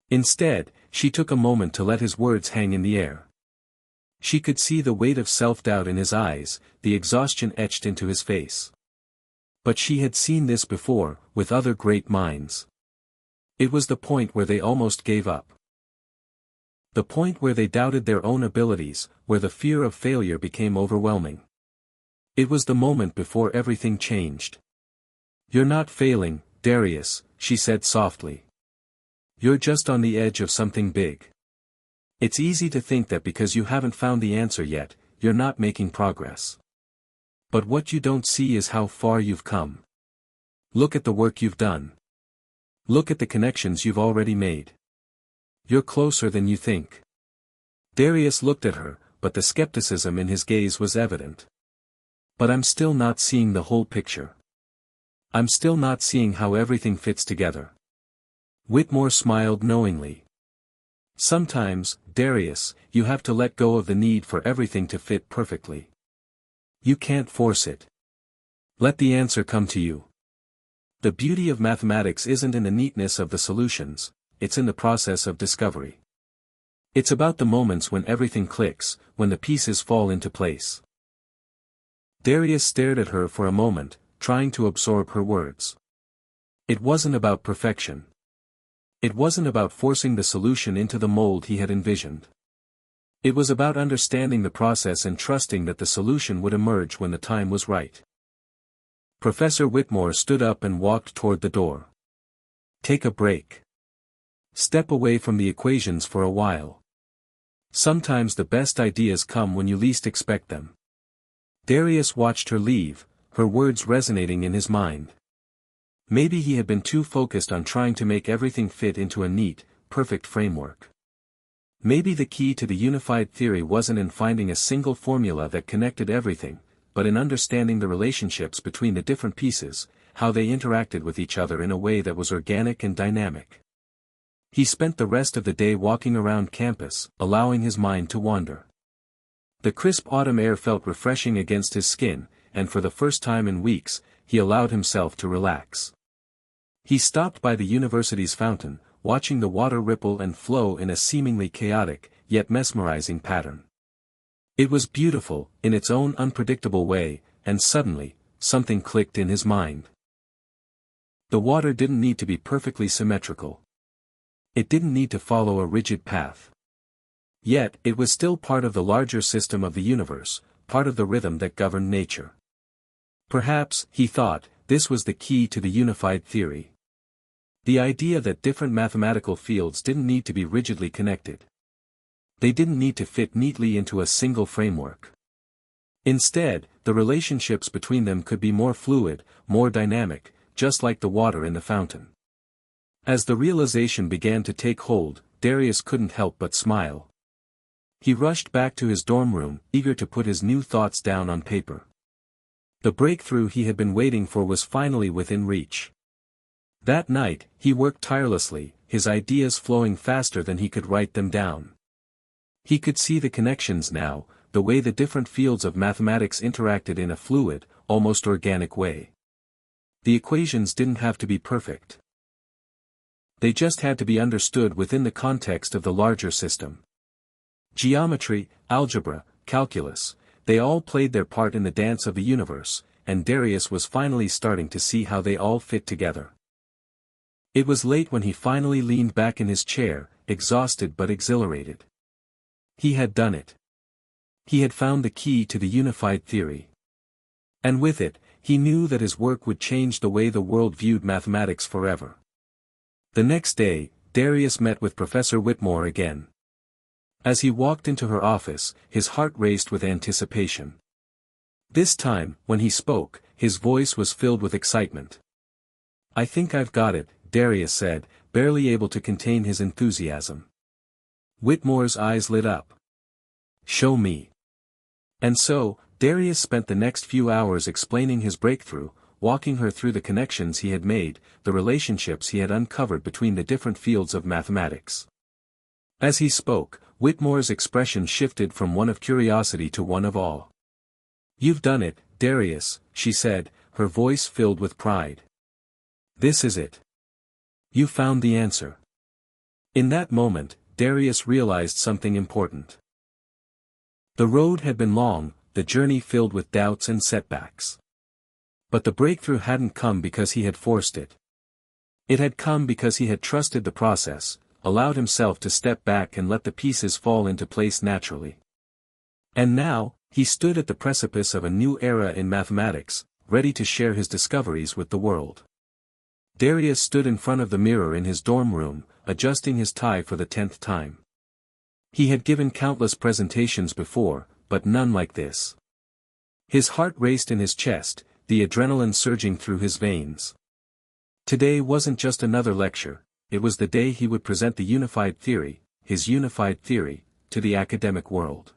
Instead, she took a moment to let his words hang in the air. She could see the weight of self-doubt in his eyes, the exhaustion etched into his face. But she had seen this before, with other great minds. It was the point where they almost gave up. The point where they doubted their own abilities, where the fear of failure became overwhelming. It was the moment before everything changed. "You're not failing, Darius," she said softly. "You're just on the edge of something big. It's easy to think that because you haven't found the answer yet, you're not making progress. But what you don't see is how far you've come. Look at the work you've done. Look at the connections you've already made. You're closer than you think." Darius looked at her, but the skepticism in his gaze was evident. "But I'm still not seeing the whole picture. I'm still not seeing how everything fits together." Whitmore smiled knowingly. "Sometimes, Darius, you have to let go of the need for everything to fit perfectly. You can't force it. Let the answer come to you. The beauty of mathematics isn't in the neatness of the solutions, it's in the process of discovery. It's about the moments when everything clicks, when the pieces fall into place." Darius stared at her for a moment, trying to absorb her words. It wasn't about perfection. It wasn't about forcing the solution into the mold he had envisioned. It was about understanding the process and trusting that the solution would emerge when the time was right. Professor Whitmore stood up and walked toward the door. "Take a break. Step away from the equations for a while. Sometimes the best ideas come when you least expect them." Darius watched her leave, her words resonating in his mind. Maybe he had been too focused on trying to make everything fit into a neat, perfect framework. Maybe the key to the unified theory wasn't in finding a single formula that connected everything, but in understanding the relationships between the different pieces, how they interacted with each other in a way that was organic and dynamic. He spent the rest of the day walking around campus, allowing his mind to wander. The crisp autumn air felt refreshing against his skin, and for the first time in weeks, he allowed himself to relax. He stopped by the university's fountain, watching the water ripple and flow in a seemingly chaotic, yet mesmerizing pattern. It was beautiful, in its own unpredictable way, and suddenly, something clicked in his mind. The water didn't need to be perfectly symmetrical. It didn't need to follow a rigid path. Yet, it was still part of the larger system of the universe, part of the rhythm that governed nature. Perhaps, he thought, this was the key to the unified theory. The idea that different mathematical fields didn't need to be rigidly connected. They didn't need to fit neatly into a single framework. Instead, the relationships between them could be more fluid, more dynamic, just like the water in the fountain. As the realization began to take hold, Darius couldn't help but smile. He rushed back to his dorm room, eager to put his new thoughts down on paper. The breakthrough he had been waiting for was finally within reach. That night, he worked tirelessly, his ideas flowing faster than he could write them down. He could see the connections now, the way the different fields of mathematics interacted in a fluid, almost organic way. The equations didn't have to be perfect. They just had to be understood within the context of the larger system. Geometry, algebra, calculus, they all played their part in the dance of the universe, and Darius was finally starting to see how they all fit together. It was late when he finally leaned back in his chair, exhausted but exhilarated. He had done it. He had found the key to the unified theory. And with it, he knew that his work would change the way the world viewed mathematics forever. The next day, Darius met with Professor Whitmore again. As he walked into her office, his heart raced with anticipation. This time, when he spoke, his voice was filled with excitement. "I think I've got it," Darius said, barely able to contain his enthusiasm. Whitmore's eyes lit up. "Show me." And so, Darius spent the next few hours explaining his breakthrough, walking her through the connections he had made, the relationships he had uncovered between the different fields of mathematics. As he spoke, Whitmore's expression shifted from one of curiosity to one of awe. "You've done it, Darius," she said, her voice filled with pride. "This is it. You found the answer." In that moment, Darius realized something important. The road had been long, the journey filled with doubts and setbacks. But the breakthrough hadn't come because he had forced it. It had come because he had trusted the process, allowed himself to step back and let the pieces fall into place naturally. And now, he stood at the precipice of a new era in mathematics, ready to share his discoveries with the world. Darius stood in front of the mirror in his dorm room, adjusting his tie for the 10th time. He had given countless presentations before, but none like this. His heart raced in his chest, the adrenaline surging through his veins. Today wasn't just another lecture, it was the day he would present the unified theory, his unified theory, to the academic world.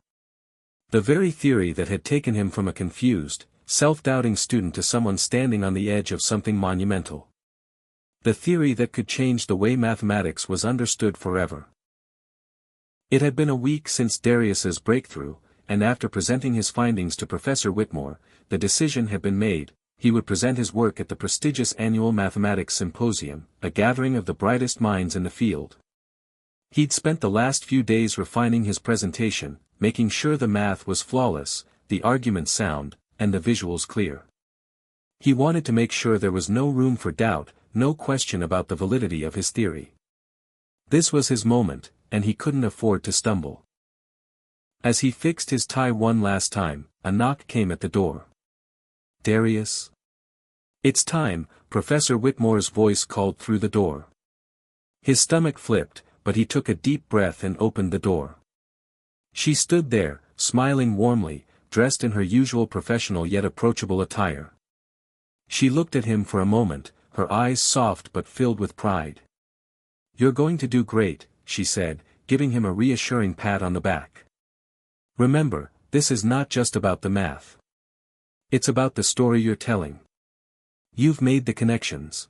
The very theory that had taken him from a confused, self-doubting student to someone standing on the edge of something monumental. The theory that could change the way mathematics was understood forever. It had been a week since Darius's breakthrough, and after presenting his findings to Professor Whitmore, the decision had been made. He would present his work at the prestigious annual Mathematics Symposium, a gathering of the brightest minds in the field. He'd spent the last few days refining his presentation, making sure the math was flawless, the arguments sound, and the visuals clear. He wanted to make sure there was no room for doubt, no question about the validity of his theory. This was his moment, and he couldn't afford to stumble. As he fixed his tie one last time, a knock came at the door. "Darius?" "It's time," Professor Whitmore's voice called through the door. His stomach flipped, but he took a deep breath and opened the door. She stood there, smiling warmly, dressed in her usual professional yet approachable attire. She looked at him for a moment, her eyes soft but filled with pride. "You're going to do great," she said, giving him a reassuring pat on the back. "Remember, this is not just about the math. It's about the story you're telling. You've made the connections.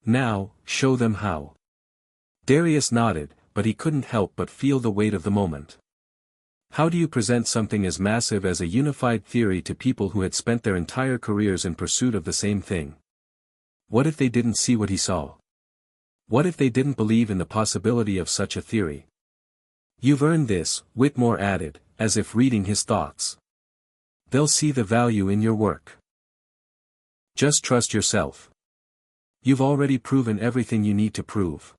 Now, show them how." Darius nodded, but he couldn't help but feel the weight of the moment. How do you present something as massive as a unified theory to people who had spent their entire careers in pursuit of the same thing? What if they didn't see what he saw? What if they didn't believe in the possibility of such a theory? "You've earned this," Whitmore added, as if reading his thoughts. "They'll see the value in your work. Just trust yourself. You've already proven everything you need to prove."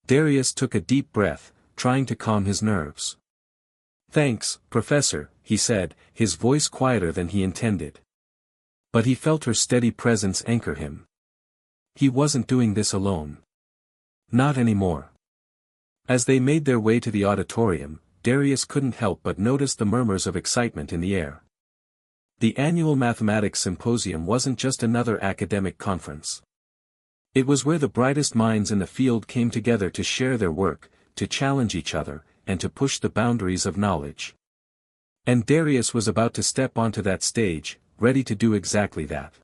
Darius took a deep breath, trying to calm his nerves. "Thanks, Professor," he said, his voice quieter than he intended. But he felt her steady presence anchor him. He wasn't doing this alone. Not anymore. As they made their way to the auditorium, Darius couldn't help but notice the murmurs of excitement in the air. The annual Mathematics Symposium wasn't just another academic conference. It was where the brightest minds in the field came together to share their work, to challenge each other, and to push the boundaries of knowledge. And Darius was about to step onto that stage, ready to do exactly that.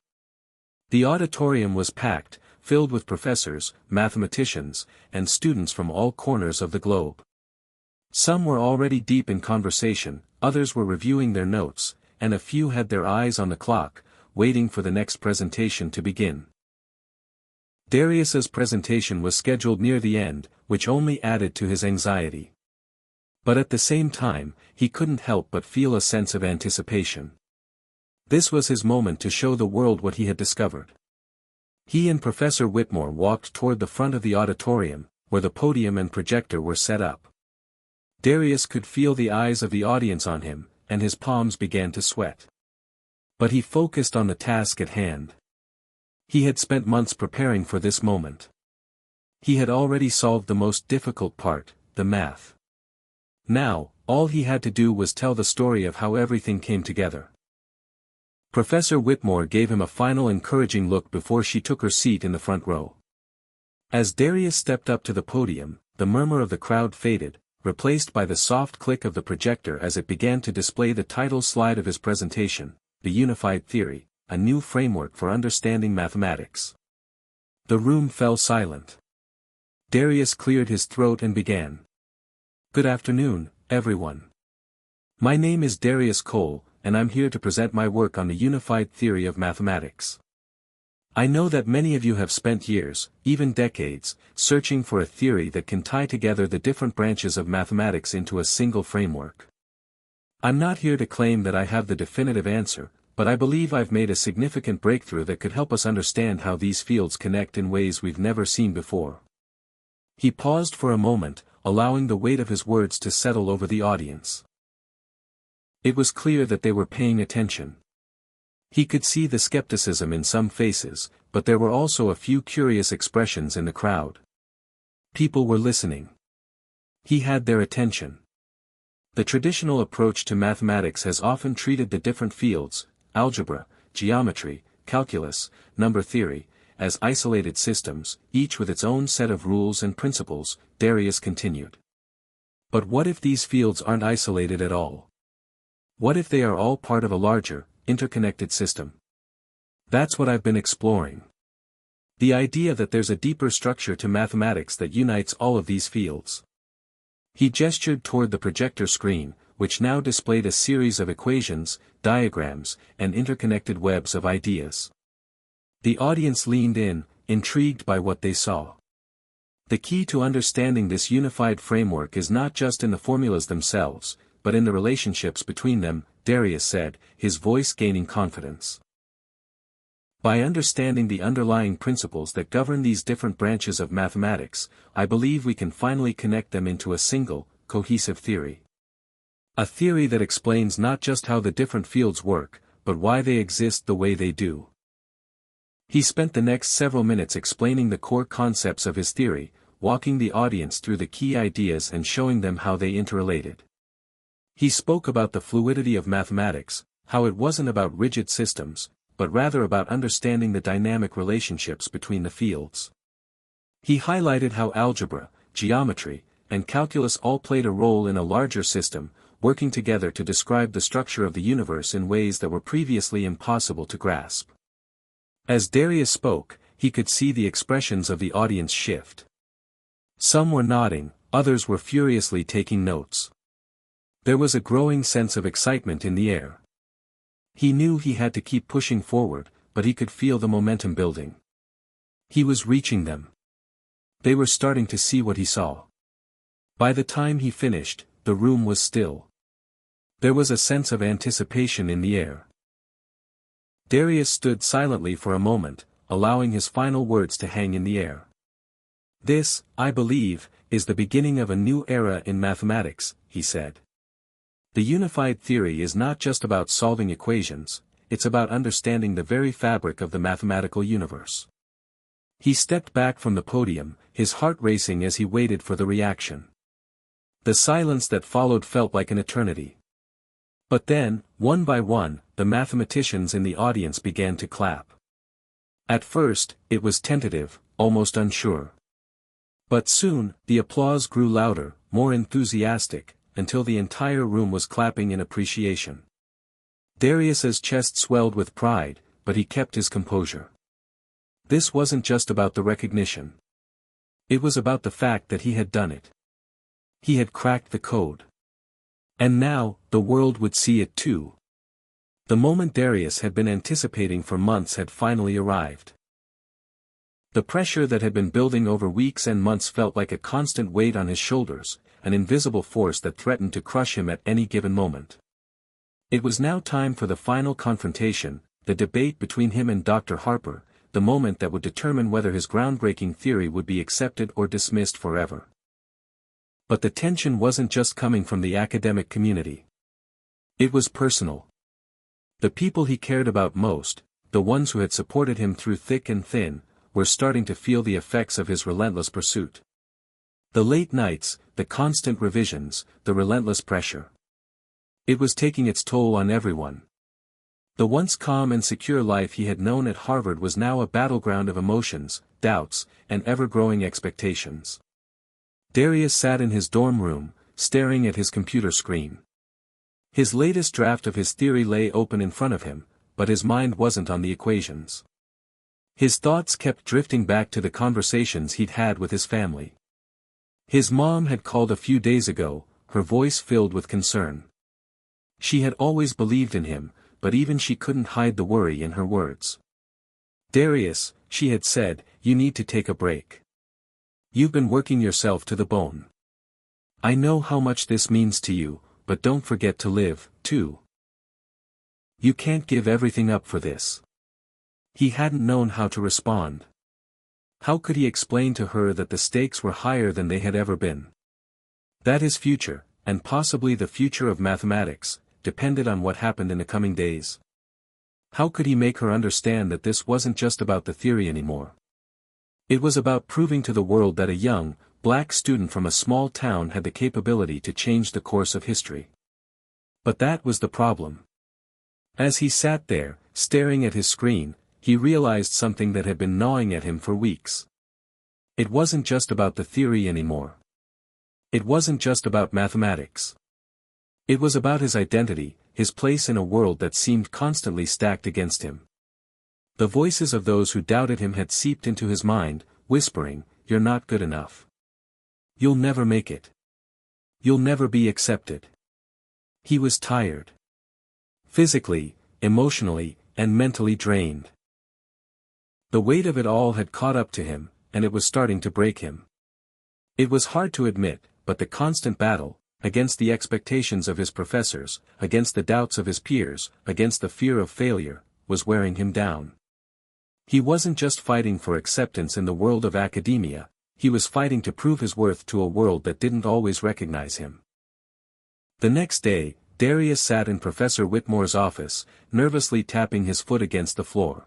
The auditorium was packed, filled with professors, mathematicians, and students from all corners of the globe. Some were already deep in conversation, others were reviewing their notes, and a few had their eyes on the clock, waiting for the next presentation to begin. Darius's presentation was scheduled near the end, which only added to his anxiety. But at the same time, he couldn't help but feel a sense of anticipation. This was his moment to show the world what he had discovered. He and Professor Whitmore walked toward the front of the auditorium, where the podium and projector were set up. Darius could feel the eyes of the audience on him, and his palms began to sweat. But he focused on the task at hand. He had spent months preparing for this moment. He had already solved the most difficult part, the math. Now, all he had to do was tell the story of how everything came together. Professor Whitmore gave him a final encouraging look before she took her seat in the front row. As Darius stepped up to the podium, the murmur of the crowd faded, replaced by the soft click of the projector as it began to display the title slide of his presentation, The Unified Theory, a New Framework for Understanding Mathematics. The room fell silent. Darius cleared his throat and began. "Good afternoon, everyone. My name is Darius Cole, and I'm here to present my work on the unified theory of mathematics. I know that many of you have spent years, even decades, searching for a theory that can tie together the different branches of mathematics into a single framework. I'm not here to claim that I have the definitive answer, but I believe I've made a significant breakthrough that could help us understand how these fields connect in ways we've never seen before." He paused for a moment, allowing the weight of his words to settle over the audience. It was clear that they were paying attention. He could see the skepticism in some faces, but there were also a few curious expressions in the crowd. People were listening. He had their attention. The traditional approach to mathematics has often treated the different fields, algebra, geometry, calculus, number theory, as isolated systems, each with its own set of rules and principles, Darius continued. But what if these fields aren't isolated at all? What if they are all part of a larger, interconnected system? That's what I've been exploring. The idea that there's a deeper structure to mathematics that unites all of these fields. He gestured toward the projector screen, which now displayed a series of equations, diagrams, and interconnected webs of ideas. The audience leaned in, intrigued by what they saw. The key to understanding this unified framework is not just in the formulas themselves, but in the relationships between them, Darius said, his voice gaining confidence. By understanding the underlying principles that govern these different branches of mathematics, I believe we can finally connect them into a single, cohesive theory. A theory that explains not just how the different fields work, but why they exist the way they do. He spent the next several minutes explaining the core concepts of his theory, walking the audience through the key ideas and showing them how they interrelated. He spoke about the fluidity of mathematics, how it wasn't about rigid systems, but rather about understanding the dynamic relationships between the fields. He highlighted how algebra, geometry, and calculus all played a role in a larger system, working together to describe the structure of the universe in ways that were previously impossible to grasp. As Darius spoke, he could see the expressions of the audience shift. Some were nodding, others were furiously taking notes. There was a growing sense of excitement in the air. He knew he had to keep pushing forward, but he could feel the momentum building. He was reaching them. They were starting to see what he saw. By the time he finished, the room was still. There was a sense of anticipation in the air. Darius stood silently for a moment, allowing his final words to hang in the air. "This, I believe, is the beginning of a new era in mathematics," he said. "The unified theory is not just about solving equations, it's about understanding the very fabric of the mathematical universe." He stepped back from the podium, his heart racing as he waited for the reaction. The silence that followed felt like an eternity. But then, one by one, the mathematicians in the audience began to clap. At first, it was tentative, almost unsure. But soon, the applause grew louder, more enthusiastic, until the entire room was clapping in appreciation. Darius's chest swelled with pride, but he kept his composure. This wasn't just about the recognition. It was about the fact that he had done it. He had cracked the code. And now, the world would see it too. The moment Darius had been anticipating for months had finally arrived. The pressure that had been building over weeks and months felt like a constant weight on his shoulders, an invisible force that threatened to crush him at any given moment. It was now time for the final confrontation, the debate between him and Dr. Harper, the moment that would determine whether his groundbreaking theory would be accepted or dismissed forever. But the tension wasn't just coming from the academic community. It was personal. The people he cared about most, the ones who had supported him through thick and thin, were starting to feel the effects of his relentless pursuit. The late nights, the constant revisions, the relentless pressure. It was taking its toll on everyone. The once calm and secure life he had known at Harvard was now a battleground of emotions, doubts, and ever-growing expectations. Darius sat in his dorm room, staring at his computer screen. His latest draft of his theory lay open in front of him, but his mind wasn't on the equations. His thoughts kept drifting back to the conversations he'd had with his family. His mom had called a few days ago, her voice filled with concern. She had always believed in him, but even she couldn't hide the worry in her words. "Darius," she had said, "you need to take a break. You've been working yourself to the bone. I know how much this means to you, but don't forget to live, too." You can't give everything up for this. He hadn't known how to respond. How could he explain to her that the stakes were higher than they had ever been? That his future, and possibly the future of mathematics, depended on what happened in the coming days. How could he make her understand that this wasn't just about the theory anymore? It was about proving to the world that a young, black student from a small town had the capability to change the course of history. But that was the problem. As he sat there, staring at his screen, he realized something that had been gnawing at him for weeks. It wasn't just about the theory anymore. It wasn't just about mathematics. It was about his identity, his place in a world that seemed constantly stacked against him. The voices of those who doubted him had seeped into his mind, whispering, "You're not good enough. You'll never make it. You'll never be accepted." He was tired. Physically, emotionally, and mentally drained. The weight of it all had caught up to him, and it was starting to break him. It was hard to admit, but the constant battle, against the expectations of his professors, against the doubts of his peers, against the fear of failure, was wearing him down. He wasn't just fighting for acceptance in the world of academia, he was fighting to prove his worth to a world that didn't always recognize him. The next day, Darius sat in Professor Whitmore's office, nervously tapping his foot against the floor.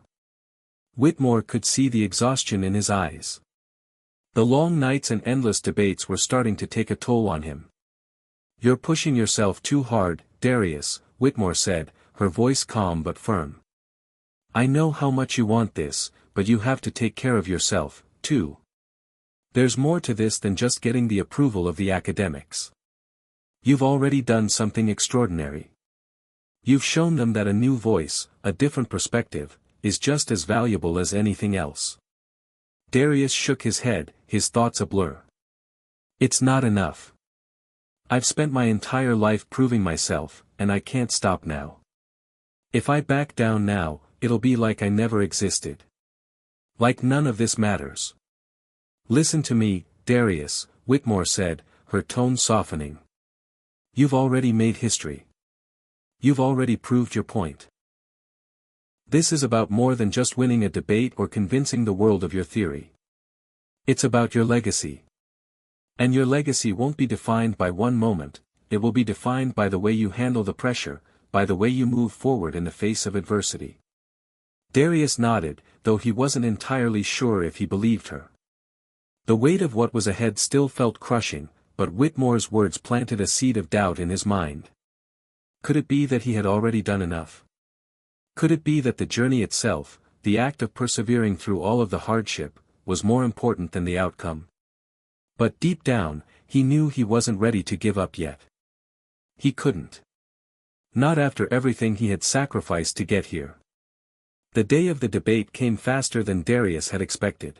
Whitmore could see the exhaustion in his eyes. The long nights and endless debates were starting to take a toll on him. "You're pushing yourself too hard, Darius," Whitmore said, her voice calm but firm. "I know how much you want this, but you have to take care of yourself, too. There's more to this than just getting the approval of the academics. You've already done something extraordinary. You've shown them that a new voice, a different perspective, is just as valuable as anything else." Darius shook his head, his thoughts a blur. "It's not enough. I've spent my entire life proving myself, and I can't stop now. If I back down now, it'll be like I never existed. Like none of this matters." "Listen to me, Darius," Whitmore said, her tone softening. "You've already made history. You've already proved your point. This is about more than just winning a debate or convincing the world of your theory. It's about your legacy. And your legacy won't be defined by one moment, it will be defined by the way you handle the pressure, by the way you move forward in the face of adversity." Darius nodded, though he wasn't entirely sure if he believed her. The weight of what was ahead still felt crushing, but Whitmore's words planted a seed of doubt in his mind. Could it be that he had already done enough? Could it be that the journey itself, the act of persevering through all of the hardship, was more important than the outcome? But deep down, he knew he wasn't ready to give up yet. He couldn't. Not after everything he had sacrificed to get here. The day of the debate came faster than Darius had expected.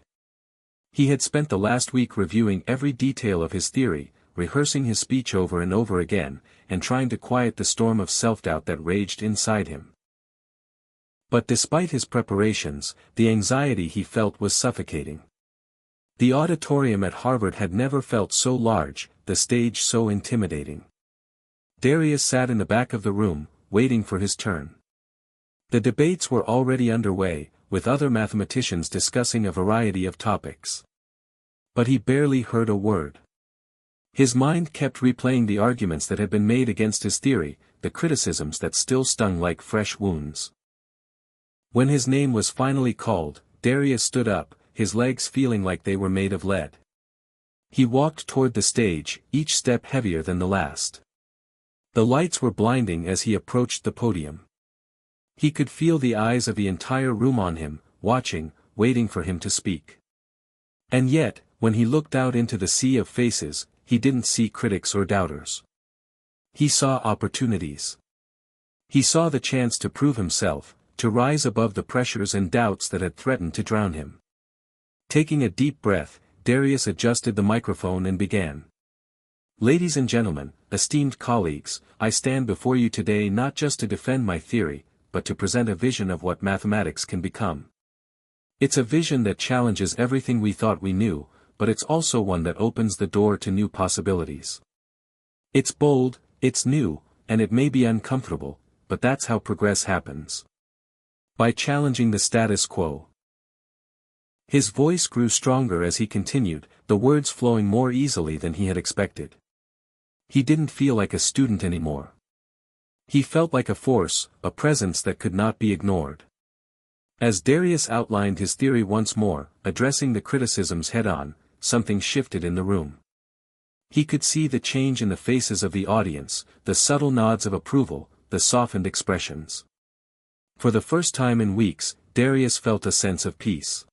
He had spent the last week reviewing every detail of his theory, rehearsing his speech over and over again, and trying to quiet the storm of self-doubt that raged inside him. But despite his preparations, the anxiety he felt was suffocating. The auditorium at Harvard had never felt so large, the stage so intimidating. Darius sat in the back of the room, waiting for his turn. The debates were already underway, with other mathematicians discussing a variety of topics. But he barely heard a word. His mind kept replaying the arguments that had been made against his theory, the criticisms that still stung like fresh wounds. When his name was finally called, Darius stood up, his legs feeling like they were made of lead. He walked toward the stage, each step heavier than the last. The lights were blinding as he approached the podium. He could feel the eyes of the entire room on him, watching, waiting for him to speak. And yet, when he looked out into the sea of faces, he didn't see critics or doubters. He saw opportunities. He saw the chance to prove himself, to rise above the pressures and doubts that had threatened to drown him. Taking a deep breath, Darius adjusted the microphone and began. "Ladies and gentlemen, esteemed colleagues, I stand before you today not just to defend my theory, but to present a vision of what mathematics can become. It's a vision that challenges everything we thought we knew, but it's also one that opens the door to new possibilities. It's bold, it's new, and it may be uncomfortable, but that's how progress happens. By challenging the status quo. His voice grew stronger as he continued, the words flowing more easily than he had expected. He didn't feel like a student anymore. He felt like a force, a presence that could not be ignored. As Darius outlined his theory once more, addressing the criticisms head-on, something shifted in the room. He could see the change in the faces of the audience, the subtle nods of approval, the softened expressions. For the first time in weeks, Darius felt a sense of peace.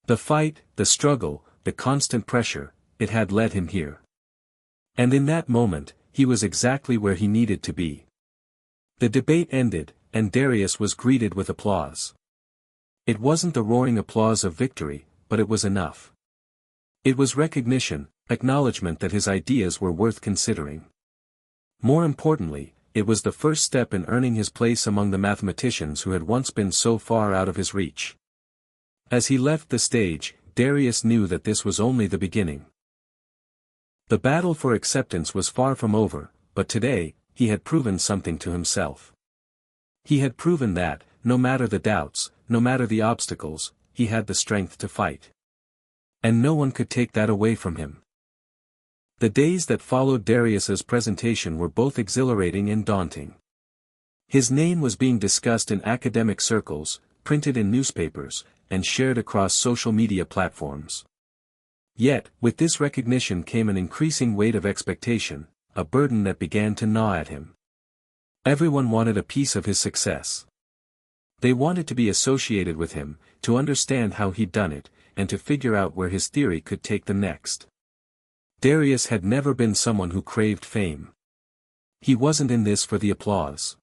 The fight, the struggle, the constant pressure, it had led him here. And in that moment, he was exactly where he needed to be. The debate ended, and Darius was greeted with applause. It wasn't the roaring applause of victory, but it was enough. It was recognition, acknowledgement that his ideas were worth considering. More importantly, it was the first step in earning his place among the mathematicians who had once been so far out of his reach. As he left the stage, Darius knew that this was only the beginning. The battle for acceptance was far from over, but today, he had proven something to himself. He had proven that, no matter the doubts, no matter the obstacles, he had the strength to fight. And no one could take that away from him. The days that followed Darius's presentation were both exhilarating and daunting. His name was being discussed in academic circles, printed in newspapers, and shared across social media platforms. Yet, with this recognition came an increasing weight of expectation, a burden that began to gnaw at him. Everyone wanted a piece of his success. They wanted to be associated with him, to understand how he'd done it, and to figure out where his theory could take them next. Darius had never been someone who craved fame. He wasn't in this for the applause.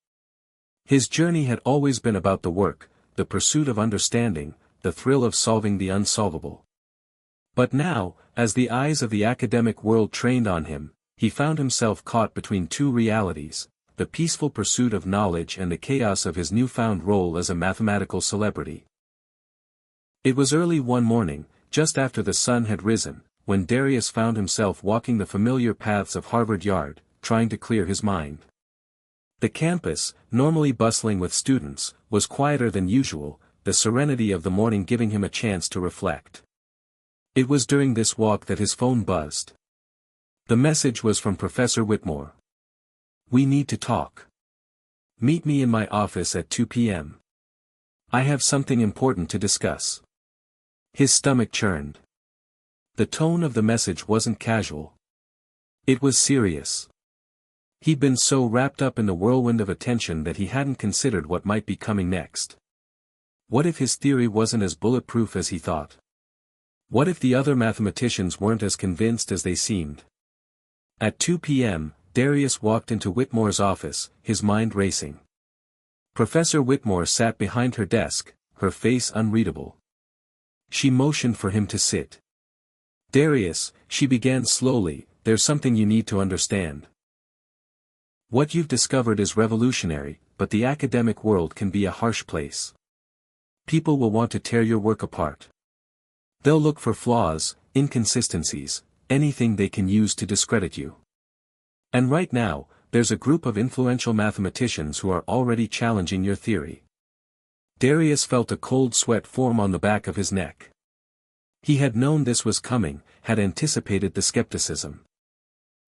His journey had always been about the work, the pursuit of understanding, the thrill of solving the unsolvable. But now, as the eyes of the academic world trained on him, he found himself caught between two realities, the peaceful pursuit of knowledge and the chaos of his newfound role as a mathematical celebrity. It was early one morning, just after the sun had risen, when Darius found himself walking the familiar paths of Harvard Yard, trying to clear his mind. The campus, normally bustling with students, was quieter than usual, the serenity of the morning giving him a chance to reflect. It was during this walk that his phone buzzed. The message was from Professor Whitmore. "We need to talk. Meet me in my office at 2 p.m. I have something important to discuss." His stomach churned. The tone of the message wasn't casual. It was serious. He'd been so wrapped up in the whirlwind of attention that he hadn't considered what might be coming next. What if his theory wasn't as bulletproof as he thought? What if the other mathematicians weren't as convinced as they seemed? At 2 p.m., Darius walked into Whitmore's office, his mind racing. Professor Whitmore sat behind her desk, her face unreadable. She motioned for him to sit. "Darius," she began slowly, "there's something you need to understand. What you've discovered is revolutionary, but the academic world can be a harsh place. People will want to tear your work apart. They'll look for flaws, inconsistencies, anything they can use to discredit you. And right now, there's a group of influential mathematicians who are already challenging your theory." Darius felt a cold sweat form on the back of his neck. He had known this was coming, had anticipated the skepticism.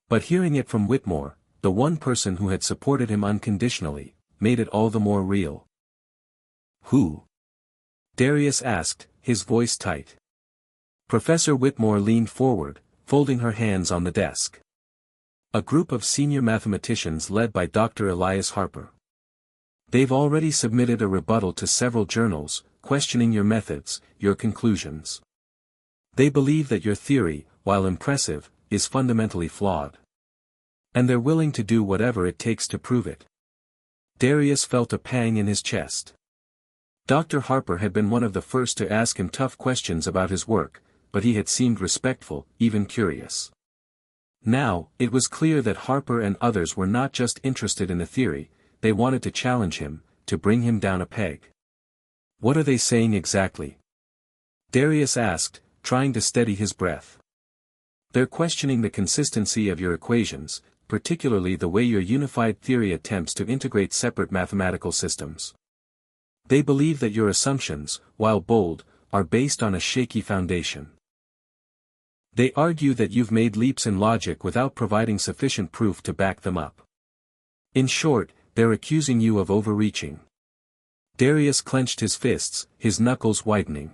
But hearing it from Whitmore, the one person who had supported him unconditionally, made it all the more real. "Who?" Darius asked, his voice tight. Professor Whitmore leaned forward, folding her hands on the desk. "A group of senior mathematicians led by Dr. Elias Harper. They've already submitted a rebuttal to several journals, questioning your methods, your conclusions. They believe that your theory, while impressive, is fundamentally flawed. And they're willing to do whatever it takes to prove it." Darius felt a pang in his chest. Dr. Harper had been one of the first to ask him tough questions about his work, but he had seemed respectful, even curious. Now, it was clear that Harper and others were not just interested in the theory, they wanted to challenge him, to bring him down a peg. "What are they saying exactly?" Darius asked, trying to steady his breath. "They're questioning the consistency of your equations, particularly the way your unified theory attempts to integrate separate mathematical systems. They believe that your assumptions, while bold, are based on a shaky foundation. They argue that you've made leaps in logic without providing sufficient proof to back them up. In short, they're accusing you of overreaching. Darius clenched his fists, his knuckles widening.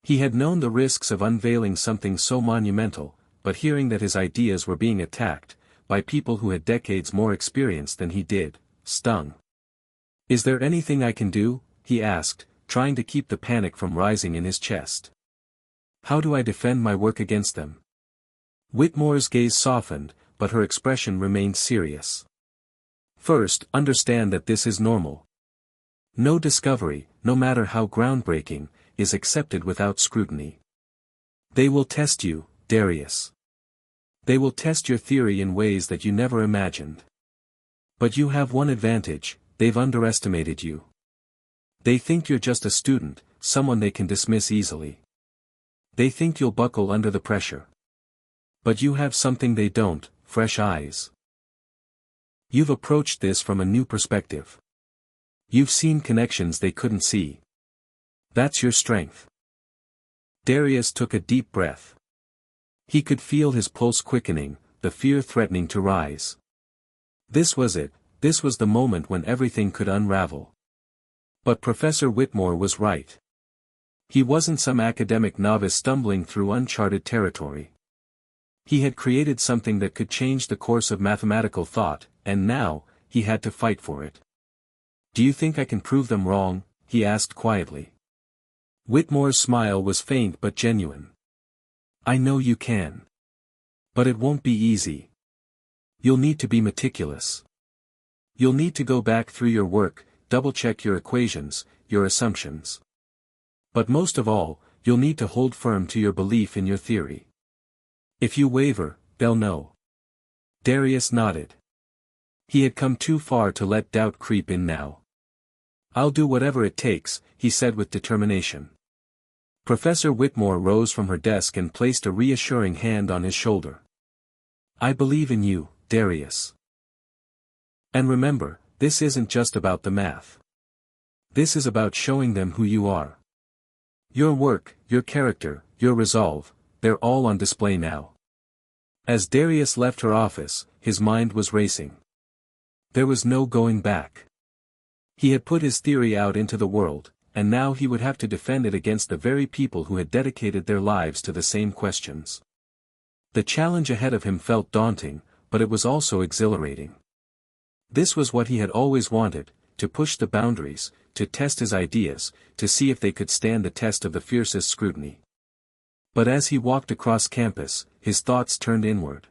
He had known the risks of unveiling something so monumental, but hearing that his ideas were being attacked, by people who had decades more experience than he did, stung. "Is there anything I can do?" he asked, trying to keep the panic from rising in his chest. "How do I defend my work against them?" Whitmore's gaze softened, but her expression remained serious. "First, understand that this is normal. No discovery, no matter how groundbreaking, is accepted without scrutiny. They will test you, Darius. They will test your theory in ways that you never imagined. But you have one advantage: they've underestimated you. They think you're just a student, someone they can dismiss easily. They think you'll buckle under the pressure. But you have something they don't: fresh eyes. You've approached this from a new perspective. You've seen connections they couldn't see. That's your strength." Darius took a deep breath. He could feel his pulse quickening, the fear threatening to rise. This was it, this was the moment when everything could unravel. But Professor Whitmore was right. He wasn't some academic novice stumbling through uncharted territory. He had created something that could change the course of mathematical thought, and now, he had to fight for it. "Do you think I can prove them wrong?" he asked quietly. Whitmore's smile was faint but genuine. "I know you can. But it won't be easy. You'll need to be meticulous. You'll need to go back through your work, double-check your equations, your assumptions. But most of all, you'll need to hold firm to your belief in your theory. If you waver, they'll know." Darius nodded. He had come too far to let doubt creep in now. "I'll do whatever it takes," he said with determination. Professor Whitmore rose from her desk and placed a reassuring hand on his shoulder. "I believe in you, Darius. And remember, this isn't just about the math. This is about showing them who you are. Your work, your character, your resolve, they're all on display now." As Darius left her office, his mind was racing. There was no going back. He had put his theory out into the world, and now he would have to defend it against the very people who had dedicated their lives to the same questions. The challenge ahead of him felt daunting, but it was also exhilarating. This was what he had always wanted: to push the boundaries, to test his ideas, to see if they could stand the test of the fiercest scrutiny. But as he walked across campus, his thoughts turned inward.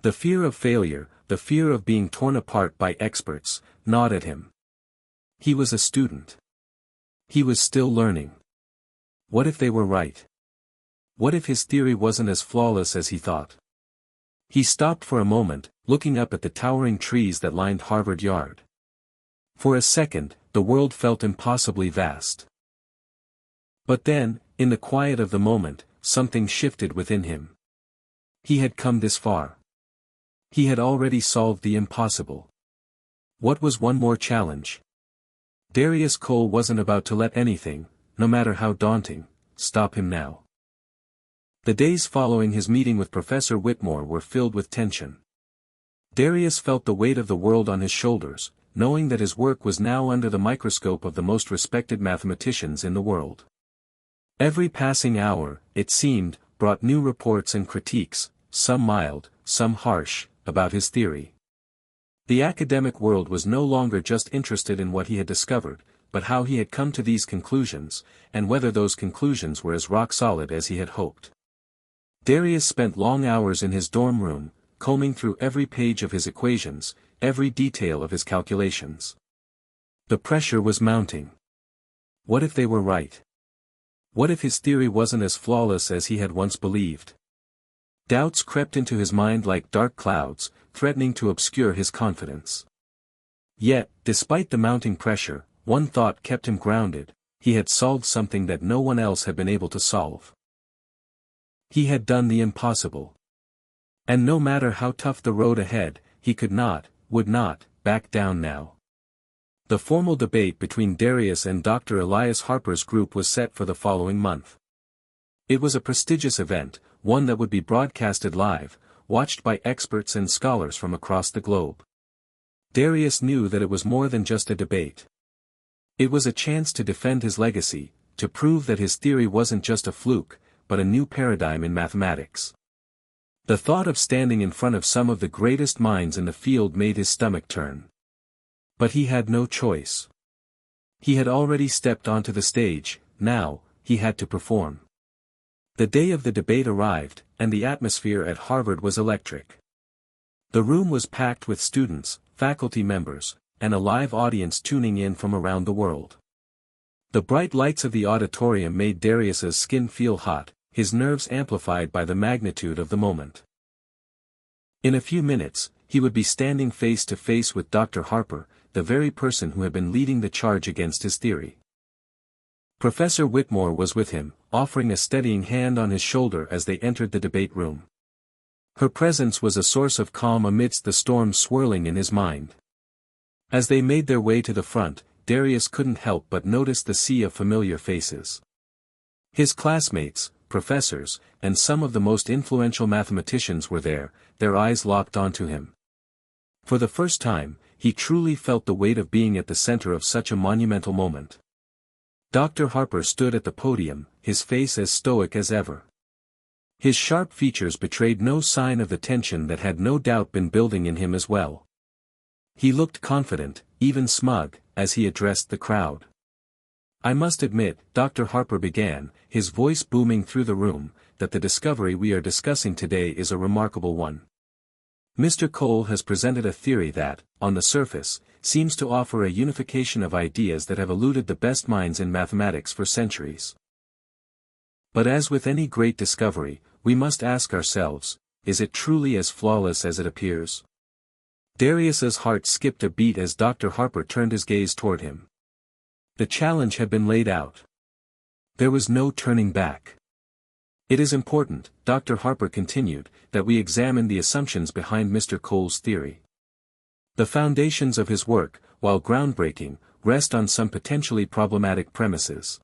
The fear of failure, the fear of being torn apart by experts, gnawed at him. He was a student. He was still learning. What if they were right? What if his theory wasn't as flawless as he thought? He stopped for a moment, looking up at the towering trees that lined Harvard Yard. For a second, the world felt impossibly vast. But then, in the quiet of the moment, something shifted within him. He had come this far. He had already solved the impossible. What was one more challenge? Darius Cole wasn't about to let anything, no matter how daunting, stop him now. The days following his meeting with Professor Whitmore were filled with tension. Darius felt the weight of the world on his shoulders, knowing that his work was now under the microscope of the most respected mathematicians in the world. Every passing hour, it seemed, brought new reports and critiques, some mild, some harsh, about his theory. The academic world was no longer just interested in what he had discovered, but how he had come to these conclusions, and whether those conclusions were as rock-solid as he had hoped. Darius spent long hours in his dorm room, combing through every page of his equations, every detail of his calculations. The pressure was mounting. What if they were right? What if his theory wasn't as flawless as he had once believed? Doubts crept into his mind like dark clouds, threatening to obscure his confidence. Yet, despite the mounting pressure, one thought kept him grounded: he had solved something that no one else had been able to solve. He had done the impossible. And no matter how tough the road ahead, he could not, would not, back down now. The formal debate between Darius and Dr. Elias Harper's group was set for the following month. It was a prestigious event, one that would be broadcasted live, watched by experts and scholars from across the globe. Darius knew that it was more than just a debate. It was a chance to defend his legacy, to prove that his theory wasn't just a fluke, but a new paradigm in mathematics. The thought of standing in front of some of the greatest minds in the field made his stomach turn. But he had no choice. He had already stepped onto the stage, now, he had to perform. The day of the debate arrived, and the atmosphere at Harvard was electric. The room was packed with students, faculty members, and a live audience tuning in from around the world. The bright lights of the auditorium made Darius's skin feel hot, his nerves amplified by the magnitude of the moment. In a few minutes, he would be standing face to face with Dr. Harper, the very person who had been leading the charge against his theory. Professor Whitmore was with him, offering a steadying hand on his shoulder as they entered the debate room. Her presence was a source of calm amidst the storm swirling in his mind. As they made their way to the front, Darius couldn't help but notice the sea of familiar faces. His classmates, professors, and some of the most influential mathematicians were there, their eyes locked onto him. For the first time, he truly felt the weight of being at the center of such a monumental moment. Dr. Harper stood at the podium, his face as stoic as ever. His sharp features betrayed no sign of the tension that had no doubt been building in him as well. He looked confident, even smug, as he addressed the crowd. "I must admit," Dr. Harper began, his voice booming through the room, "that the discovery we are discussing today is a remarkable one. Mr. Cole has presented a theory that, on the surface, seems to offer a unification of ideas that have eluded the best minds in mathematics for centuries. But as with any great discovery, we must ask ourselves, is it truly as flawless as it appears?" Darius's heart skipped a beat as Dr. Harper turned his gaze toward him. The challenge had been laid out. There was no turning back. "It is important," Dr. Harper continued, "that we examine the assumptions behind Mr. Cole's theory. The foundations of his work, while groundbreaking, rest on some potentially problematic premises.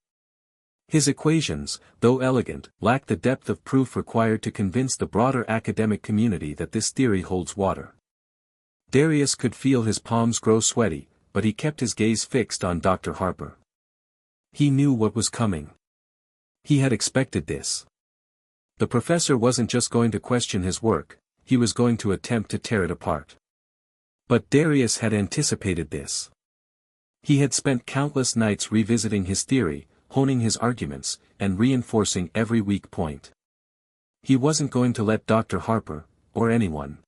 His equations, though elegant, lack the depth of proof required to convince the broader academic community that this theory holds water." Darius could feel his palms grow sweaty, but he kept his gaze fixed on Dr. Harper. He knew what was coming. He had expected this. The professor wasn't just going to question his work, he was going to attempt to tear it apart. But Darius had anticipated this. He had spent countless nights revisiting his theory, honing his arguments, and reinforcing every weak point. He wasn't going to let Dr. Harper, or anyone,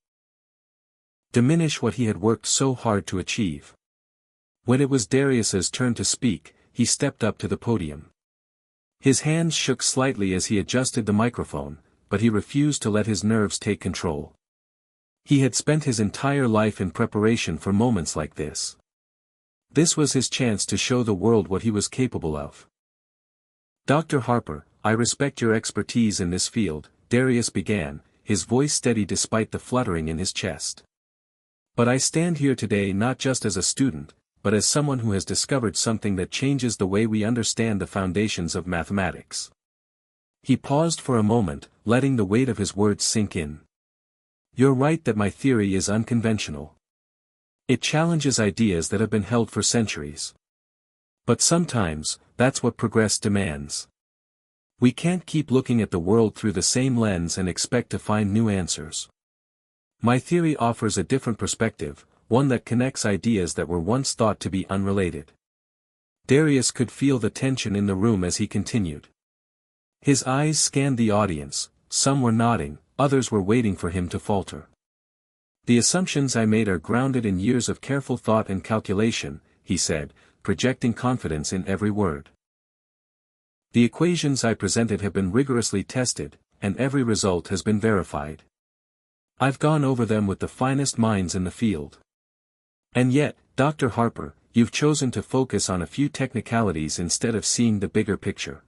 diminish what he had worked so hard to achieve. When it was Darius's turn to speak, he stepped up to the podium. His hands shook slightly as he adjusted the microphone, but he refused to let his nerves take control. He had spent his entire life in preparation for moments like this. This was his chance to show the world what he was capable of. "Dr. Harper, I respect your expertise in this field," Darius began, his voice steady despite the fluttering in his chest. "But I stand here today not just as a student, but as someone who has discovered something that changes the way we understand the foundations of mathematics." He paused for a moment, letting the weight of his words sink in. "You're right that my theory is unconventional. It challenges ideas that have been held for centuries. But sometimes, that's what progress demands. We can't keep looking at the world through the same lens and expect to find new answers. My theory offers a different perspective, one that connects ideas that were once thought to be unrelated." Darius could feel the tension in the room as he continued. His eyes scanned the audience, some were nodding, others were waiting for him to falter. "The assumptions I made are grounded in years of careful thought and calculation," he said, projecting confidence in every word. "The equations I presented have been rigorously tested, and every result has been verified. I've gone over them with the finest minds in the field. And yet, Dr. Harper, you've chosen to focus on a few technicalities instead of seeing the bigger picture.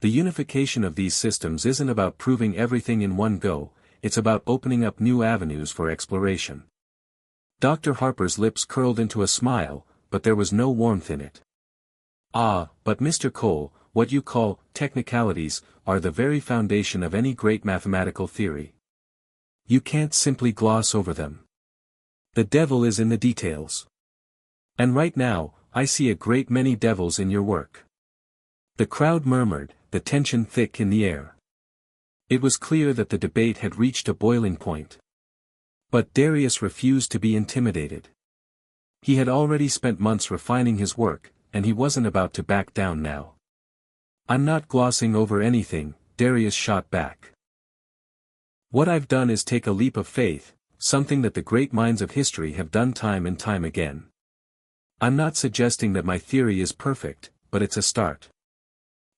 The unification of these systems isn't about proving everything in one go, it's about opening up new avenues for exploration. Dr. Harper's lips curled into a smile, but there was no warmth in it. Ah, but Mr. Cole, what you call technicalities are the very foundation of any great mathematical theory. You can't simply gloss over them. The devil is in the details. And right now, I see a great many devils in your work. The crowd murmured, the tension thick in the air. It was clear that the debate had reached a boiling point. But Darius refused to be intimidated. He had already spent months refining his work, and he wasn't about to back down now. I'm not glossing over anything, Darius shot back. What I've done is take a leap of faith, something that the great minds of history have done time and time again. I'm not suggesting that my theory is perfect, but it's a start.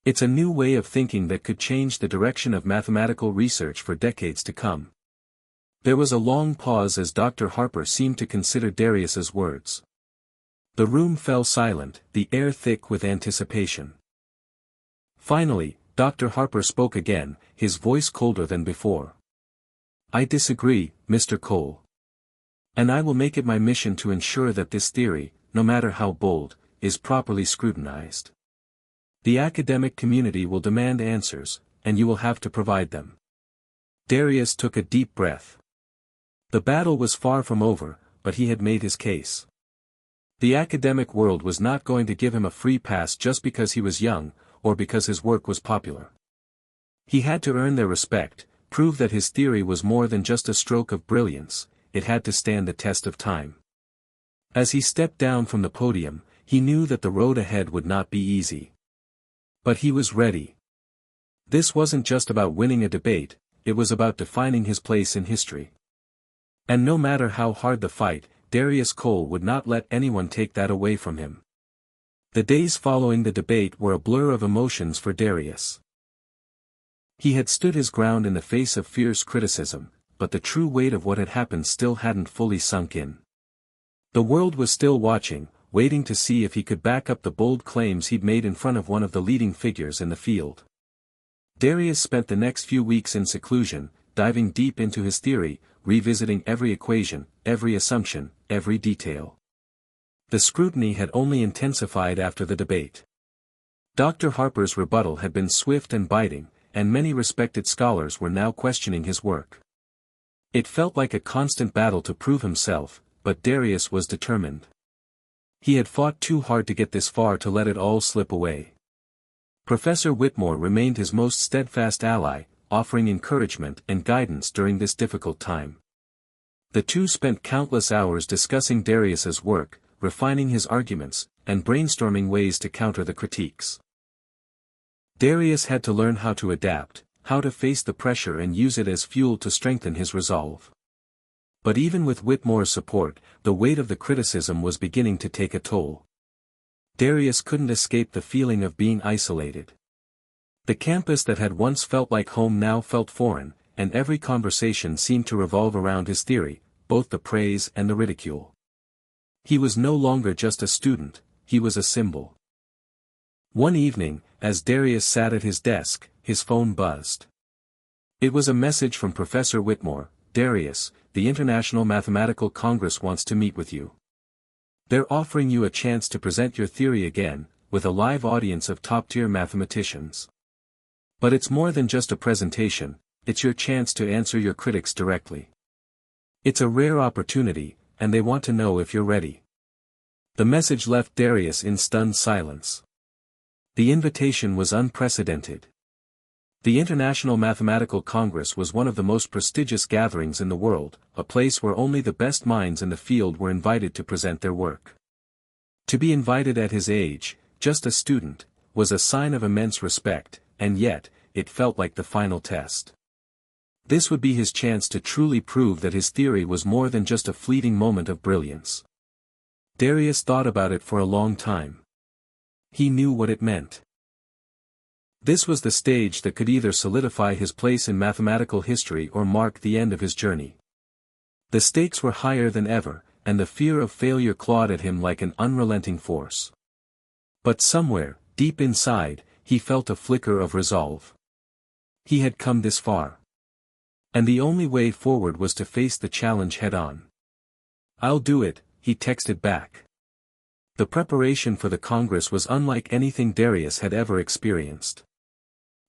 It's a new way of thinking that could change the direction of mathematical research for decades to come. There was a long pause as Dr. Harper seemed to consider Darius's words. The room fell silent, the air thick with anticipation. Finally, Dr. Harper spoke again, his voice colder than before. I disagree, Mr. Cole. And I will make it my mission to ensure that this theory, no matter how bold, is properly scrutinized. The academic community will demand answers, and you will have to provide them. Darius took a deep breath. The battle was far from over, but he had made his case. The academic world was not going to give him a free pass just because he was young, or because his work was popular. He had to earn their respect, prove that his theory was more than just a stroke of brilliance, it had to stand the test of time. As he stepped down from the podium, he knew that the road ahead would not be easy. But he was ready. This wasn't just about winning a debate, it was about defining his place in history. And no matter how hard the fight, Darius Cole would not let anyone take that away from him. The days following the debate were a blur of emotions for Darius. He had stood his ground in the face of fierce criticism, but the true weight of what had happened still hadn't fully sunk in. The world was still watching, waiting to see if he could back up the bold claims he'd made in front of one of the leading figures in the field. Darius spent the next few weeks in seclusion, diving deep into his theory, revisiting every equation, every assumption, every detail. The scrutiny had only intensified after the debate. Dr. Harper's rebuttal had been swift and biting, and many respected scholars were now questioning his work. It felt like a constant battle to prove himself, but Darius was determined. He had fought too hard to get this far to let it all slip away. Professor Whitmore remained his most steadfast ally, offering encouragement and guidance during this difficult time. The two spent countless hours discussing Darius's work, refining his arguments, and brainstorming ways to counter the critiques. Darius had to learn how to adapt, how to face the pressure and use it as fuel to strengthen his resolve. But even with Whitmore's support, the weight of the criticism was beginning to take a toll. Darius couldn't escape the feeling of being isolated. The campus that had once felt like home now felt foreign, and every conversation seemed to revolve around his theory, both the praise and the ridicule. He was no longer just a student, he was a symbol. One evening, as Darius sat at his desk, his phone buzzed. It was a message from Professor Whitmore. Darius, the International Mathematical Congress wants to meet with you. They're offering you a chance to present your theory again, with a live audience of top-tier mathematicians. But it's more than just a presentation, it's your chance to answer your critics directly. It's a rare opportunity, and they want to know if you're ready. The message left Darius in stunned silence. The invitation was unprecedented. The International Mathematical Congress was one of the most prestigious gatherings in the world, a place where only the best minds in the field were invited to present their work. To be invited at his age, just a student, was a sign of immense respect, and yet, it felt like the final test. This would be his chance to truly prove that his theory was more than just a fleeting moment of brilliance. Darius thought about it for a long time. He knew what it meant. This was the stage that could either solidify his place in mathematical history or mark the end of his journey. The stakes were higher than ever, and the fear of failure clawed at him like an unrelenting force. But somewhere, deep inside, he felt a flicker of resolve. He had come this far. And the only way forward was to face the challenge head-on. "I'll do it," he texted back. The preparation for the Congress was unlike anything Darius had ever experienced.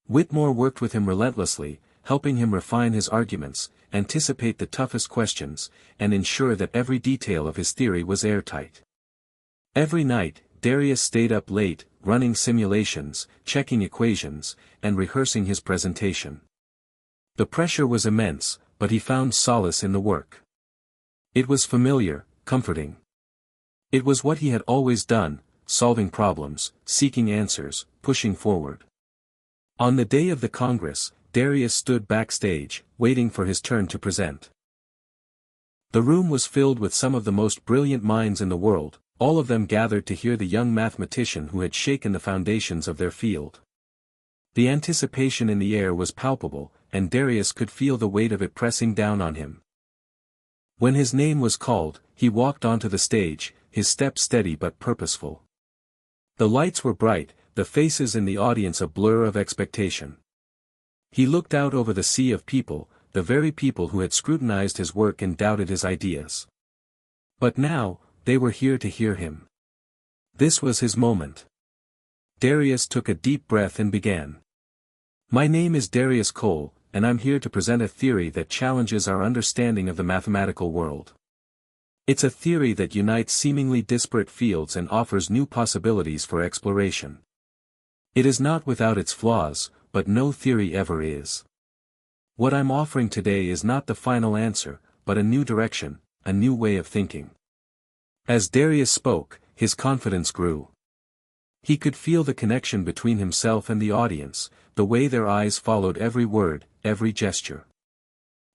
Whitmore worked with him relentlessly, helping him refine his arguments, anticipate the toughest questions, and ensure that every detail of his theory was airtight. Every night, Darius stayed up late, running simulations, checking equations, and rehearsing his presentation. The pressure was immense, but he found solace in the work. It was familiar, comforting. It was what he had always done, solving problems, seeking answers, pushing forward. On the day of the Congress, Darius stood backstage, waiting for his turn to present. The room was filled with some of the most brilliant minds in the world, all of them gathered to hear the young mathematician who had shaken the foundations of their field. The anticipation in the air was palpable, and Darius could feel the weight of it pressing down on him. When his name was called, he walked onto the stage, his step steady but purposeful. The lights were bright, the faces in the audience a blur of expectation. He looked out over the sea of people, the very people who had scrutinized his work and doubted his ideas. But now, they were here to hear him. This was his moment. Darius took a deep breath and began. "My name is Darius Cole, and I'm here to present a theory that challenges our understanding of the mathematical world. It's a theory that unites seemingly disparate fields and offers new possibilities for exploration. It is not without its flaws, but no theory ever is. What I'm offering today is not the final answer, but a new direction, a new way of thinking." As Darius spoke, his confidence grew. He could feel the connection between himself and the audience, the way their eyes followed every word, every gesture.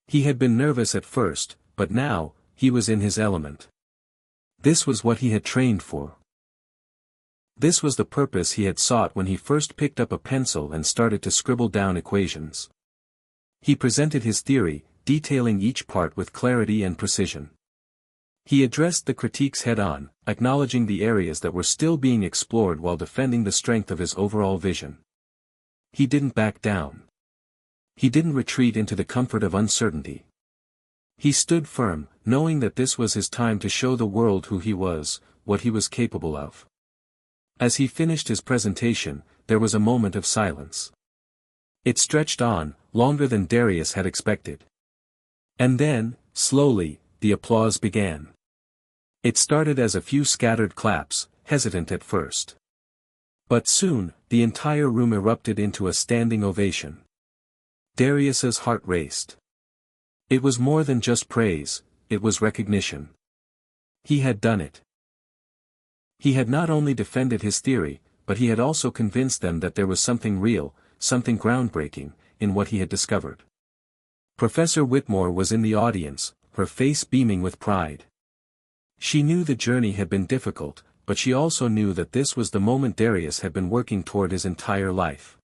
He had been nervous at first, but now, he was in his element. This was what he had trained for. This was the purpose he had sought when he first picked up a pencil and started to scribble down equations. He presented his theory, detailing each part with clarity and precision. He addressed the critiques head-on, acknowledging the areas that were still being explored while defending the strength of his overall vision. He didn't back down. He didn't retreat into the comfort of uncertainty. He stood firm, knowing that this was his time to show the world who he was, what he was capable of. As he finished his presentation, there was a moment of silence. It stretched on, longer than Darius had expected. And then, slowly, the applause began. It started as a few scattered claps, hesitant at first. But soon, the entire room erupted into a standing ovation. Darius's heart raced. It was more than just praise, it was recognition. He had done it. He had not only defended his theory, but he had also convinced them that there was something real, something groundbreaking, in what he had discovered. Professor Whitmore was in the audience, her face beaming with pride. She knew the journey had been difficult, but she also knew that this was the moment Darius had been working toward his entire life.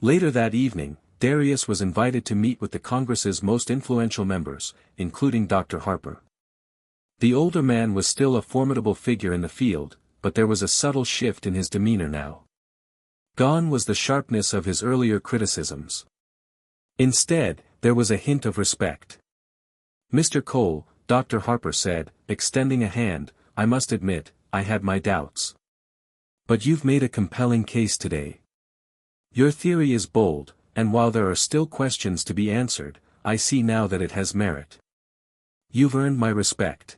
Later that evening, Darius was invited to meet with the Congress's most influential members, including Dr. Harper. The older man was still a formidable figure in the field, but there was a subtle shift in his demeanor now. Gone was the sharpness of his earlier criticisms. Instead, there was a hint of respect. "Mr. Cole," Dr. Harper said, extending a hand, "I must admit, I had my doubts. But you've made a compelling case today. Your theory is bold, and while there are still questions to be answered, I see now that it has merit. You've earned my respect."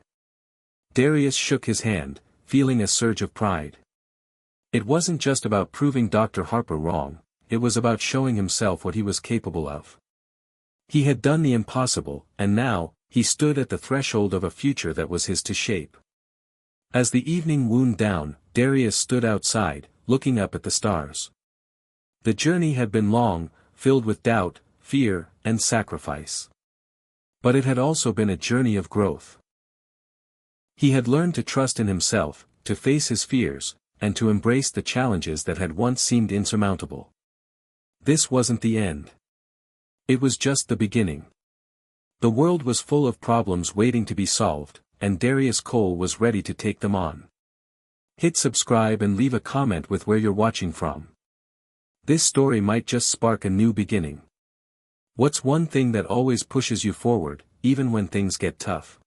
Darius shook his hand, feeling a surge of pride. It wasn't just about proving Dr. Harper wrong, it was about showing himself what he was capable of. He had done the impossible, and now, he stood at the threshold of a future that was his to shape. As the evening wound down, Darius stood outside, looking up at the stars. The journey had been long, filled with doubt, fear, and sacrifice. But it had also been a journey of growth. He had learned to trust in himself, to face his fears, and to embrace the challenges that had once seemed insurmountable. This wasn't the end. It was just the beginning. The world was full of problems waiting to be solved, and Darius Cole was ready to take them on. Hit subscribe and leave a comment with where you're watching from. This story might just spark a new beginning. What's one thing that always pushes you forward, even when things get tough?